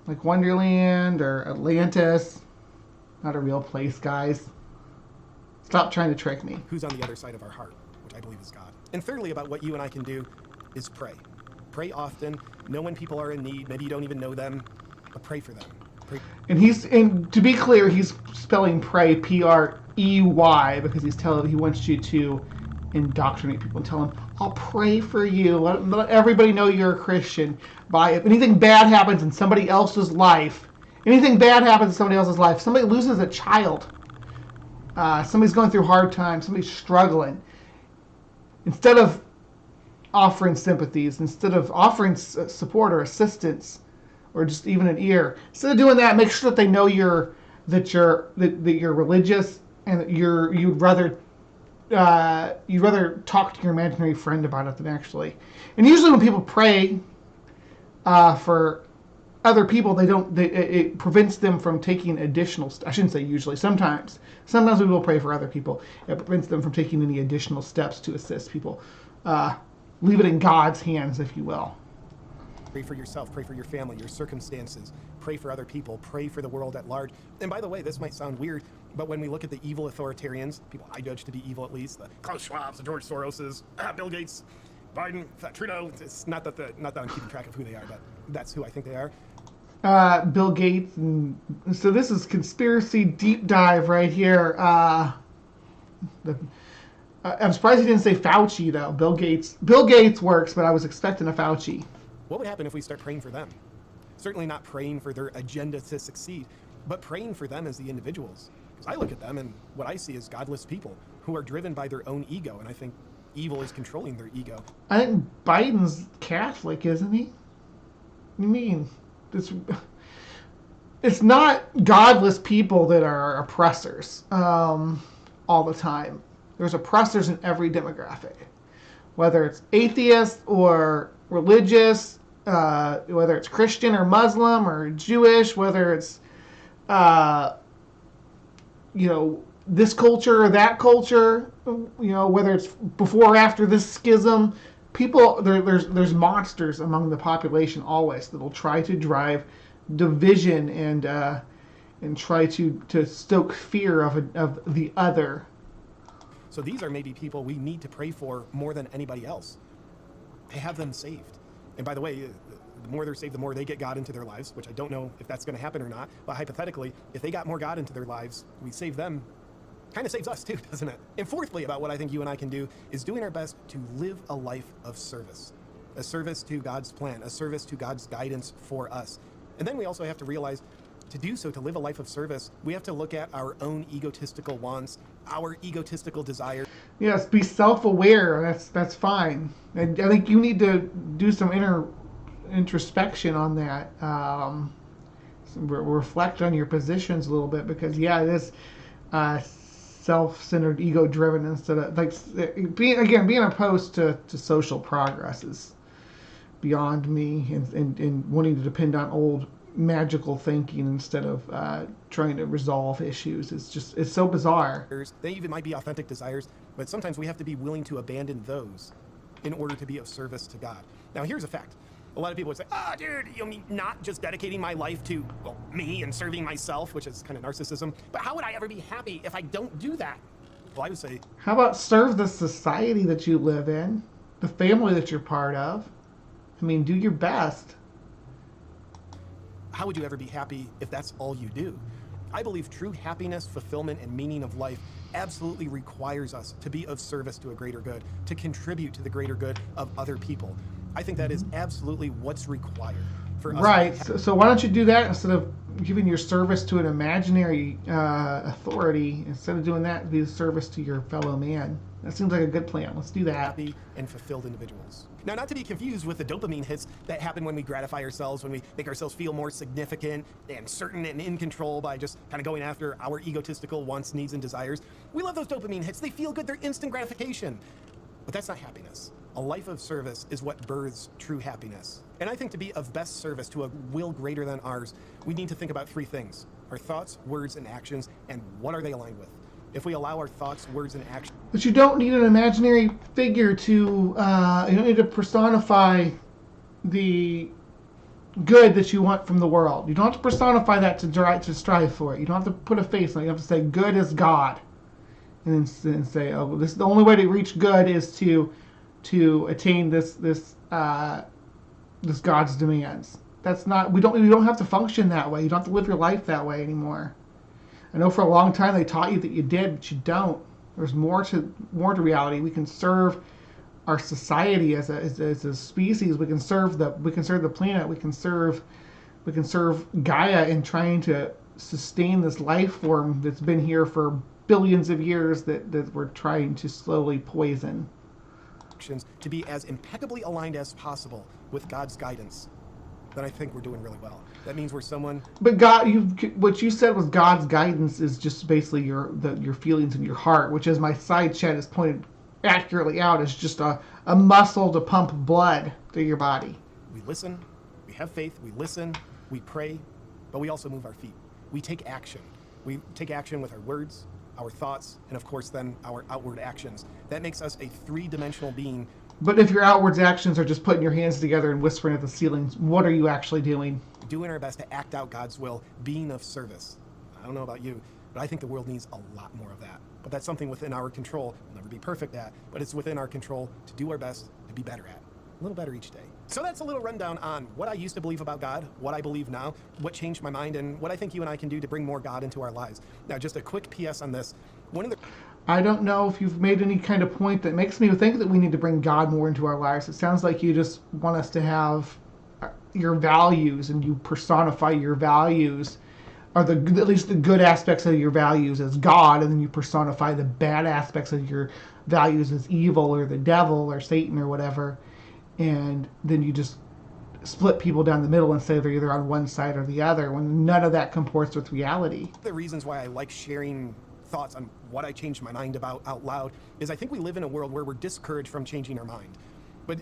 like Wonderland or Atlantis. Not a real place, guys. Stop trying to trick me. Who's on the other side of our heart, which I believe is God. And thirdly, about what you and I can do is pray. Pray often. Know when people are in need. Maybe you don't even know them, but pray for them. Pray. And to be clear, he's spelling pray, P-R-E-Y, because he wants you to indoctrinate people and tell them, I'll pray for you. Let everybody know you're a Christian. If anything bad happens in somebody else's life, somebody loses a child, somebody's going through hard times, somebody's struggling, instead of offering sympathies, instead of offering support or assistance, or just even an ear, instead of doing that, make sure that they know that you're religious, and that you'd rather talk to your imaginary friend about it than actually. And usually when people pray for other people, it prevents them from taking additional. I shouldn't say usually. Sometimes we will pray for other people. It prevents them from taking any additional steps to assist people. Leave it in God's hands, if you will. Pray for yourself, pray for your family, your circumstances, pray for other people, pray for the world at large. And by the way, this might sound weird, but when we look at the evil authoritarians, people I judge to be evil at least, the Klaus Schwabs, the George Soroses, Bill Gates, Biden, Trudeau, it's not that I'm keeping track of who they are, but that's who I think they are. Bill Gates, and so this is conspiracy deep dive right here. I'm surprised he didn't say Fauci though. Bill Gates works, but I was expecting a Fauci. What would happen if we start praying for them? Certainly not praying for their agenda to succeed, but praying for them as the individuals. Because I look at them and what I see is godless people who are driven by their own ego, and I think evil is controlling their ego. I think Biden's Catholic, isn't he? What do you mean? It's not godless people that are oppressors all the time. There's oppressors in every demographic, whether it's atheist or religious, whether it's Christian or Muslim or Jewish, whether it's this culture or that culture, whether it's before or after this schism. People, there's monsters among the population always that will try to drive division and try to stoke fear of the other. So these are maybe people we need to pray for more than anybody else. To have them saved. And by the way, the more they're saved, the more they get God into their lives, which I don't know if that's going to happen or not. But hypothetically, if they got more God into their lives, we save them. Kind of saves us too, doesn't it? And fourthly, about what I think you and I can do is doing our best to live a life of service. A service to God's plan, a service to God's guidance for us. And then we also have to realize to do so, to live a life of service, we have to look at our own egotistical wants, our egotistical desires. Yes, be self-aware. That's fine. I think you need to do some introspection on that. Reflect on your positions a little bit, because it is self-centered, ego-driven instead of being opposed to social progress is beyond me, and wanting to depend on old magical thinking instead of trying to resolve issues. It's so bizarre. They even might be authentic desires, but sometimes we have to be willing to abandon those in order to be of service to God. Now here's a fact. A lot of people would say, dude, you mean not just dedicating my life to, me and serving myself, which is kind of narcissism, but how would I ever be happy if I don't do that? Well, I would say, how about serve the society that you live in, the family that you're part of? I mean, do your best. How would you ever be happy if that's all you do? I believe true happiness, fulfillment, and meaning of life absolutely requires us to be of service to a greater good, to contribute to the greater good of other people. I think that is absolutely what's required for us. Right. So why don't you do that instead of giving your service to an imaginary authority? Instead of doing that, be a service to your fellow man. That seems like a good plan. Let's do that. Happy and fulfilled individuals. Now, not to be confused with the dopamine hits that happen when we gratify ourselves, when we make ourselves feel more significant and certain and in control by just kind of going after our egotistical wants, needs, and desires. We love those dopamine hits. They feel good. They're instant gratification. But that's not happiness. A life of service is what births true happiness. And I think to be of best service to a will greater than ours, we need to think about three things: our thoughts, words, and actions, and what are they aligned with? If we allow our thoughts, words, and actions... But you don't need an imaginary figure to... you don't need to personify the good that you want from the world. You don't have to personify that to strive for it. You don't have to put a face on it. You have to say good is God, and then say, oh, this the only way to reach good is to attain this God's demands. That's not. You don't have to function that way. You don't have to live your life that way anymore. I know for a long time they taught you that you did, but you don't. There's more to reality. We can serve our society as a species. We can serve the planet. We can serve Gaia in trying to sustain this life form that's been here for billions of years that we're trying to slowly poison. To be as impeccably aligned as possible with God's guidance, then I think we're doing really well. That means we're someone. But God, what you said was God's guidance is just basically your feelings in your heart, which, as my side chat has pointed accurately out, is just a muscle to pump blood through your body. We listen, we have faith, we listen, we pray, but we also move our feet. We take action. We take action with our words, our thoughts, and of course then our outward actions. That makes us a three-dimensional being. But if your outward actions are just putting your hands together and whispering at the ceilings, what are you actually doing? Doing our best to act out God's will, being of service. I don't know about you, but I think the world needs a lot more of that. But that's something within our control. We'll never be perfect at, but it's within our control to do our best to be better at. A little better each day. So that's a little rundown on what I used to believe about God, what I believe now, what changed my mind, and what I think you and I can do to bring more God into our lives. Now, just a quick PS on this. I don't know if you've made any kind of point that makes me think that we need to bring God more into our lives. It sounds like you just want us to have your values, and you personify your values, or at least the good aspects of your values as God, and then you personify the bad aspects of your values as evil or the devil or Satan or whatever, and then you just split people down the middle and say they're either on one side or the other, when none of that comports with reality. The reasons why I like sharing thoughts on what I changed my mind about out loud is I think we live in a world where we're discouraged from changing our mind. But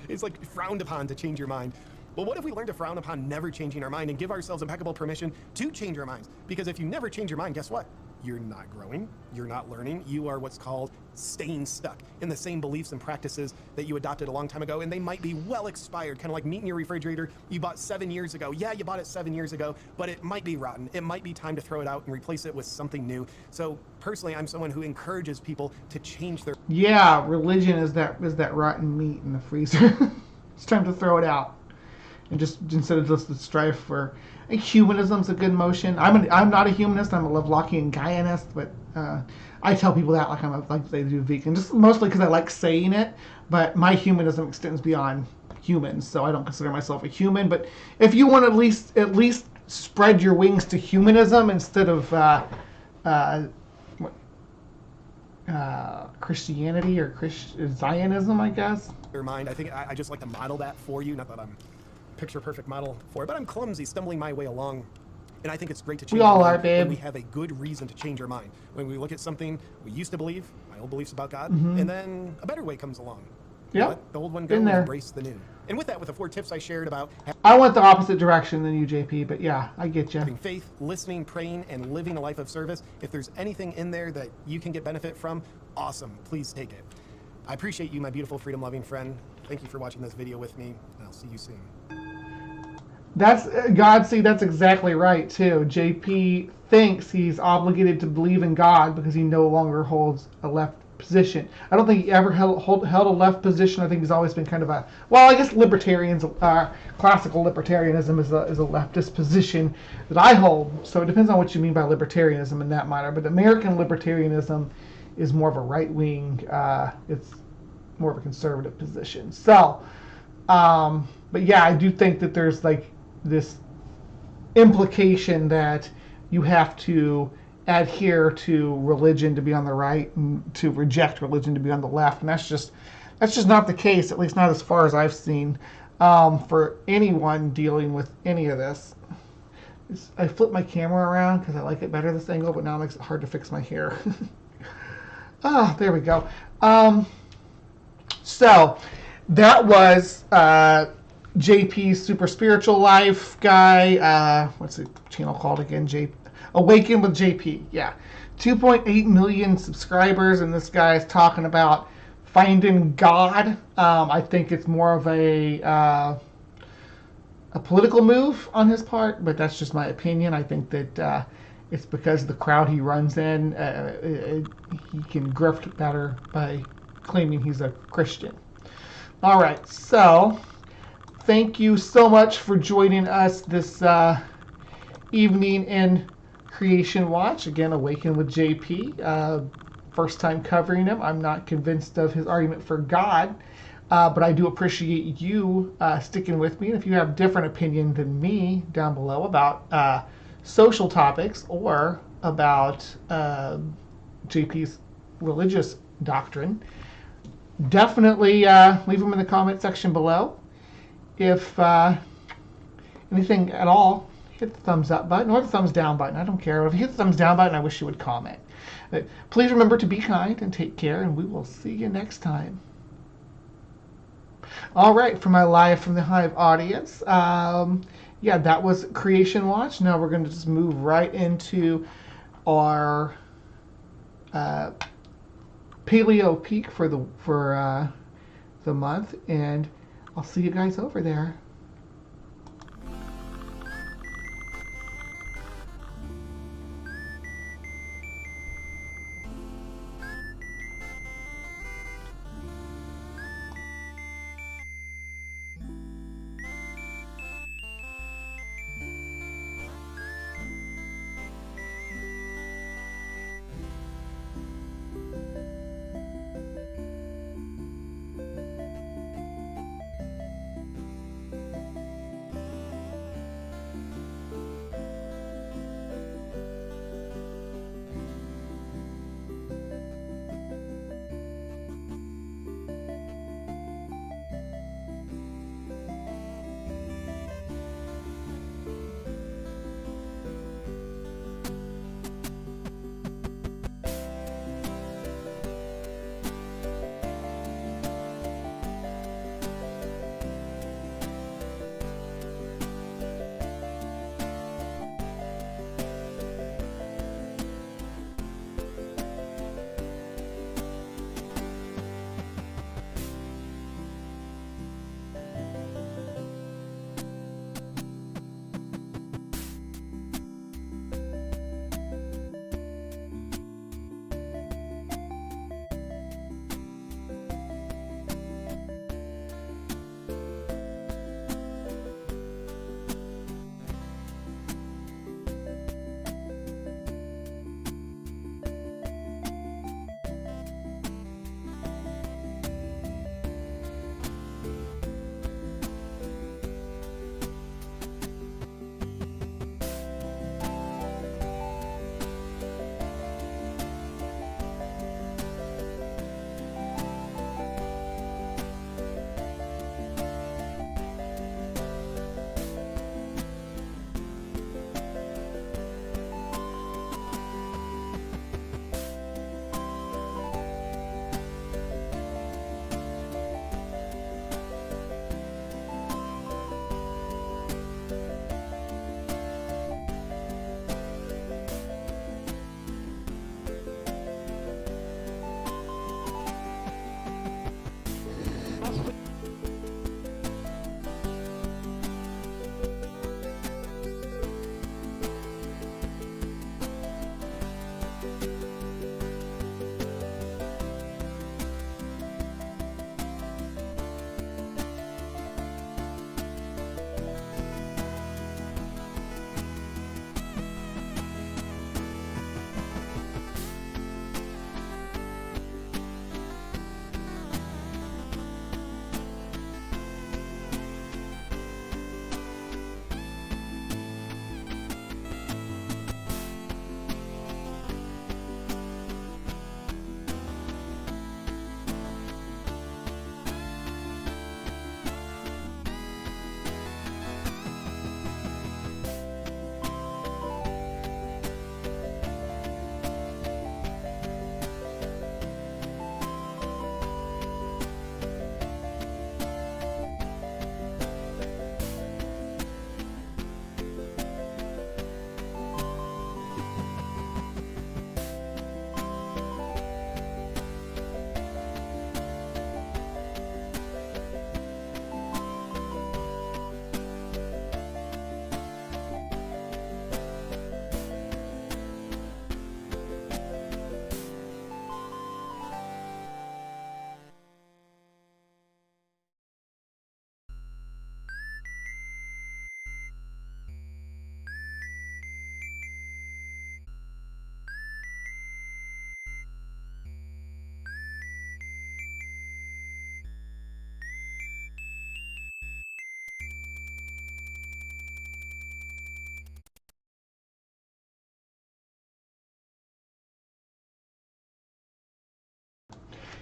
it's like frowned upon to change your mind. Well, what if we learn to frown upon never changing our mind and give ourselves impeccable permission to change our minds? Because if you never change your mind, guess what? You're not growing, you're not learning, you are what's called staying stuck in the same beliefs and practices that you adopted a long time ago, and they might be well expired, kind of like meat in your refrigerator you bought 7 years ago. Yeah, you bought it 7 years ago, but it might be rotten. It might be time to throw it out and replace it with something new. So personally, I'm someone who encourages people to change their... Yeah, religion is that rotten meat in the freezer. It's time to throw it out. And just instead of just the strife for... Humanism's a good motion. I'm not a humanist. I'm a Lovelockian Gaianist, but I tell people that like they do vegan, just mostly because I like saying it. But my humanism extends beyond humans, so I don't consider myself a human. But if you want to at least spread your wings to humanism instead of Christianity or Zionism, I guess. Your mind. I think I just like to model that for you. Not that I'm picture perfect model for it, but I'm clumsy, stumbling my way along, and I think it's great to change. We all are, babe. When we have a good reason to change our mind. When we look at something we used to believe, my old beliefs about God, and then a better way comes along. Yeah, let the old one go and embrace the new. And with that, with the 4 tips I shared about... I went the opposite direction than you, JP, but yeah, I get you. Having faith, listening, praying, and living a life of service. If there's anything in there that you can get benefit from, awesome. Please take it. I appreciate you, my beautiful freedom-loving friend. Thank you for watching this video with me, and I'll see you soon. That's exactly right, too. JP thinks he's obligated to believe in God because he no longer holds a left position. I don't think he ever held a left position. I think he's always been kind of I guess libertarians, classical libertarianism is a leftist position that I hold. So it depends on what you mean by libertarianism in that matter. But American libertarianism is more of a right-wing, it's more of a conservative position. So, but yeah, I do think that there's like this implication that you have to adhere to religion to be on the right and to reject religion to be on the left, and that's just not the case, at least not as far as I've seen, for anyone dealing with any of this. I flip my camera around because I like it better this angle, but now it makes it hard to fix my hair. There we go. So that was JP's Super Spiritual Life guy. What's the channel called again? Awaken with JP. Yeah, 2.8 million subscribers, and this guy is talking about finding God. I think it's more of a a political move on his part, but that's just my opinion. I think that it's because of the crowd he runs in. He can grift better by claiming he's a Christian. All right, so thank you so much for joining us this evening in Creation Watch. Again, Awaken with JP. First time covering him. I'm not convinced of his argument for God, but I do appreciate you sticking with me. And if you have a different opinion than me down below about social topics or about JP's religious doctrine, definitely leave them in the comment section below. If anything at all, hit the thumbs up button or the thumbs down button. I don't care. If you hit the thumbs down button, I wish you would comment. But please remember to be kind and take care, and we will see you next time. All right, for my live from the Hive audience, yeah, that was Creation Watch. Now we're going to just move right into our Paleo Peak for the month, and I'll see you guys over there.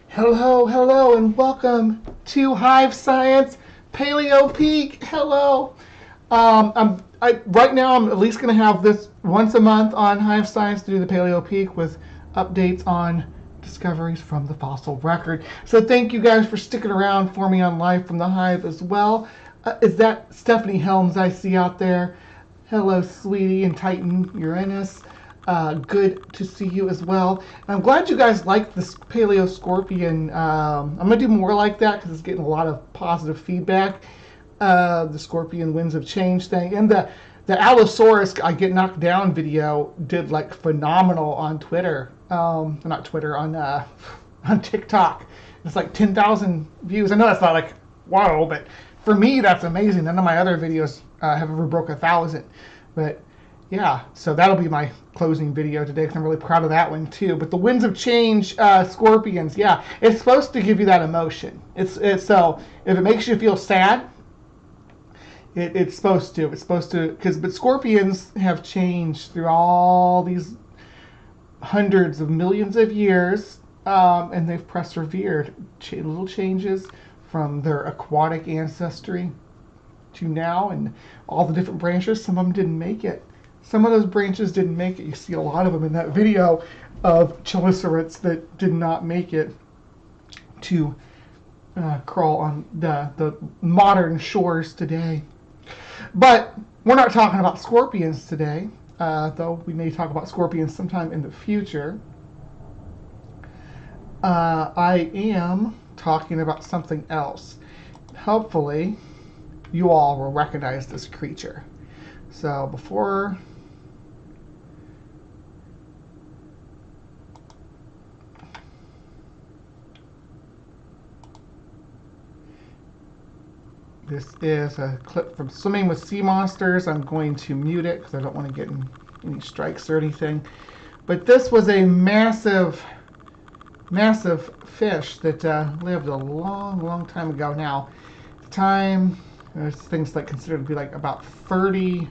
Hello, and welcome to HiveScience Paleo Peak. Hello. Right now I'm at least going to have this once a month on HiveScience to do the Paleo Peak with updates on discoveries from the fossil record. So thank you guys for sticking around for me on Live from the Hive as well. Is that Stephanie Helms I see out there? Hello, sweetie, and Titan Uranus. Good to see you as well. And I'm glad you guys like this Paleo Scorpion. I'm going to do more like that because it's getting a lot of positive feedback. The Scorpion Winds of Change thing. And the Allosaurus I Get Knocked Down video did like phenomenal on Twitter. Not Twitter, on TikTok. It's like 10,000 views. I know that's not like, wow, but for me that's amazing. None of my other videos have ever broke 1,000. But yeah, so that'll be my closing video today because I'm really proud of that one too. But the Winds of Change Scorpions, yeah, it's supposed to give you that emotion. It's so if it makes you feel sad, it's supposed to. It's supposed to, but scorpions have changed through all these hundreds of millions of years, and they've persevered. Little changes from their aquatic ancestry to now, and all the different branches. Some of them didn't make it. Some of those branches didn't make it. You see a lot of them in that video of chelicerates that did not make it to crawl on the modern shores today. But we're not talking about scorpions today, though we may talk about scorpions sometime in the future. I am talking about something else. Hopefully, you all will recognize this creature. So before this is a clip from Swimming with Sea Monsters. I'm going to mute it because I don't want to get any strikes or anything. But this was a massive fish that lived a long time ago now. At the time, there's things like considered to be like about 30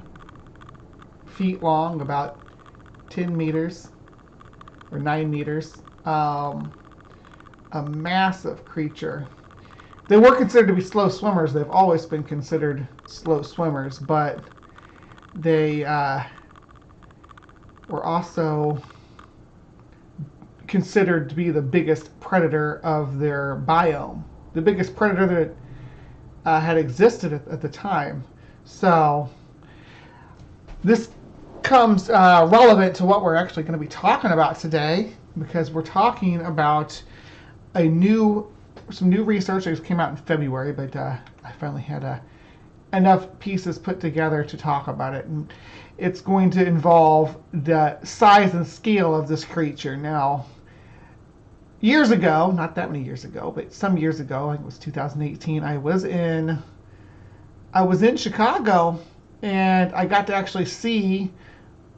feet long, about 10 meters or 9 meters. A massive creature. They were considered to be slow swimmers. They've always been considered slow swimmers, but they were also considered to be the biggest predator of their biome. The biggest predator that had existed at the time. So this comes relevant to what we're actually going to be talking about today, because we're talking about some new research that just came out in February, but I finally had enough pieces put together to talk about it. And it's going to involve the size and scale of this creature. Now, years ago, not that many years ago, but some years ago, I think it was 2018, I was in Chicago, and I got to actually see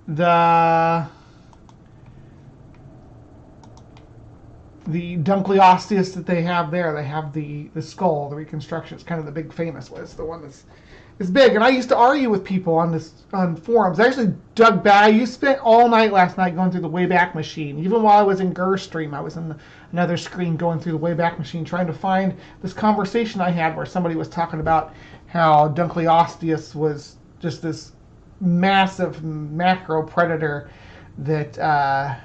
the Dunkleosteus that they have there. They have the skull, the reconstruction. It's kind of the big famous one. It's the one that's big. And I used to argue with people on forums. I actually dug back. You spent all night last night going through the Wayback Machine. Even while I was in Gerstream, I was in another screen going through the Wayback Machine trying to find this conversation I had where somebody was talking about how Dunkleosteus was just this massive macro predator that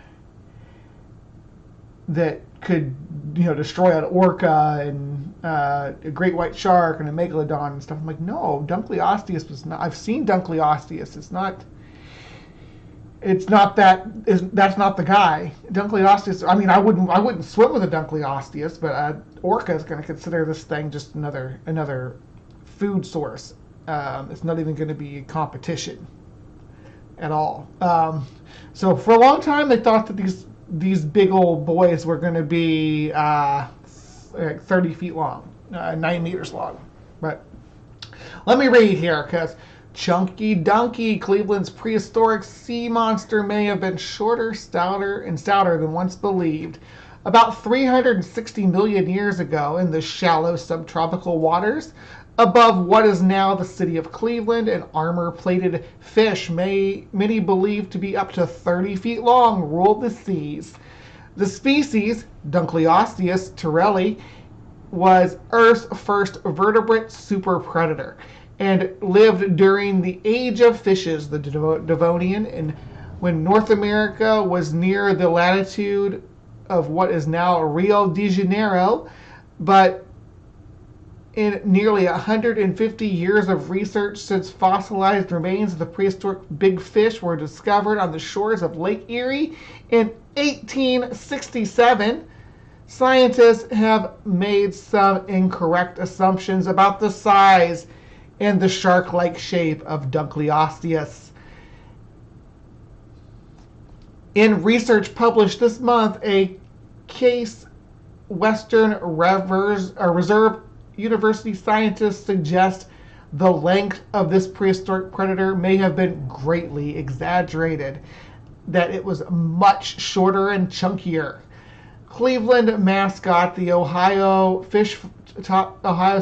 could, destroy an orca and a great white shark and a megalodon and stuff. I'm like, no, Dunkleosteus was not. I've seen Dunkleosteus. That's not the guy. Dunkleosteus. I mean, I wouldn't swim with a Dunkleosteus, but an orca is going to consider this thing just another food source. It's not even going to be a competition at all. So for a long time, they thought that these big old boys were going to be 30 feet long, 9 meters long. But let me read here, because Chunky Donkey, Cleveland's prehistoric sea monster, may have been shorter, stouter than once believed. About 360 million years ago, in the shallow subtropical waters above what is now the city of Cleveland, an armor-plated fish, many believe to be up to 30 feet long, ruled the seas. The species, Dunkleosteus tyrrelli, was Earth's first vertebrate super predator and lived during the Age of Fishes, the Devonian, and when North America was near the latitude of what is now Rio de Janeiro. But in nearly 150 years of research since fossilized remains of the prehistoric big fish were discovered on the shores of Lake Erie in 1867, scientists have made some incorrect assumptions about the size and the shark-like shape of Dunkleosteus. In research published this month, a Case Western Reserve University scientists suggest the length of this prehistoric predator may have been greatly exaggerated, that it was much shorter and chunkier. Cleveland mascot, the Ohio's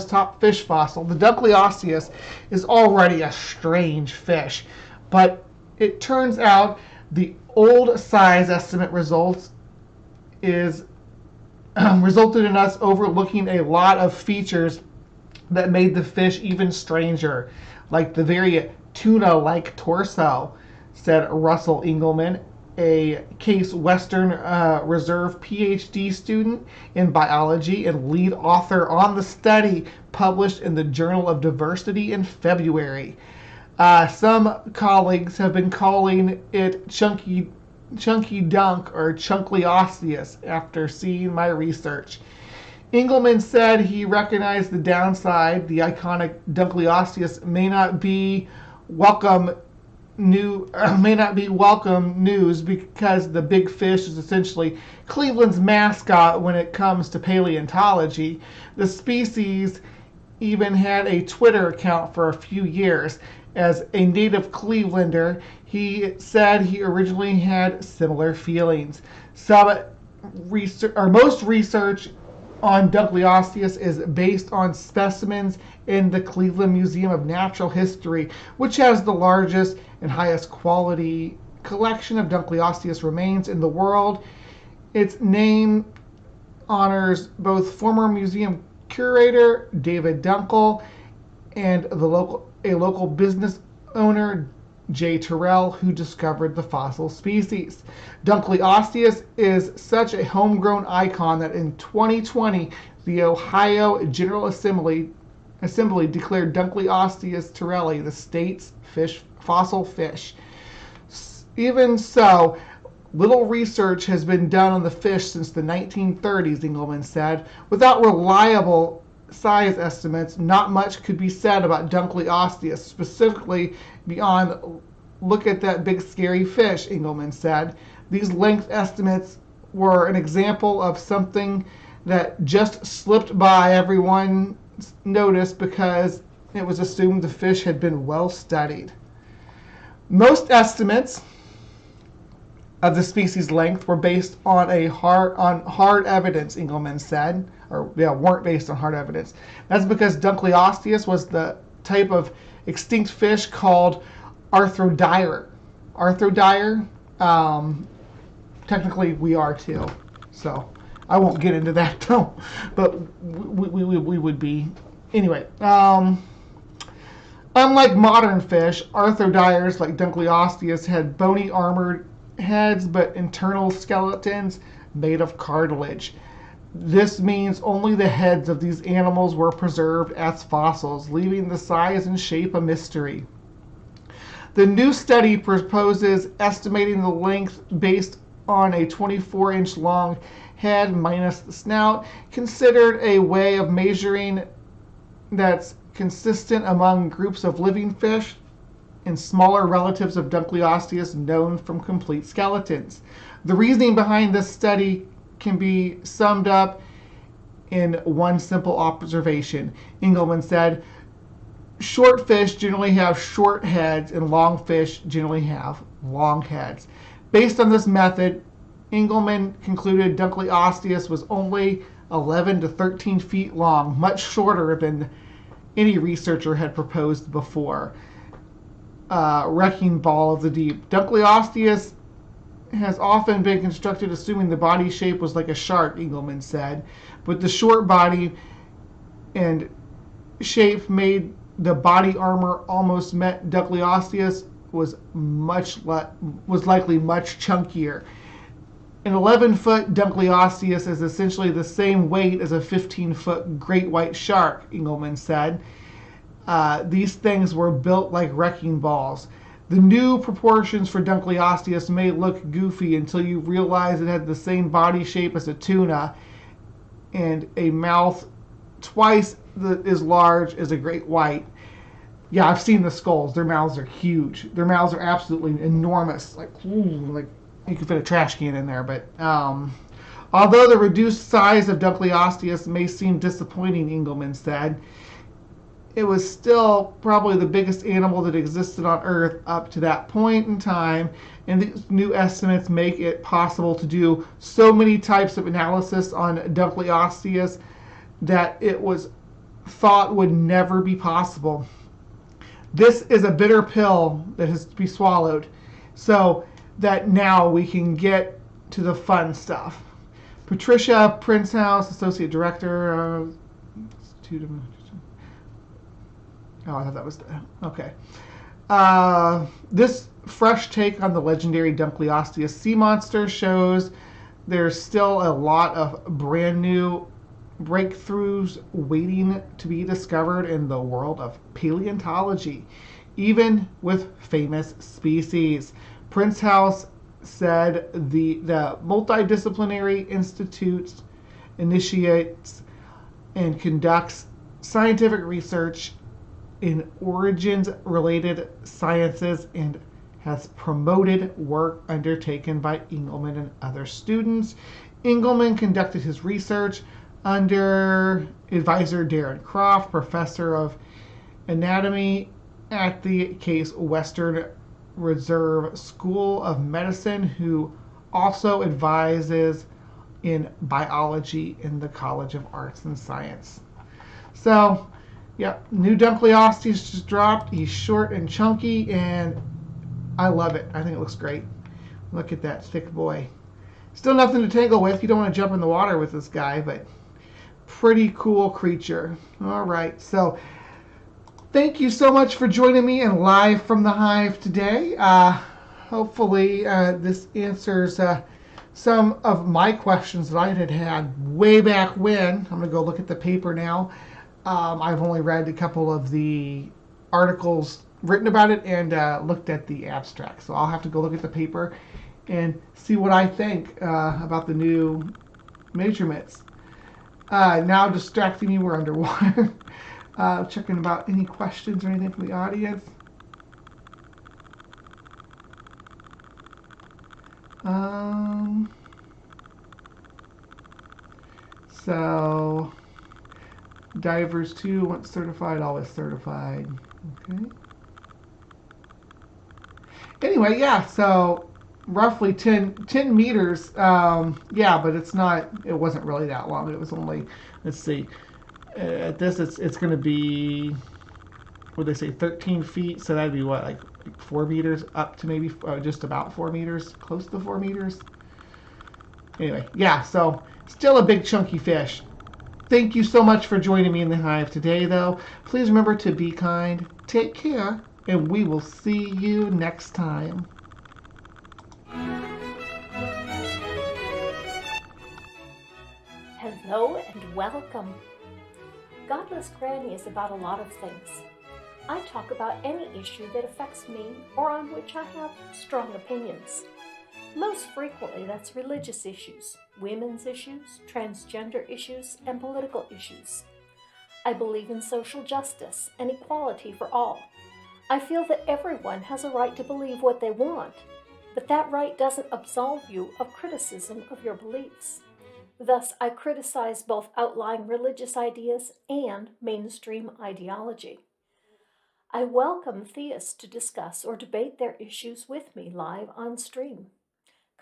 top fish fossil, the Dunkleosteus, is already a strange fish, but it turns out the old size estimate resulted in us overlooking a lot of features that made the fish even stranger, like the very tuna-like torso, said Russell Engelman, a Case Western Reserve PhD student in biology and lead author on the study, published in the Journal of Diversity in February. Some colleagues have been calling it Chunky Dunk or Chunkleosteus after seeing my research. Engelman said he recognized the downside. The iconic Dunkleosteus may not be welcome news because the big fish is essentially Cleveland's mascot when it comes to paleontology. The species even had a Twitter account for a few years. As a native Clevelander, he said he originally had similar feelings. Most research on Dunkleosteus is based on specimens in the Cleveland Museum of Natural History, which has the largest and highest quality collection of Dunkleosteus remains in the world. Its name honors both former museum curator David Dunkel and a local business owner, J. Terrell, who discovered the fossil species. Dunkleosteus is such a homegrown icon that in 2020, the Ohio General Assembly declared Dunkleosteus tyrrelli the state's fossil fish. Even so, little research has been done on the fish since the 1930s, Engelman said. Without reliable size estimates, not much could be said about Dunkleosteus, specifically beyond look at that big scary fish, Engelman said. These length estimates were an example of something that just slipped by everyone's notice because it was assumed the fish had been well studied. Most estimates of the species' length were based on hard evidence, Engelman said, weren't based on hard evidence. That's because Dunkleosteus was the type of extinct fish called Arthrodire. Technically we are too, so I won't get into that though, but we would be. Anyway, unlike modern fish, arthrodires like Dunkleosteus had bony armored heads but internal skeletons made of cartilage. This means only the heads of these animals were preserved as fossils, leaving the size and shape a mystery. The new study proposes estimating the length based on a 24-inch long head minus the snout, considered a way of measuring that's consistent among groups of living fish and smaller relatives of Dunkleosteus known from complete skeletons. The reasoning behind this study can be summed up in one simple observation. Engelman said, short fish generally have short heads and long fish generally have long heads. Based on this method, Engelman concluded Dunkleosteus was only 11 to 13 feet long, much shorter than any researcher had proposed before. Wrecking ball of the deep. Dunkleosteus has often been constructed assuming the body shape was like a shark, Engelman said, but the short body and shape made the body armor almost met Dunkleosteus was likely much chunkier. An 11-foot Dunkleosteus is essentially the same weight as a 15-foot great white shark, Engelman said. These things were built like wrecking balls. The new proportions for Dunkleosteus may look goofy until you realize it had the same body shape as a tuna and a mouth twice as large as a great white. Yeah, I've seen the skulls. Their mouths are huge. Their mouths are absolutely enormous. Like you could fit a trash can in there. But although the reduced size of Dunkleosteus may seem disappointing, Engelman said, it was still probably the biggest animal that existed on Earth up to that point in time, and these new estimates make it possible to do so many types of analysis on Dunkleosteus that it was thought would never be possible. This is a bitter pill that has to be swallowed, so that now we can get to the fun stuff. Patricia Princehouse, Associate Director of Institute of... Oh, I thought that was okay. This fresh take on the legendary Dunkleosteus sea monster shows there's still a lot of brand new breakthroughs waiting to be discovered in the world of paleontology, even with famous species. Princehouse said the multidisciplinary institute initiates and conducts scientific research in origins-related sciences and has promoted work undertaken by Engelman and other students. Engelman conducted his research under advisor Darren Croft, professor of anatomy at the Case Western Reserve School of Medicine, who also advises in biology in the College of Arts and Science. So, yep, new Dunkleosteus just dropped. He's short and chunky, and I love it. I think it looks great. Look at that thick boy. Still nothing to tangle with. You don't want to jump in the water with this guy, but pretty cool creature. All right, so thank you so much for joining me and live from the Hive today. Hopefully this answers some of my questions that I had way back when. I'm going to go look at the paper now. I've only read a couple of the articles written about it and looked at the abstract. So I'll have to go look at the paper and see what I think about the new measurements. Now distracting me, we're underwater. Checking about any questions or anything from the audience. So divers 2, once certified, always certified. Okay. Anyway, yeah, so roughly 10 meters. Yeah, but it wasn't really that long. It was only, let's see, at this it's going to be, what they say, 13 feet. So that'd be what, like 4 meters up to maybe just about 4 meters, close to 4 meters. Anyway, yeah, so still a big chunky fish. Thank you so much for joining me in the Hive today, though. Please remember to be kind, take care, and we will see you next time. Hello and welcome. Godless Granny is about a lot of things. I talk about any issue that affects me or on which I have strong opinions. Most frequently, that's religious issues, women's issues, transgender issues, and political issues. I believe in social justice and equality for all. I feel that everyone has a right to believe what they want, but that right doesn't absolve you of criticism of your beliefs. Thus, I criticize both outlying religious ideas and mainstream ideology. I welcome theists to discuss or debate their issues with me live on stream.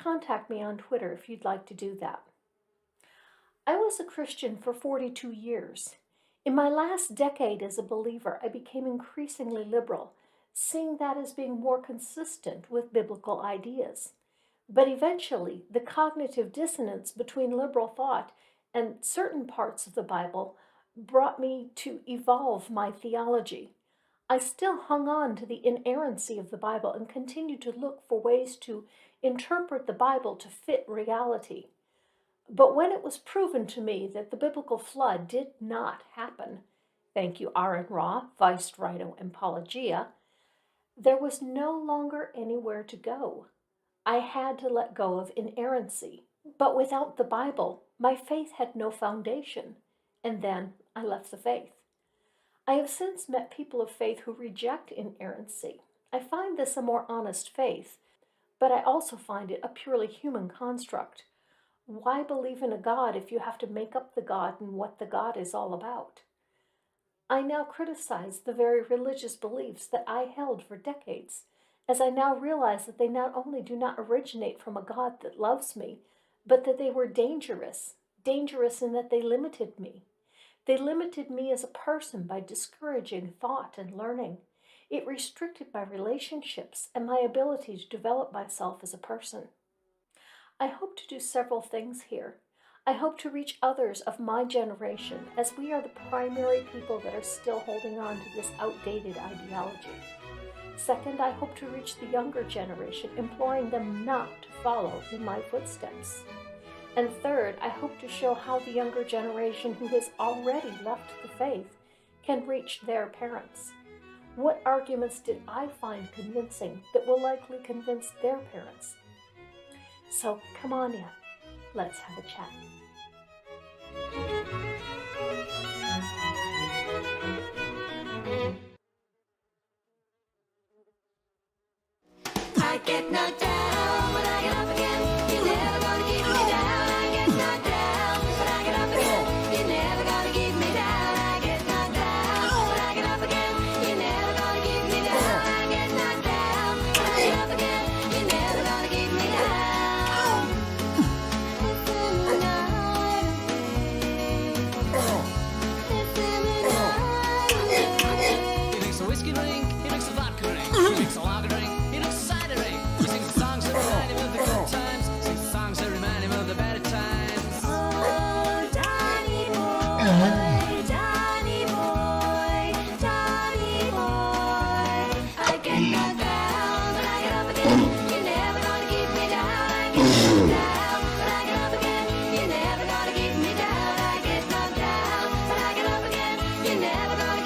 Contact me on Twitter if you'd like to do that. I was a Christian for 42 years. In my last decade as a believer, I became increasingly liberal, seeing that as being more consistent with biblical ideas. But eventually, the cognitive dissonance between liberal thought and certain parts of the Bible brought me to evolve my theology. I still hung on to the inerrancy of the Bible and continued to look for ways to interpret the Bible to fit reality. But when it was proven to me that the biblical flood did not happen, thank you Aaron Ra, Vice Rhino, and Pelagia, there was no longer anywhere to go. I had to let go of inerrancy. But without the Bible, my faith had no foundation, and then I left the faith. I have since met people of faith who reject inerrancy. I find this a more honest faith, but I also find it a purely human construct. Why believe in a God if you have to make up the God and what the God is all about? I now criticize the very religious beliefs that I held for decades, as I now realize that they not only do not originate from a God that loves me, but that they were dangerous in that they limited me. They limited me as a person by discouraging thought and learning. It restricted my relationships and my ability to develop myself as a person. I hope to do several things here. I hope to reach others of my generation, as we are the primary people that are still holding on to this outdated ideology. Second, I hope to reach the younger generation, imploring them not to follow in my footsteps. And third, I hope to show how the younger generation who has already left the faith can reach their parents. What arguments did I find convincing that will likely convince their parents? So come on in, let's have a chat. I get knocked down, but I get up again. You're never gonna keep me down. I get knocked down, but I get up again. You're never gonna keep me down. I get knocked down, but I get up again. You're never gonna keep me down. I get knocked down, but I get up again. You're never gonna keep me down. It's in the night away. He makes a whiskey drink, he makes a vodka drink, he makes a lager drink, he makes a cider drink. He sings songs that remind him of the good times, sings songs that remind him of the better times. Oh, Donny boy, Donny boy, Donny boy. I get knocked down, but I get up again. You're never gonna keep me down. I get